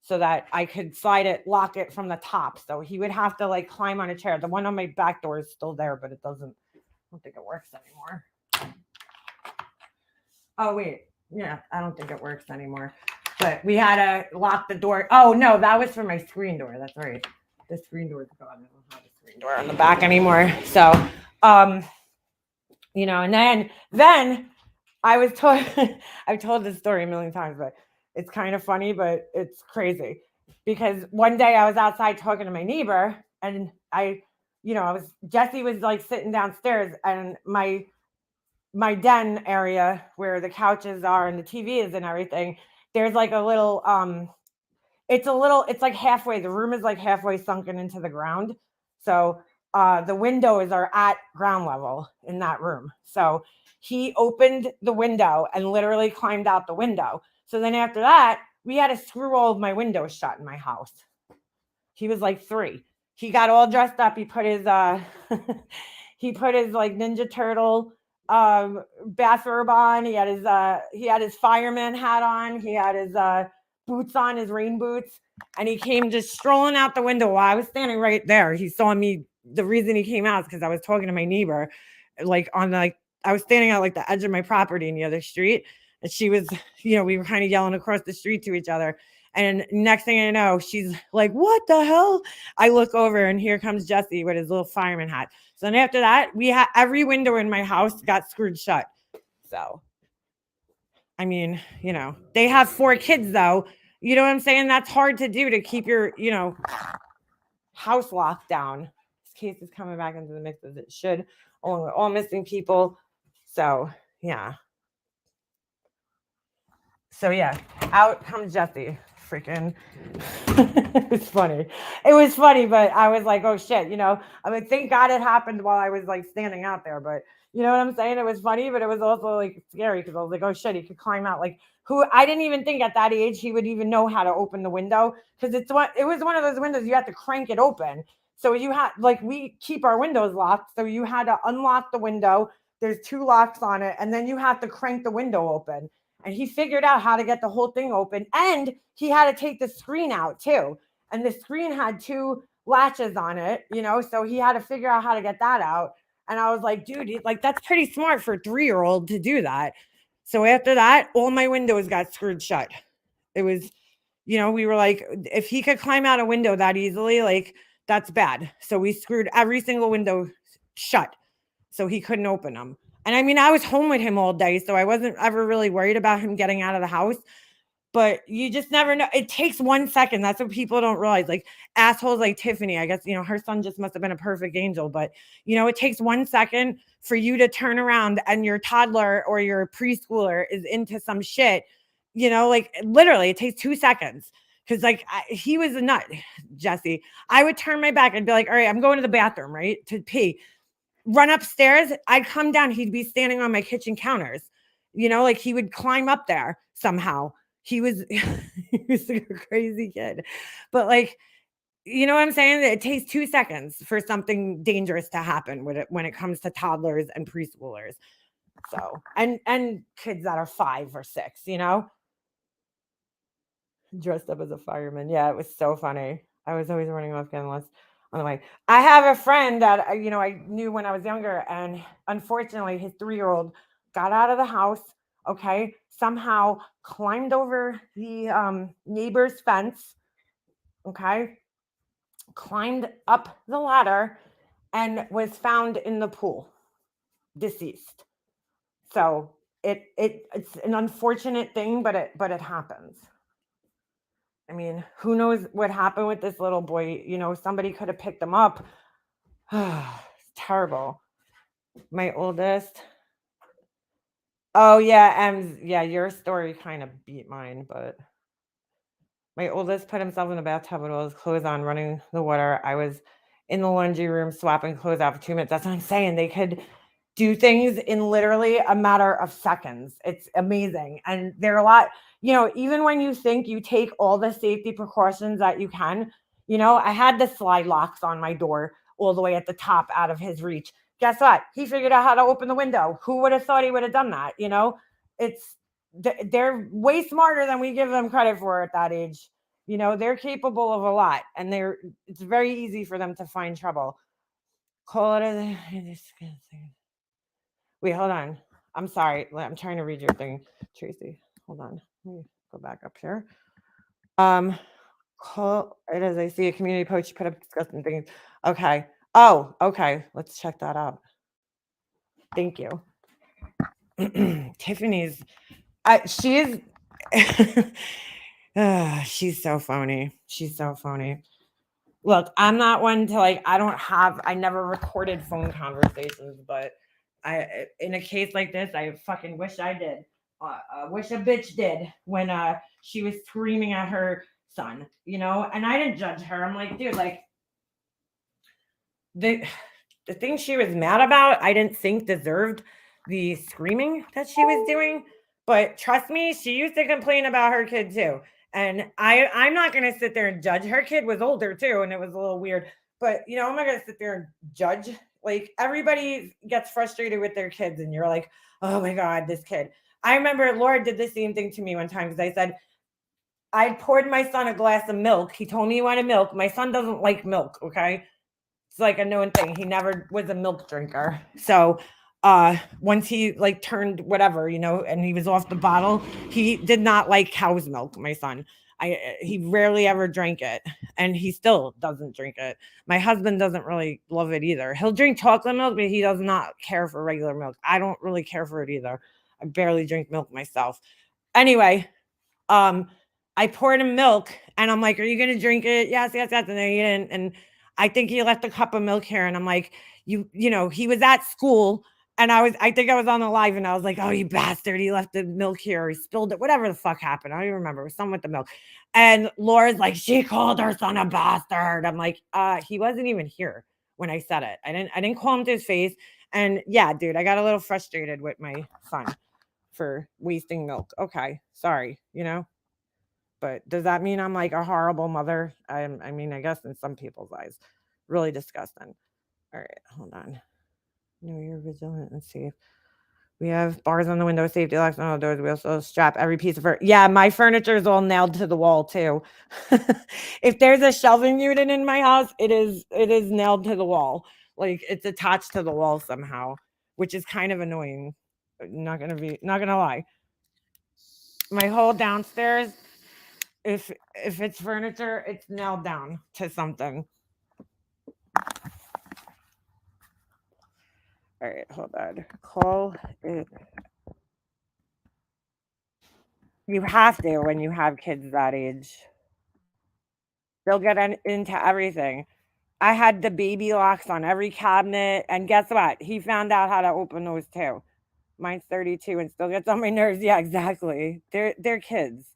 A: so that I could lock it from the top. So he would have to like climb on a chair. The one on my back door is still there, but I don't think it works anymore. Oh, wait. Yeah, I don't think it works anymore. But we had to lock the door. Oh, no, that was for my screen door. That's right. The screen door is gone. I don't have a screen door on the back anymore. So, and then I was told, I've told this story a million times, but it's kind of funny, but it's crazy because one day I was outside talking to my neighbor and Jesse was like sitting downstairs and my den area where the couches are and the TV is and everything, there's like a little, it's like halfway, the room is like halfway sunken into the ground. So the windows are at ground level in that room. So he opened the window and literally climbed out the window. So then after that, we had to screw all of my windows shut in my house. He was like 3. He got all dressed up. He put his like Ninja Turtle bathrobe on. He had his fireman hat on. He had his boots on, his rain boots, and he came just strolling out the window while I was standing right there. He saw me. The reason he came out is because I was talking to my neighbor, I was standing at like the edge of my property in the other street, and she was, we were kind of yelling across the street to each other. And next thing I know, she's like, "What the hell?" I look over and here comes Jesse with his little fireman hat. So then after that, we had every window in my house got screwed shut. So, I mean, they have 4 kids though. You know what I'm saying? That's hard to do to keep your, house locked down. This case is coming back into the mix as it should, along with all missing people. So, yeah. So, yeah, out comes Jesse. Freaking it was funny, but I was like, oh shit, I mean, thank God it happened while I was like standing out there, but you know what I'm saying? It was funny, but it was also like scary because I was like, oh shit, he could climb out. Like, I didn't even think at that age he would even know how to open the window because it was one of those windows you have to crank it open. So you had we keep our windows locked, so you had to unlock the window. There's 2 locks on it, and then you have to crank the window open. And he figured out how to get the whole thing open. And he had to take the screen out too. And the screen had 2 latches on it, so he had to figure out how to get that out. And I was like, dude, that's pretty smart for a 3-year-old to do that. So after that, all my windows got screwed shut. It was, we were like, if he could climb out a window that easily, that's bad. So we screwed every single window shut so he couldn't open them. And I mean, I was home with him all day, so I wasn't ever really worried about him getting out of the house. But you just never know. It takes 1 second. That's what people don't realize. Like assholes like Tiffany, I guess, her son just must have been a perfect angel. But, it takes 1 second for you to turn around and your toddler or your preschooler is into some shit. Literally, it takes 2 seconds. Because, he was a nut, Jesse. I would turn my back and be like, all right, I'm going to the bathroom, right, to pee. Run upstairs, I'd come down, he'd be standing on my kitchen counters. He would climb up there somehow. He was a crazy kid. But you know what I'm saying? It takes 2 seconds for something dangerous to happen when it comes to toddlers and preschoolers. So, and kids that are 5 or 6, dressed up as a fireman. Yeah, it was so funny. I was always running off getting lost on the way. I have a friend that I knew when I was younger, and unfortunately, his 3-year-old got out of the house. Okay, somehow climbed over the neighbor's fence. Okay, climbed up the ladder, and was found in the pool, deceased. So it's an unfortunate thing, but it happens. I mean, who knows what happened with this little boy? Somebody could have picked him up. It's terrible. My oldest. Oh yeah, yeah, your story kind of beat mine, but my oldest put himself in the bathtub with all his clothes on, running the water. I was in the laundry room swapping clothes out for 2 minutes. That's what I'm saying. They could do things in literally a matter of seconds. It's amazing. And they're a lot, even when you think you take all the safety precautions that you can, I had the slide locks on my door all the way at the top out of his reach. Guess what? He figured out how to open the window. Who would have thought he would have done that? They're way smarter than we give them credit for at that age. They're capable of a lot, and it's very easy for them to find trouble. Call it a Wait, hold on. I'm sorry. I'm trying to read your thing, Tracy. Hold on. Let me go back up here. Call it as I see a community post. You put up disgusting things. Okay. Oh, okay. Let's check that out. Thank you. Tiffany's. She is. She's so phony. She's so phony. Look, I'm not one to I never recorded phone conversations, but in a case like this, I fucking wish I did. Wish a bitch did when she was screaming at her son, and I didn't judge her. I'm like, dude, the thing she was mad about, I didn't think deserved the screaming that she was doing. But trust me, she used to complain about her kid too. And I'm not going to sit there and judge. Her kid was older too, and it was a little weird. But, I'm not going to sit there and judge. Like, everybody gets frustrated with their kids, and you're like, oh my God, this kid. I remember Laura did the same thing to me one time because I said, I poured my son a glass of milk. He told me he wanted milk. My son doesn't like milk, okay? It's like a known thing. He never was a milk drinker. So once he turned whatever, and he was off the bottle, he did not like cow's milk, my son. He rarely ever drank it, and he still doesn't drink it. My husband doesn't really love it either. He'll drink chocolate milk, but he does not care for regular milk. I don't really care for it either. I barely drink milk myself. Anyway, I poured him milk, and I'm like, are you going to drink it? Yes. And then he didn't. And I think he left a cup of milk here. And I'm like, he was at school, and I think I was on the live, and I was like, oh, you bastard. He left the milk here. He spilled it. Whatever the fuck happened. I don't even remember. It was something with the milk. And Laura's like, she called her son a bastard. I'm like, he wasn't even here when I said it. I didn't call him to his face. And yeah, dude, I got a little frustrated with my son for wasting milk. Okay. Sorry, But does that mean I'm like a horrible mother? I mean, I guess in some people's eyes. Really disgusting. All right, hold on. No, you're vigilant and safe. We have bars on the window, safety locks on all doors. We also strap every piece of furniture. Yeah, my furniture is all nailed to the wall too. If there's a shelving unit in my house, it is nailed to the wall. Like, it's attached to the wall somehow, which is kind of annoying. Not gonna lie. My whole downstairs, if it's furniture, it's nailed down to something. All right, hold on. Call it. You have to when you have kids that age. They'll get into everything. I had the baby locks on every cabinet, and guess what? He found out how to open those too. Mine's 32 and still gets on my nerves. Yeah, exactly. They're kids.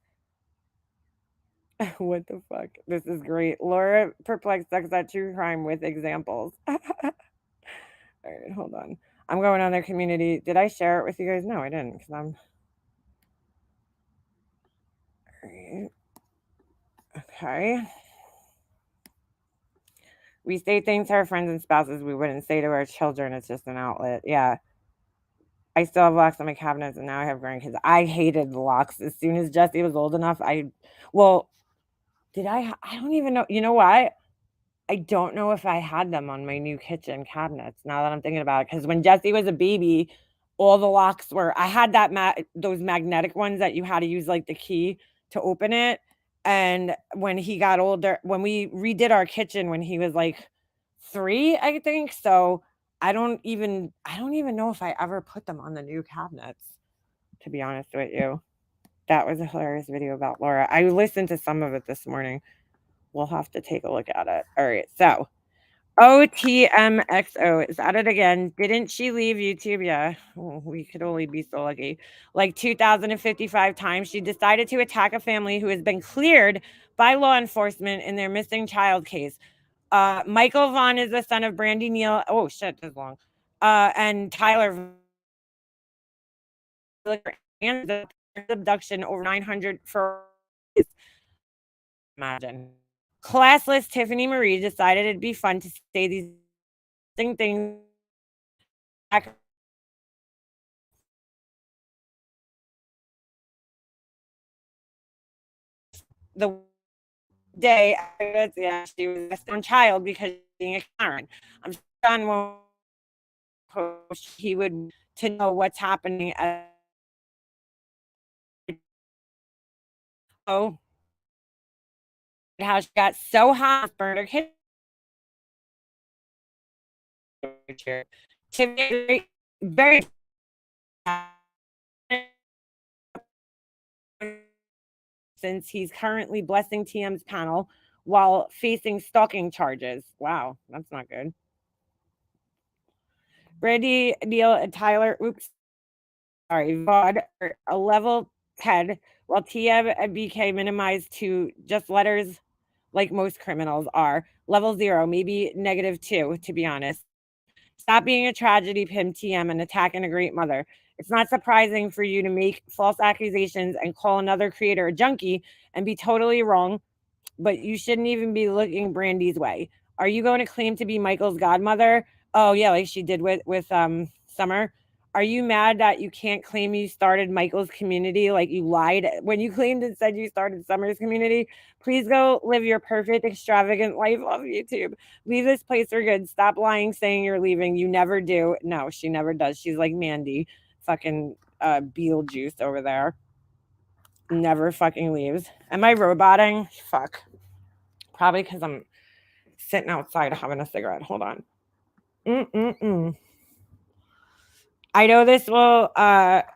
A: What the fuck? This is great. Laura perplexed sucks at true crime with examples. All right, hold on. I'm going on their community. Did I share it with you guys? No, I didn't, because I'm. All right. Okay. We say things to our friends and spouses we wouldn't say to our children. It's just an outlet. Yeah. I still have locks on my cabinets, and now I have grandkids. I hated the locks. As soon as Jesse was old enough, did I don't even know. You know what? I don't know if I had them on my new kitchen cabinets now that I'm thinking about it. Because when Jesse was a baby, all the locks were, I had those magnetic ones that you had to use like the key to open it. And when he got older, when we redid our kitchen when he was like 3, I think. So I don't even know if I ever put them on the new cabinets, to be honest with you. That was a hilarious video about Laura. I listened to some of it this morning. We'll have to take a look at it. All right. So OTMXO is at it again. Didn't she leave YouTube? Yeah. Oh, we could only be so lucky. Like 2,055 times. She decided to attack a family who has been cleared by law enforcement in their missing child case. Michael Vaughn is the son of Brandy Neal. Oh, shit. That's long. And Tyler and the abduction over 900 for imagine. Classless Tiffany Marie decided it'd be fun to say these things the day yeah, she was a stone child because being a Karen. I'm sure John won't post he would to know what's happening at how she got so hot burned her kid. Very, very since he's currently blessing TM's panel while facing stalking charges. Wow, that's not good. Brandy, Neal, and Tyler, Vaughn are a level 10, while TM and BK minimized to just letters like most criminals are. Level 0, maybe -2, to be honest. Stop being a tragedy pimp, TM, and attacking a great mother. It's not surprising for you to make false accusations and call another creator a junkie and be totally wrong, but you shouldn't even be looking Brandy's way. Are you going to claim to be Michael's godmother? Oh yeah, like she did with Summer. Are you mad that you can't claim you started Michael's community? Like you lied when you claimed and said you started Summer's community? Please go live your perfect, extravagant life off YouTube. Leave this place for good. Stop lying, saying you're leaving. You never do. No, she never does. She's like Mandy, fucking Beetlejuice over there. Never fucking leaves. Am I roboting? Fuck. Probably because I'm sitting outside having a cigarette. Hold on. I know this will,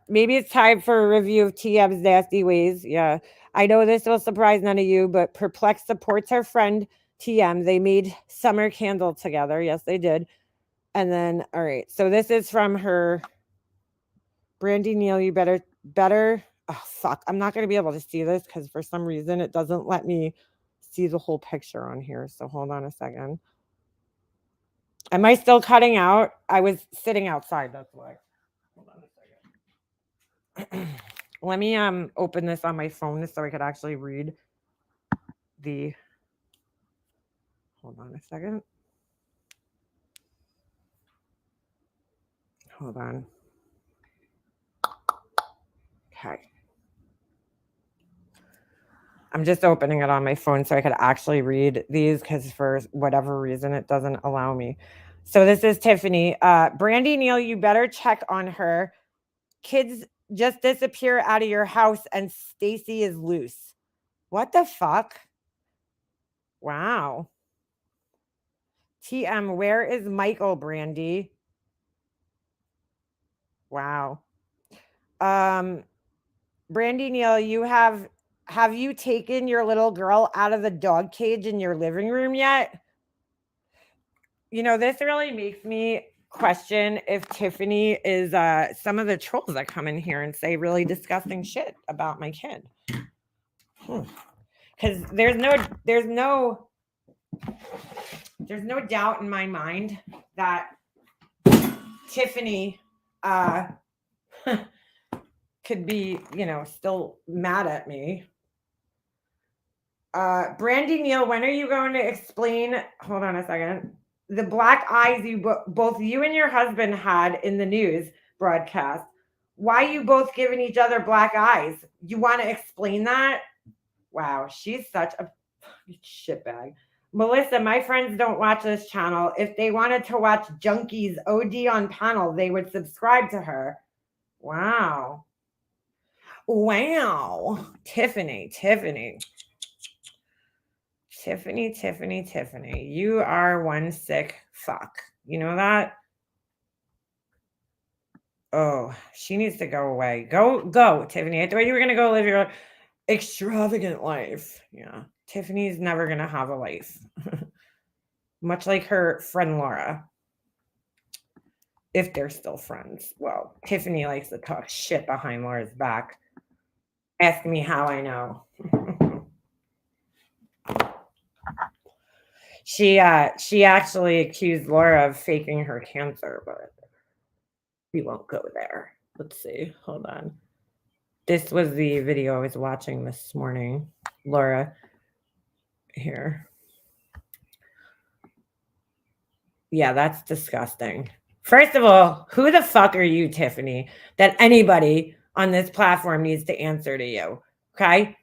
A: maybe it's time for a review of TM's nasty ways. Yeah. I know this will surprise none of you, but Perplex supports her friend TM. They made summer candle together. Yes, they did. And then, all right. So this is from her. Brandy Neal, you better. Oh, fuck. I'm not going to be able to see this because for some reason it doesn't let me see the whole picture on here. So hold on a second. Am I still cutting out? I was sitting outside. That's why. Hold on a second. Let me open this on my phone so I could actually read the. Hold on a second. Hold on. Okay. I'm just opening it on my phone so I could actually read these because for whatever reason it doesn't allow me. So this is Tiffany. Brandy Neal, you better check on her. Kids just disappear out of your house and Stacy is loose. What the fuck? Wow. TM, where is Michael, Brandy? Wow. Brandy Neal, have you taken your little girl out of the dog cage in your living room yet? You know, this really makes me question if Tiffany is some of the trolls that come in here and say really disgusting shit about my kid. Because there's no doubt in my mind that Tiffany could be, still mad at me. Brandy Neal, when are you going to explain? Hold on a second. The black eyes both you and your husband had in the news broadcast. Why you both giving each other black eyes? You want to explain that? Wow, she's such a shitbag. Melissa, my friends don't watch this channel. If they wanted to watch Junkies OD on panel, they would subscribe to her. Wow. Wow. Tiffany. You are one sick fuck. You know that? Oh, she needs to go away. Go, Tiffany. I thought you were going to go live your extravagant life. Yeah. Tiffany's never going to have a life. Much like her friend Laura. If they're still friends. Well, Tiffany likes to talk shit behind Laura's back. Ask me how I know. She actually accused Laura of faking her cancer, but we won't go there. Let's see. Hold on. This was the video I was watching this morning. Laura, here. Yeah, that's disgusting. First of all, who the fuck are you, Tiffany, that anybody on this platform needs to answer to you? Okay?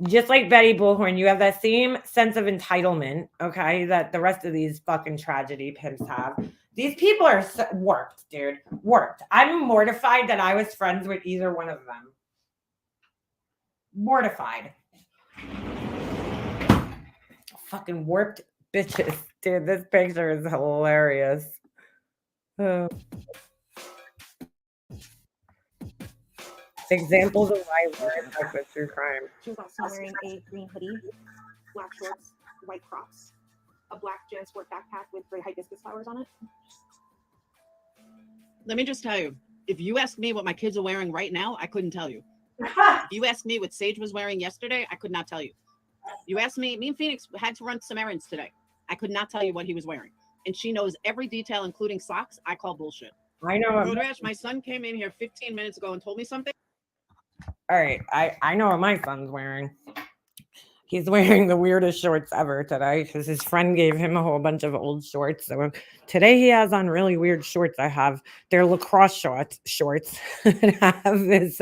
A: Just like Betty Bullhorn, you have that same sense of entitlement, okay, that the rest of these fucking tragedy pimps have. These people are warped, dude. Warped. I'm mortified that I was friends with either one of them. Mortified. Fucking warped bitches. Dude, this picture is hilarious. Examples of why Laura fucks with true crime.
H: She was also wearing a green hoodie, black shorts, white crocs, a black JanSport backpack with great hibiscus flowers on it.
I: Let me just tell you, if you ask me what my kids are wearing right now, I couldn't tell you. If you asked me what Sage was wearing yesterday, I could not tell you. You asked me and Phoenix had to run some errands today. I could not tell you what he was wearing. And she knows every detail, including socks. I call bullshit.
A: I know.
I: Road Rash, my son came in here 15 minutes ago and told me something.
A: All right. I know what my son's wearing. He's wearing the weirdest shorts ever today because his friend gave him a whole bunch of old shorts. So today he has on really weird shorts. They're lacrosse shorts that have this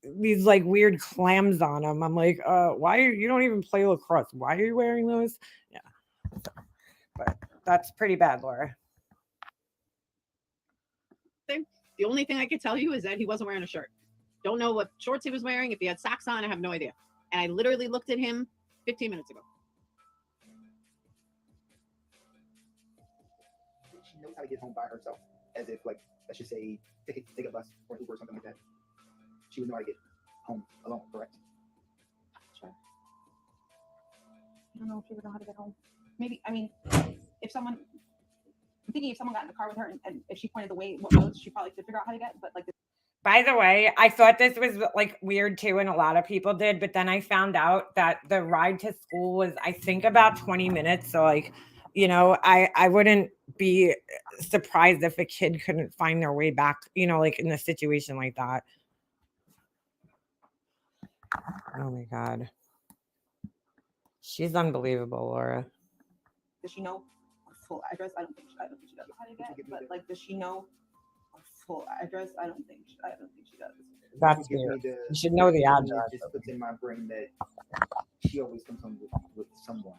A: these like weird clams on them. I'm like, why you don't even play lacrosse? Why are you wearing those? Yeah. But that's pretty bad, Laura.
I: The only thing I could tell you is that he wasn't wearing a shirt. Don't know what shorts he was wearing. If he had socks on, I have no idea. And I literally looked at him 15 minutes ago.
J: She knows how to get home by herself, as if, like, let's just say, take a bus or Uber or something like that. She would know how to get home alone, correct?
H: Sure. I don't know if she would know how to get home. Maybe, I mean, I'm thinking if someone got in the car with her and if she pointed the way, what roads she probably could figure out how to get, but like
A: By the way, I thought this was like weird too, and a lot of people did, but then I found out that the ride to school was, I think, about 20 minutes. So like, you know, I wouldn't be surprised if a kid couldn't find their way back, you know, like in a situation like that. Oh my God. She's unbelievable, Laura.
H: does she know a full address? I don't think she does know how to get, but like, does she know a full address? I don't think she does.
A: That's weird. You should know the address.
J: It just puts in my brain that she always comes home with someone.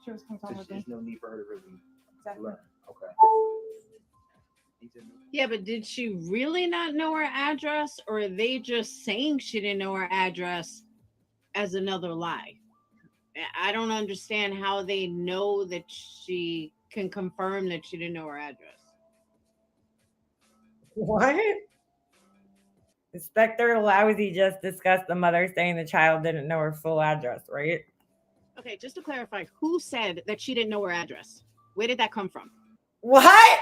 H: She always comes home with me.
J: There's no need for her to really learn. Okay.
I: Yeah, but did she really not know her address, or are they just saying she didn't know her address as another lie? I don't understand how they know that she can confirm that she didn't know her address.
A: What? Inspector Lousy just discussed the mother saying the child didn't know her full address, right?
I: Okay, just to clarify, who said that she didn't know her address? Where did that come from?
A: What?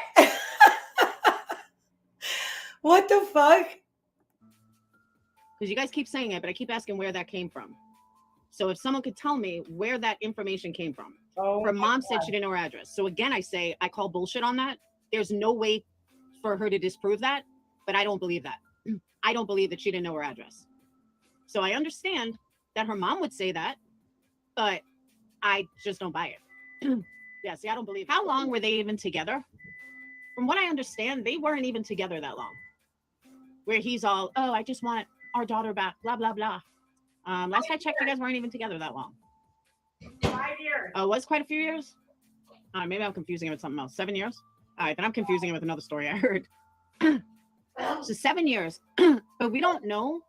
A: What the fuck?
I: Because you guys keep saying it, but I keep asking where that came from. So if someone could tell me where that information came from. Her mom said she didn't know her address. So again, I say I call bullshit on that. There's no way for her to disprove that, but I don't believe that. I don't believe that she didn't know her address. So I understand that her mom would say that, but I just don't buy it. Yeah, see, I don't believe. How long were they even together? From what I understand, they weren't even together that long. where he's all, oh, I just want our daughter back, blah, blah, blah. Last I checked, you guys weren't even together that long.
A: 5 years.
I: Oh, it was quite a few years? Maybe I'm confusing it with something else. 7 years? All right, then I'm confusing it with another story I heard. So 7 years. But we don't know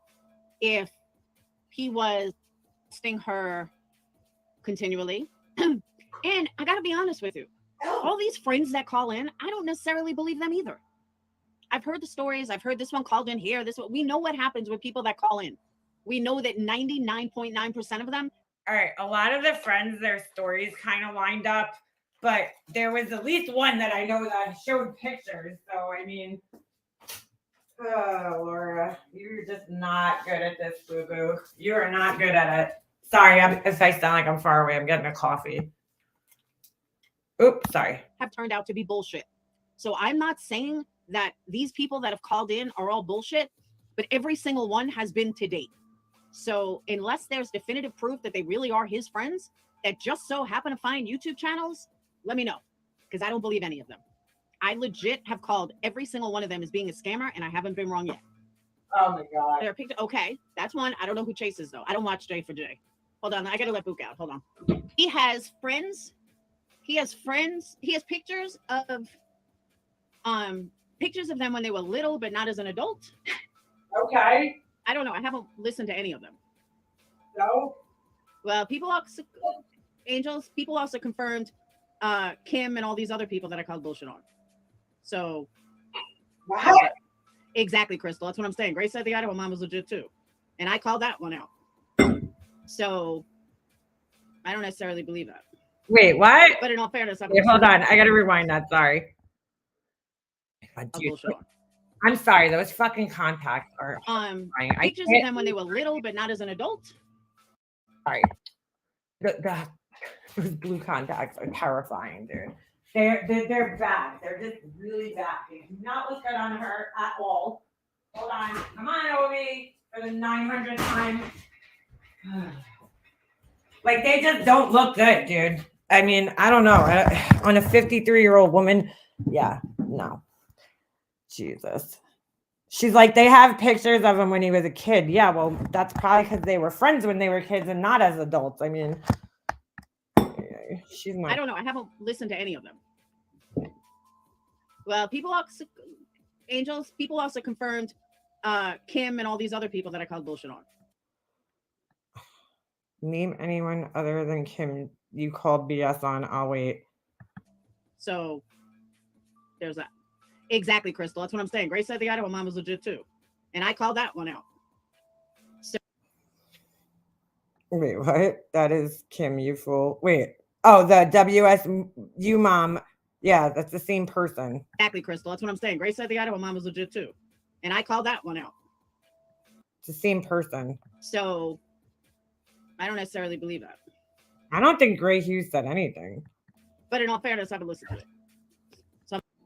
I: if he was texting her continually. And I got to be honest with you. All these friends that call in, I don't necessarily believe them either. I've heard the stories. I've heard this one called in here. This one. We know what happens with people that call in. We know that 99.9% of them.
A: All right, a lot of the friends, their stories kind of lined up, but there was at least one that I know that showed pictures. So I mean, oh Laura, you're just not good at this, boo boo. You are not good at it. Sorry, if I sound like I'm far away, I'm getting a coffee. Oops, sorry.
I: Have turned out to be bullshit. So I'm not saying that these people that have called in are all bullshit, but every single one has been to date. So unless there's definitive proof that they really are his friends that just so happen to find YouTube channels, let me know, because I don't believe any of them. I legit have called every single one of them as being a scammer, and I haven't been wrong yet.
A: Oh my God.
I: They're picked. Okay, that's one. I don't know who chases though. I don't watch J for J. Hold on, I gotta let Book out. Hold on. He has friends. He has friends. He has pictures of them when they were little, but not as an adult.
A: Okay.
I: I don't know. I haven't listened to any of them.
A: No.
I: Well, people also, Angels, people also confirmed Kim and all these other people that I called bullshit on. So,
A: What?
I: Exactly, Crystal. That's what I'm saying. Grace said the Idaho mom was legit too. And I called that one out. So, I don't necessarily believe that.
A: Wait, what?
I: But in all fairness,
A: Wait, hold on. I got to rewind that. Sorry.
I: Bullshit on.
A: I'm sorry. Those fucking contacts are
I: pictures of them when they were little, but not as an adult.
A: Sorry. Those blue contacts are terrifying, dude. They're bad. They're just really bad. They do not look good on her at all. Hold on. Come on, Obi, for the 900th time. Like, they just don't look good, dude. I mean, I don't know. On a 53-year-old woman, yeah, no. Jesus. She's like, they have pictures of him when he was a kid. Yeah, well, that's probably because they were friends when they were kids and not as adults. I mean, she's not.
I: I don't know. I haven't listened to any of them. Well, people also, Angels, people also confirmed Kim and all these other people that I called bullshit on.
A: Name anyone other than Kim you called BS on. I'll wait.
I: So there's that. Exactly, Crystal. That's what I'm saying. Grace said the Idaho mom was legit too. And I called that one out. So
A: wait, what? That is Kim, you fool. Wait. Oh, the WSU mom. Yeah, that's the same person.
I: Exactly, Crystal. That's what I'm saying. Grace said the Idaho mom was legit too. And I called that one out.
A: It's the same person.
I: So I don't necessarily believe that.
A: I don't think Gray Hughes said anything.
I: But in all fairness, I haven't listened to it.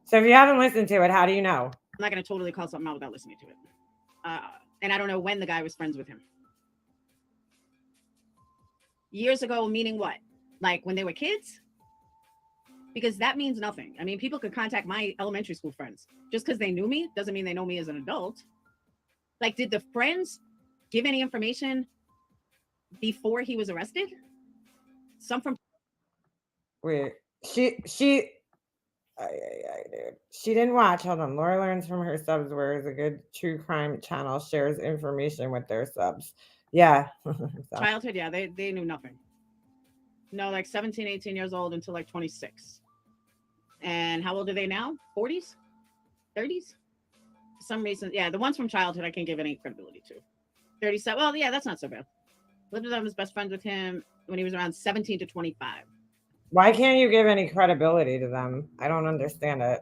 A: So if you haven't listened to it, how do you know?
I: I'm not going to totally call something out without listening to it. And I don't know when the guy was friends with him. Years ago, meaning what? Like when they were kids? Because that means nothing. I mean, people could contact my elementary school friends. Just because they knew me doesn't mean they know me as an adult. Like, did the friends give any information before he was arrested? Some from...
A: Wait, dude. She didn't watch. Hold on. Laura learns from her subs, whereas a good true crime channel shares information with their subs. Yeah.
I: Childhood, yeah, they knew nothing. No, like 17, 18 years old until like 26. And how old are they now? 40s? 30s? For some reason, yeah, the ones from childhood I can't give any credibility to. 37, well, yeah, that's not so bad. Lived with him, was best friends with him when he was around 17 to 25.
A: Why can't you give any credibility to them? I don't understand it.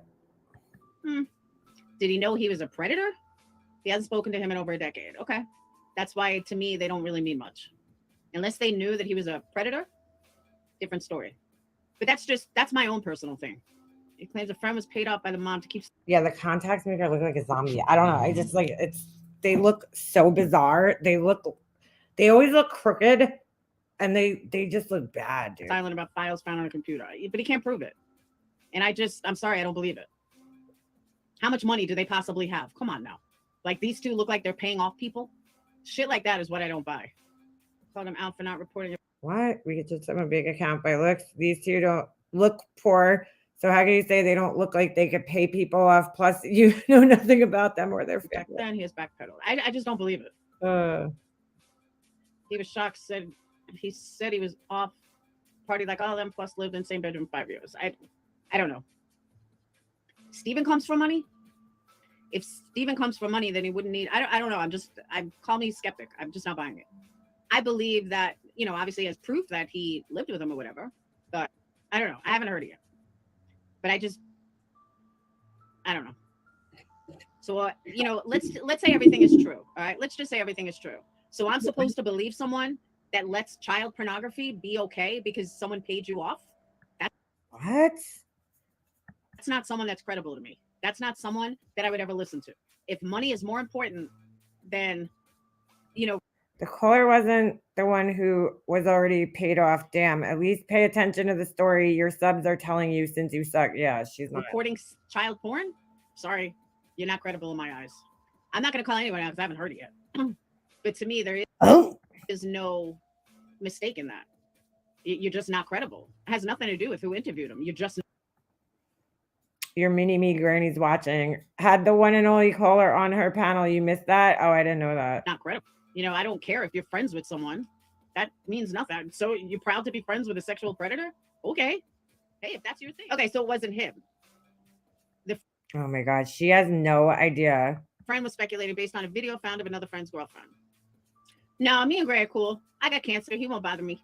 I: Did he know he was a predator? He hasn't spoken to him in over a decade. Okay. That's why, to me, they don't really mean much. Unless they knew that he was a predator, different story. But that's my own personal thing. He claims a friend was paid off by the mom to keep...
A: Yeah, the contacts make her look like a zombie. I don't know. I just like, they look so bizarre. They always look crooked. And they just look bad, dude.
I: Silent about files found on a computer. But he can't prove it. And I'm sorry, I don't believe it. How much money do they possibly have? Come on now. Like these two look like they're paying off people. Shit like that is what I don't buy. Called him out for not reporting.
A: What? We could just have a big account by looks. These two don't look poor. So how can you say they don't look like they could pay people off? Plus, you know nothing about them or their
I: Back
A: family.
I: then, he has backpedaled. I just don't believe it. He was shocked. He said he was off party like all of them, plus lived in the same bedroom 5 years. I don't know. Steven comes for money. If Steven comes for money, then he wouldn't need. I don't know. Call me skeptic. I'm just not buying it. I believe that, you know, obviously has proof that he lived with him or whatever, but I don't know. I haven't heard it yet. But I don't know. So, you know, let's say everything is true. All right. Let's just say everything is true. So I'm supposed to believe someone that lets child pornography be okay because someone paid you off?
A: What?
I: That's not someone that's credible to me. That's not someone that I would ever listen to. If money is more important than, you know.
A: The caller wasn't the one who was already paid off. Damn, at least pay attention to the story your subs are telling you since you suck. Yeah, she's not.
I: Reporting child porn? Sorry, you're not credible in my eyes. I'm not going to call anyone out because I haven't heard it yet. But to me, there is no mistake in that. You're just not credible. It has nothing to do with who interviewed him. You're just.
A: Your mini-me granny's watching. Had the one and only caller on her panel. You missed that? Oh, I didn't know that.
I: Not credible. You know, I don't care if you're friends with someone. That means nothing. So you're proud to be friends with a sexual predator? Okay. Hey, if that's your thing. Okay, so it wasn't him.
A: Oh my God, she has no idea.
I: Friend was speculating based on a video found of another friend's girlfriend. No, me and Gray are cool. I got cancer. He won't bother me.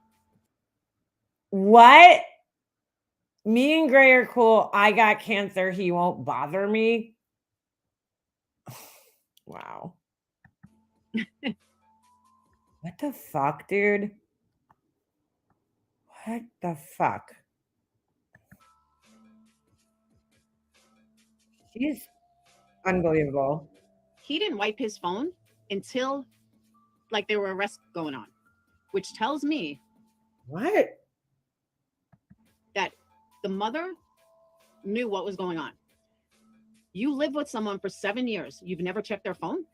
A: What? Me and Gray are cool. I got cancer. He won't bother me. Wow. What the fuck, dude? What the fuck? She's unbelievable.
I: He didn't wipe his phone until like there were arrests going on, which tells me
A: what?
I: That the mother knew what was going on. You live with someone for 7 years. You've never checked their phone?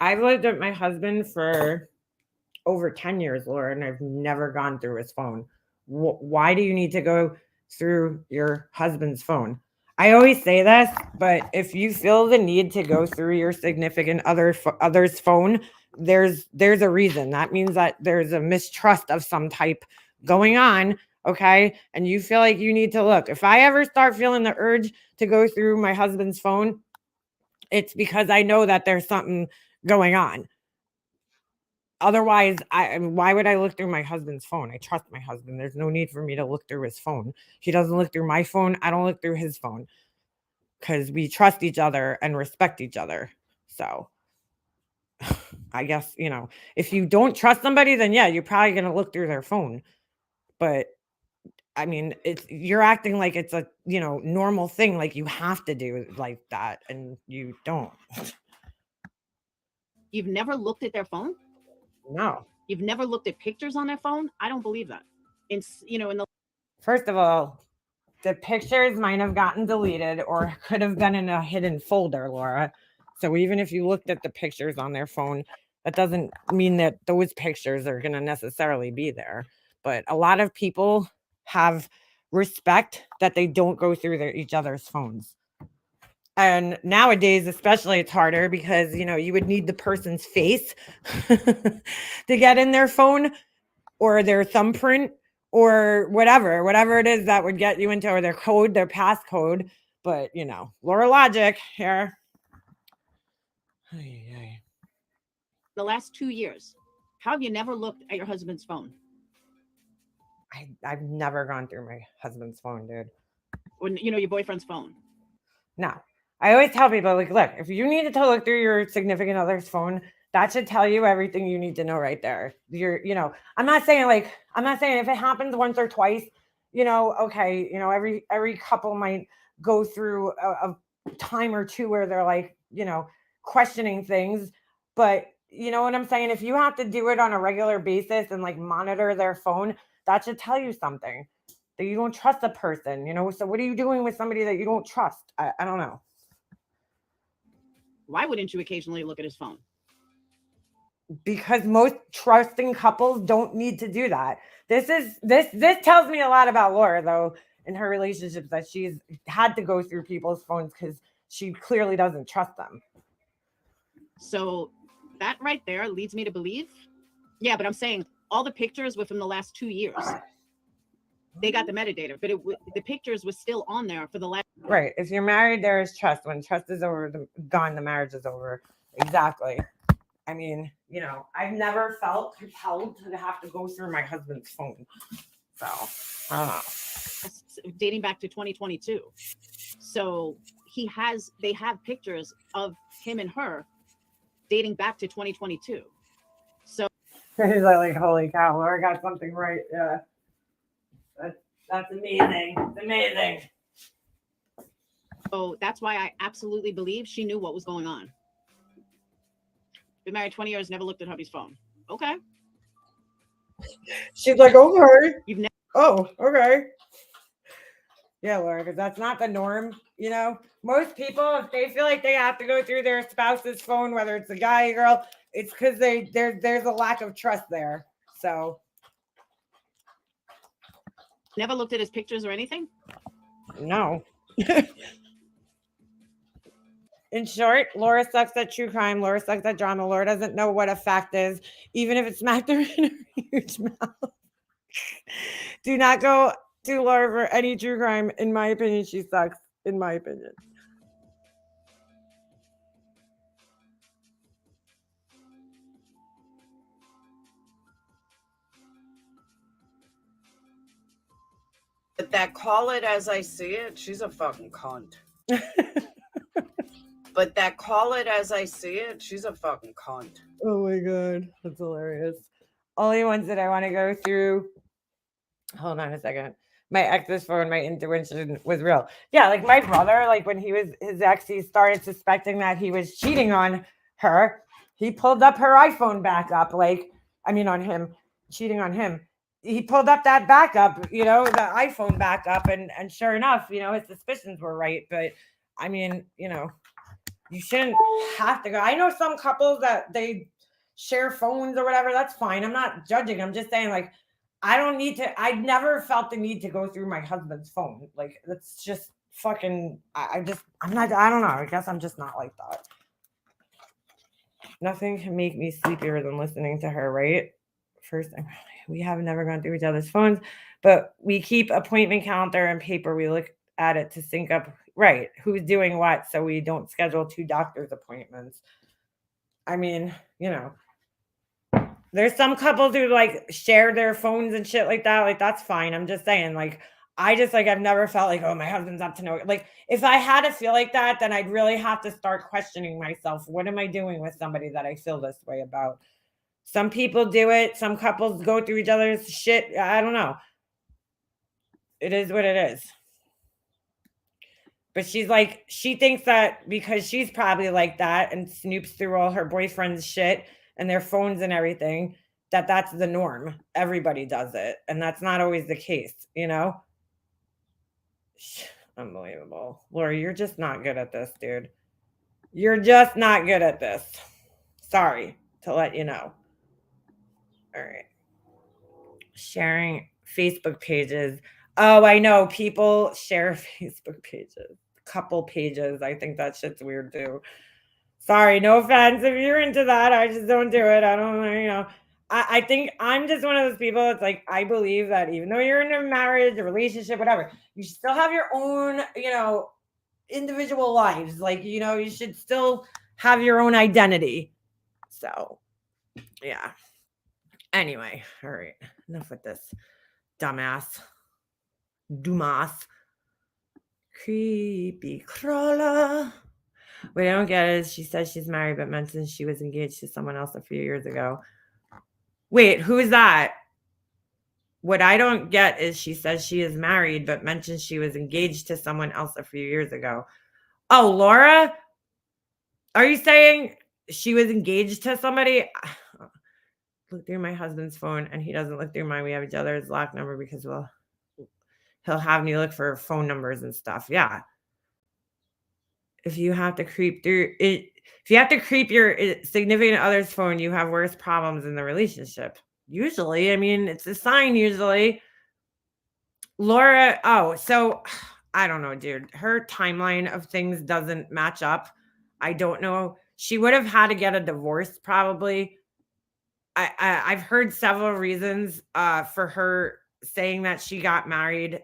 A: I've lived with my husband for over 10 years, Laura, and I've never gone through his phone. Why do you need to go through your husband's phone? I always say this, but if you feel the need to go through your significant other's phone, there's a reason. That means that there's a mistrust of some type going on, okay? And you feel like you need to look. If I ever start feeling the urge to go through my husband's phone, it's because I know that there's something going on. Otherwise, why would I look through my husband's phone? I trust my husband. There's no need for me to look through his phone. He doesn't look through my phone. I don't look through his phone because we trust each other and respect each other. So I guess, you know, if you don't trust somebody, then yeah, you're probably going to look through their phone. But I mean, you're acting like it's a, you know, normal thing. Like you have to do like that and you don't.
I: You've never looked at their phone?
A: No.
I: You've never looked at pictures on their phone? I don't believe that.
A: First of all, the pictures might have gotten deleted or could have been in a hidden folder, Laura. So even if you looked at the pictures on their phone, that doesn't mean that those pictures are going to necessarily be there. But a lot of people have respect that they don't go through each other's phones. And nowadays, especially, it's harder because, you know, you would need the person's face to get in their phone or their thumbprint or whatever it is that would get you into, or their code, their passcode. But, you know, Laura Logic here.
I: The last 2 years, how have you never looked at your husband's phone?
A: I've never gone through my husband's phone, dude.
I: When, you know, your boyfriend's phone?
A: No. I always tell people, like, look, if you needed to look through your significant other's phone, that should tell you everything you need to know right there. You know, I'm not saying if it happens once or twice, you know, okay, you know, every couple might go through a time or two where they're like, you know, questioning things. But you know what I'm saying? If you have to do it on a regular basis and like monitor their phone, that should tell you something, that you don't trust a person, you know? So what are you doing with somebody that you don't trust? I don't know.
I: Why wouldn't you occasionally look at his phone?
A: Because most trusting couples don't need to do that. This tells me a lot about Laura, though, in her relationships, that she's had to go through people's phones because she clearly doesn't trust them.
I: So that right there leads me to believe, yeah, but I'm saying all the pictures within the last 2 years, they got the metadata, but the pictures were still on there for the last.
A: Right. If you're married, there is trust. When trust is gone, the marriage is over. Exactly. I mean, you know, I've never felt compelled to have to go through my husband's phone. So, I don't know.
I: Dating back to 2022. So they have pictures of him and her dating back to 2022. So
A: He's like, holy cow, Laura got something right. Yeah. That's amazing. It's amazing.
I: So that's why I absolutely believe she knew what was going on. Been married 20 years, never looked at hubby's phone. Okay.
A: She's like, okay.
I: You've never.
A: Oh, okay. Yeah, Laura, because that's not the norm. You know, most people, if they feel like they have to go through their spouse's phone, whether it's a guy or girl, it's because there's a lack of trust there. So.
I: Never looked at his pictures or anything?
A: No. In short, Laura sucks at true crime. Laura sucks at drama. Laura doesn't know what a fact is, even if it smacked her in her huge mouth. Do not go to Laura for any true crime. In my opinion, she sucks. In my opinion.
C: But that call it as I see it, she's a fucking cunt. But that call it as I see it, she's a fucking cunt.
A: Oh my God. That's hilarious. Only ones that I want to go through. Hold on a second. My ex's phone, my intuition was real. Yeah, like my brother, like when he was his ex, he started suspecting that he was cheating on her. He pulled up her iPhone backup, on him, cheating on him. He pulled up that backup, the iPhone backup, and sure enough, his suspicions were right. But I mean, you shouldn't have to go. I know some couples that they share phones or whatever. That's fine. I'm not judging. I'm just saying, like, I never felt the need to go through my husband's phone. Like, that's just fucking, I don't know. I guess I'm just not like that. Nothing can make me sleepier than listening to her, right? First, we have never gone through each other's phones, but we keep appointment calendar and paper. We look at it to sync up, right? Who's doing what, so we don't schedule 2 doctor's appointments. I mean, there's some couples who like share their phones and shit like that. Like, that's fine. I'm just saying, like, I've never felt like, oh, my husband's up to no. Like, if I had to feel like that, then I'd really have to start questioning myself. What am I doing with somebody that I feel this way about? Some people do it. Some couples go through each other's shit. I don't know. It is what it is. But she's like, she thinks that because she's probably like that and snoops through all her boyfriend's shit and their phones and everything, that's the norm. Everybody does it. And that's not always the case, Unbelievable. Laura, you're just not good at this, dude. You're just not good at this. Sorry to let you know. All right. Sharing Facebook pages. Oh, I know. People share Facebook pages. Couple pages. I think that shit's weird too. Sorry, no offense if you're into that. I just don't do it. I don't, I think I'm just one of those people. It's like, I believe that even though you're in a marriage, a relationship, whatever, you should still have your own, individual lives. Like, you should still have your own identity. So, yeah. Anyway, all right. Enough with this. Dumbass. Dumas. Creepy crawler. What I don't get is she says she's married, but mentions she was engaged to someone else a few years ago. Wait, who's that? What I don't get is she says she is married, but mentions she was engaged to someone else a few years ago. Oh, Laura? Are you saying she was engaged to somebody? Look through my husband's phone, and he doesn't look through mine. We have each other's lock number because, he'll have me look for phone numbers and stuff. Yeah. if you have to creep through it, if you have to creep your significant other's phone, you have worse problems in the relationship. Usually, I mean, it's a sign usually. Laura, so I don't know, dude. Her timeline of things doesn't match up. I don't know. She would have had to get a divorce probably. I've heard several reasons for her saying that she got married.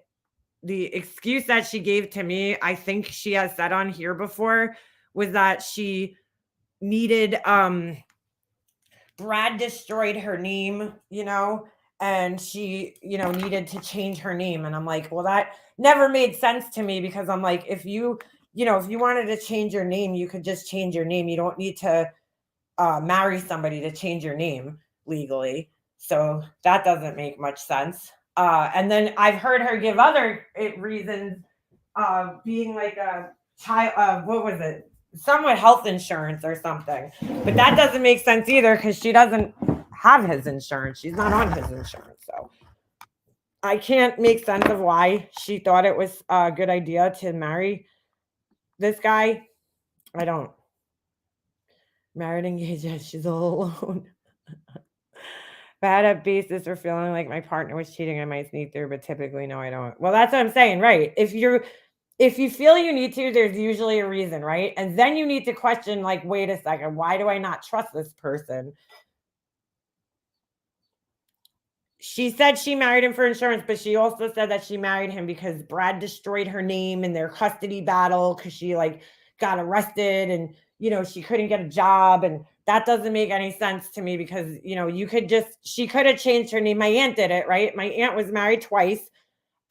A: The excuse that she gave to me, I think she has said on here before, was that she needed Brad destroyed her name, and she, needed to change her name. And I'm like, well, that never made sense to me, because I'm like, if you wanted to change your name, you could just change your name. You don't need to marry somebody to change your name legally. So that doesn't make much sense. And then I've heard her give other reasons, being like a child, what was it? Some with health insurance or something. But that doesn't make sense either, because she doesn't have his insurance. She's not on his insurance. So I can't make sense of why she thought it was a good idea to marry this guy. I don't. Married, engaged, she's all alone. Bad at basis for feeling like my partner was cheating, I might sneak through, but typically no, I don't. Well, that's what I'm saying, right? If you feel you need to, there's usually a reason, right? And then you need to question, like, wait a second, why do I not trust this person? She said she married him for insurance, but she also said that she married him because Brad destroyed her name in their custody battle, because she got arrested, and she couldn't get a job. And that doesn't make any sense to me, because she could have changed her name. My aunt did it, right? My aunt was married twice,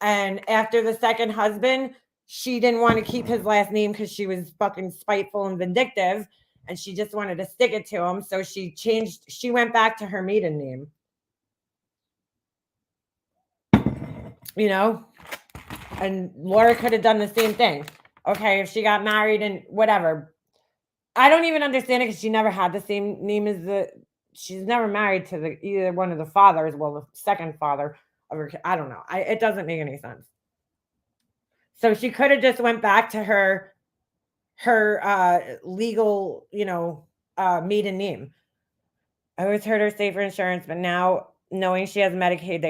A: and after the second husband, she didn't want to keep his last name because she was fucking spiteful and vindictive, and she just wanted to stick it to him. So she went back to her maiden name. And Laura could have done the same thing. Okay, if she got married and whatever. I don't even understand it, because she never had the same name as she's never married to either one of the fathers. Well, the second father of her kid. I don't know. It doesn't make any sense. So she could have just went back to her legal, maiden name. I always heard her say for insurance, but now knowing she has Medicaid,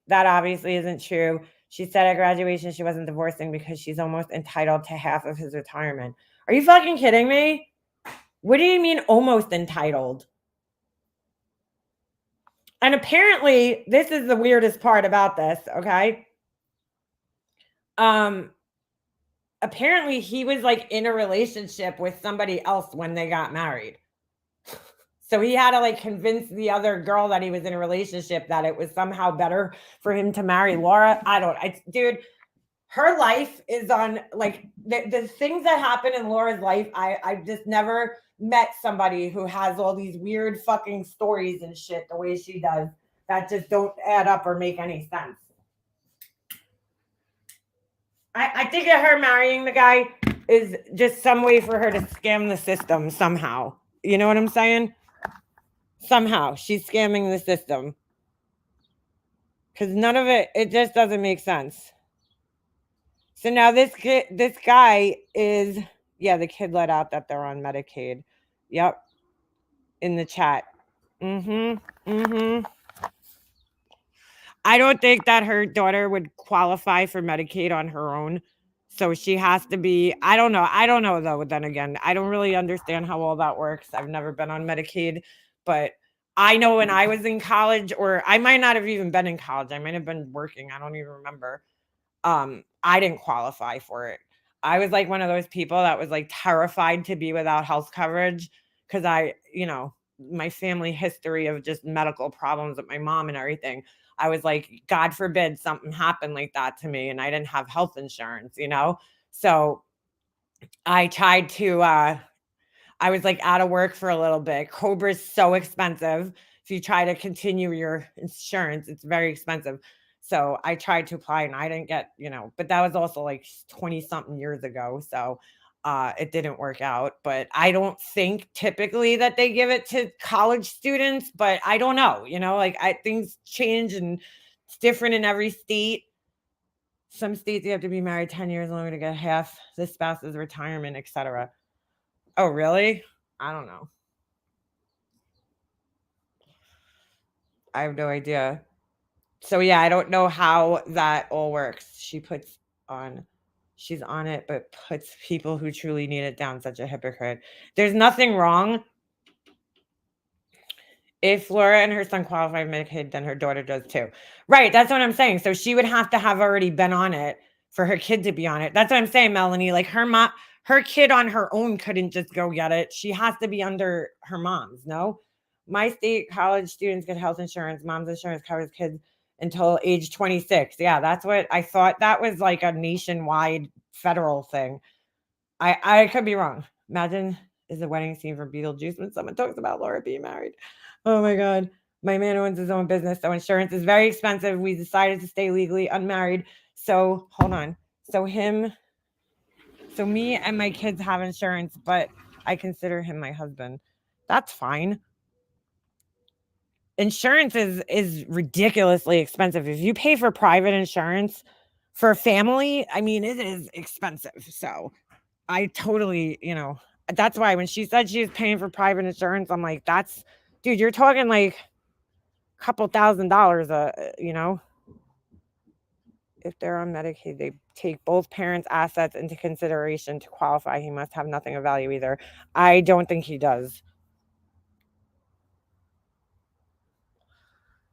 A: that obviously isn't true. She said at graduation she wasn't divorcing because she's almost entitled to half of his retirement. Are you fucking kidding me? What do you mean almost entitled? And apparently, this is the weirdest part about this, okay? Apparently he was in a relationship with somebody else when they got married. So he had to convince the other girl that he was in a relationship that it was somehow better for him to marry Laura. Dude, her life is on the things that happen in Laura's life. I've just never met somebody who has all these weird fucking stories and shit the way she does, that just don't add up or make any sense. I think that her marrying the guy is just some way for her to scam the system somehow. You know what I'm saying? Somehow she's scamming the system, because none of it just doesn't make sense. So now this guy is, the kid let out that they're on Medicaid. Yep. In the chat. I don't think that her daughter would qualify for Medicaid on her own. So she has to be, I don't know though. Then again, I don't really understand how all that works. I've never been on Medicaid, but I know when I was in college, or I might not have even been in college, I might have been working, I don't even remember. I didn't qualify for it. I was one of those people that was terrified to be without health coverage, because my family history of just medical problems with my mom and everything. I was God forbid something happened like that to me and I didn't have health insurance, So I tried to, I was out of work for a little bit. Cobra's so expensive. If you try to continue your insurance, it's very expensive. So I tried to apply and I didn't get, but that was also 20 something years ago. So it didn't work out, but I don't think typically that they give it to college students, but I don't know, things change and it's different in every state. Some states you have to be married 10 years in order to get half the spouse's retirement, etc. Oh, really? I don't know. I have no idea. So yeah, I don't know how that all works. She's on it, but puts people who truly need it down. Such a hypocrite. There's nothing wrong. If Laura and her son qualify for Medicaid, then her daughter does too. Right, that's what I'm saying. So she would have to have already been on it for her kid to be on it. That's what I'm saying, Melanie. Like her kid on her own couldn't just go get it. She has to be under her mom's, no? My state college students get health insurance. Mom's insurance covers kids until age 26. Yeah, that's what I thought. That was like a nationwide federal thing. I could be wrong. Imagine is the wedding scene from Beetlejuice when someone talks about Laura being married. Oh my God. My man owns his own business, so insurance is very expensive. We decided to stay legally unmarried. So hold on. So me and my kids have insurance, but I consider him my husband. That's fine. Insurance is ridiculously expensive. If you pay for private insurance for a family, I mean, it is expensive. So I totally, that's why when she said she was paying for private insurance, I'm like, dude, you're talking like a couple $1,000s, if they're on Medicaid, they take both parents' assets into consideration to qualify. He must have nothing of value either. I don't think he does.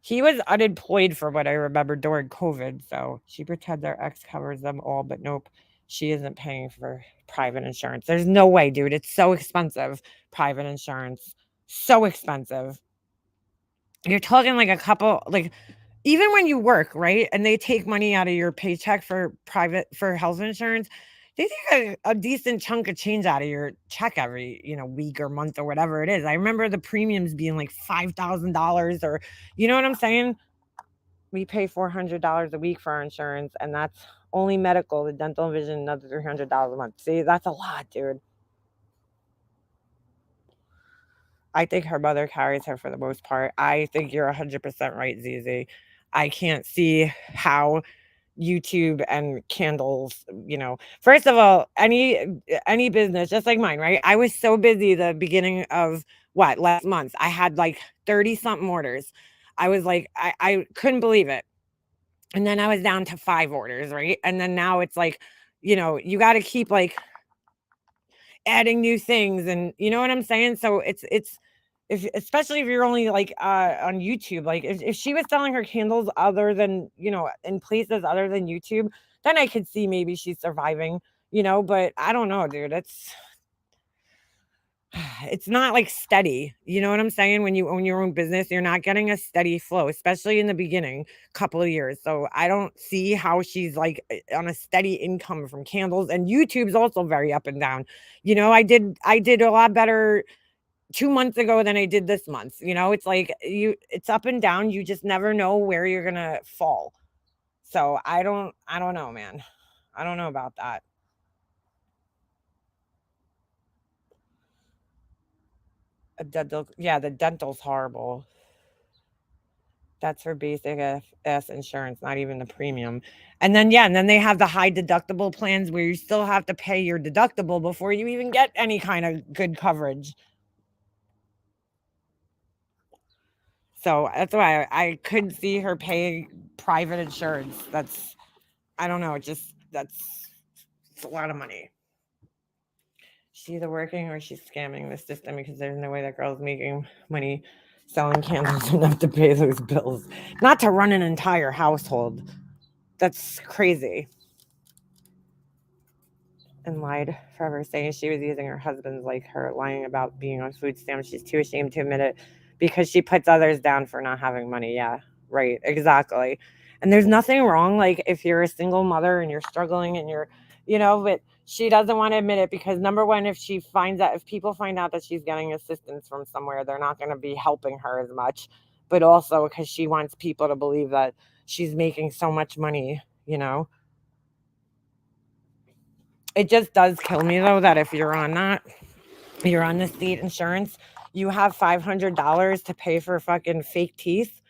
A: He was unemployed for what I remember during COVID, so she pretends their ex covers them all, but nope, she isn't paying for private insurance. There's no way, dude. It's so expensive, private insurance. So expensive. You're talking like a couple, like even when you work, right? And they take money out of your paycheck for health insurance, they take a decent chunk of change out of your check every, week or month or whatever it is. I remember the premiums being like $5,000 or, you know what I'm saying? We pay $400 a week for our insurance, and that's only medical, the dental and vision, another $300 a month. See, that's a lot, dude. I think her mother carries her for the most part. I think you're 100% right, ZZ. I can't see how YouTube and candles, first of all, any business, just like mine, right? I was so busy the beginning of last month. I had like 30 something orders. I was like, I couldn't believe it. And then I was down to 5 orders, right? And then now it's like, you got to keep like adding new things, and you know what I'm saying? So it's especially if you're only like on YouTube, like if she was selling her candles other than, in places other than YouTube, then I could see maybe she's surviving, but I don't know, dude. It's not like steady. You know what I'm saying? When you own your own business, you're not getting a steady flow, especially in the beginning couple of years. So I don't see how she's like on a steady income from candles, and YouTube's also very up and down. I did a lot better 2 months ago than I did this month. It's like it's up and down. You just never know where you're going to fall. So I don't know, man. I don't know about that. The dental's horrible. That's for basic ass insurance, not even the premium. And then they have the high deductible plans where you still have to pay your deductible before you even get any kind of good coverage. So that's why I couldn't see her paying private insurance. I don't know, it's a lot of money. She's either working or she's scamming the system, because there's no way that girl's making money selling candles enough to pay those bills. Not to run an entire household. That's crazy. And lied forever, saying she was using her husband's, like her lying about being on food stamps. She's too ashamed to admit it because she puts others down for not having money. Yeah, right, exactly. And there's nothing wrong, like if you're a single mother and you're struggling and you're, but she doesn't want to admit it because, number one, if people find out that she's getting assistance from somewhere, they're not going to be helping her as much. But also because she wants people to believe that she's making so much money, It just does kill me, though, that if you're on the state insurance, you have $500 to pay for fucking fake teeth.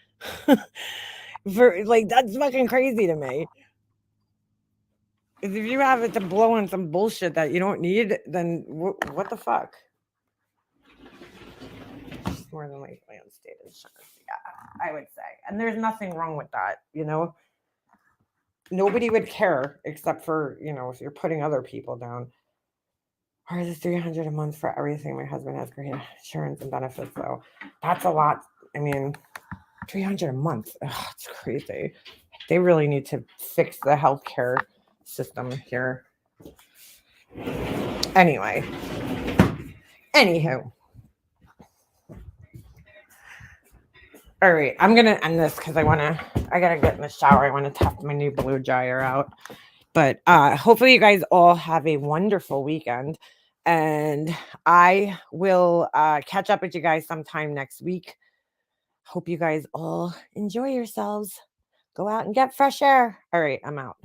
A: That's fucking crazy to me. If you have it to blow on some bullshit that you don't need, then what the fuck? It's more than likely on state insurance. Yeah, I would say. And there's nothing wrong with that, you know? Nobody would care except for, you know, if you're putting other people down. Or is it $300 a month for everything? My husband has great insurance and benefits, though. That's a lot. I mean, $300 a month. Ugh, it's crazy. They really need to fix the healthcare system here. Anyway. Anywho. All right, I'm gonna end this because I gotta get in the shower. I want to test my new blow dryer out. But hopefully you guys all have a wonderful weekend. And I will catch up with you guys sometime next week. Hope you guys all enjoy yourselves. Go out and get fresh air. All right, I'm out.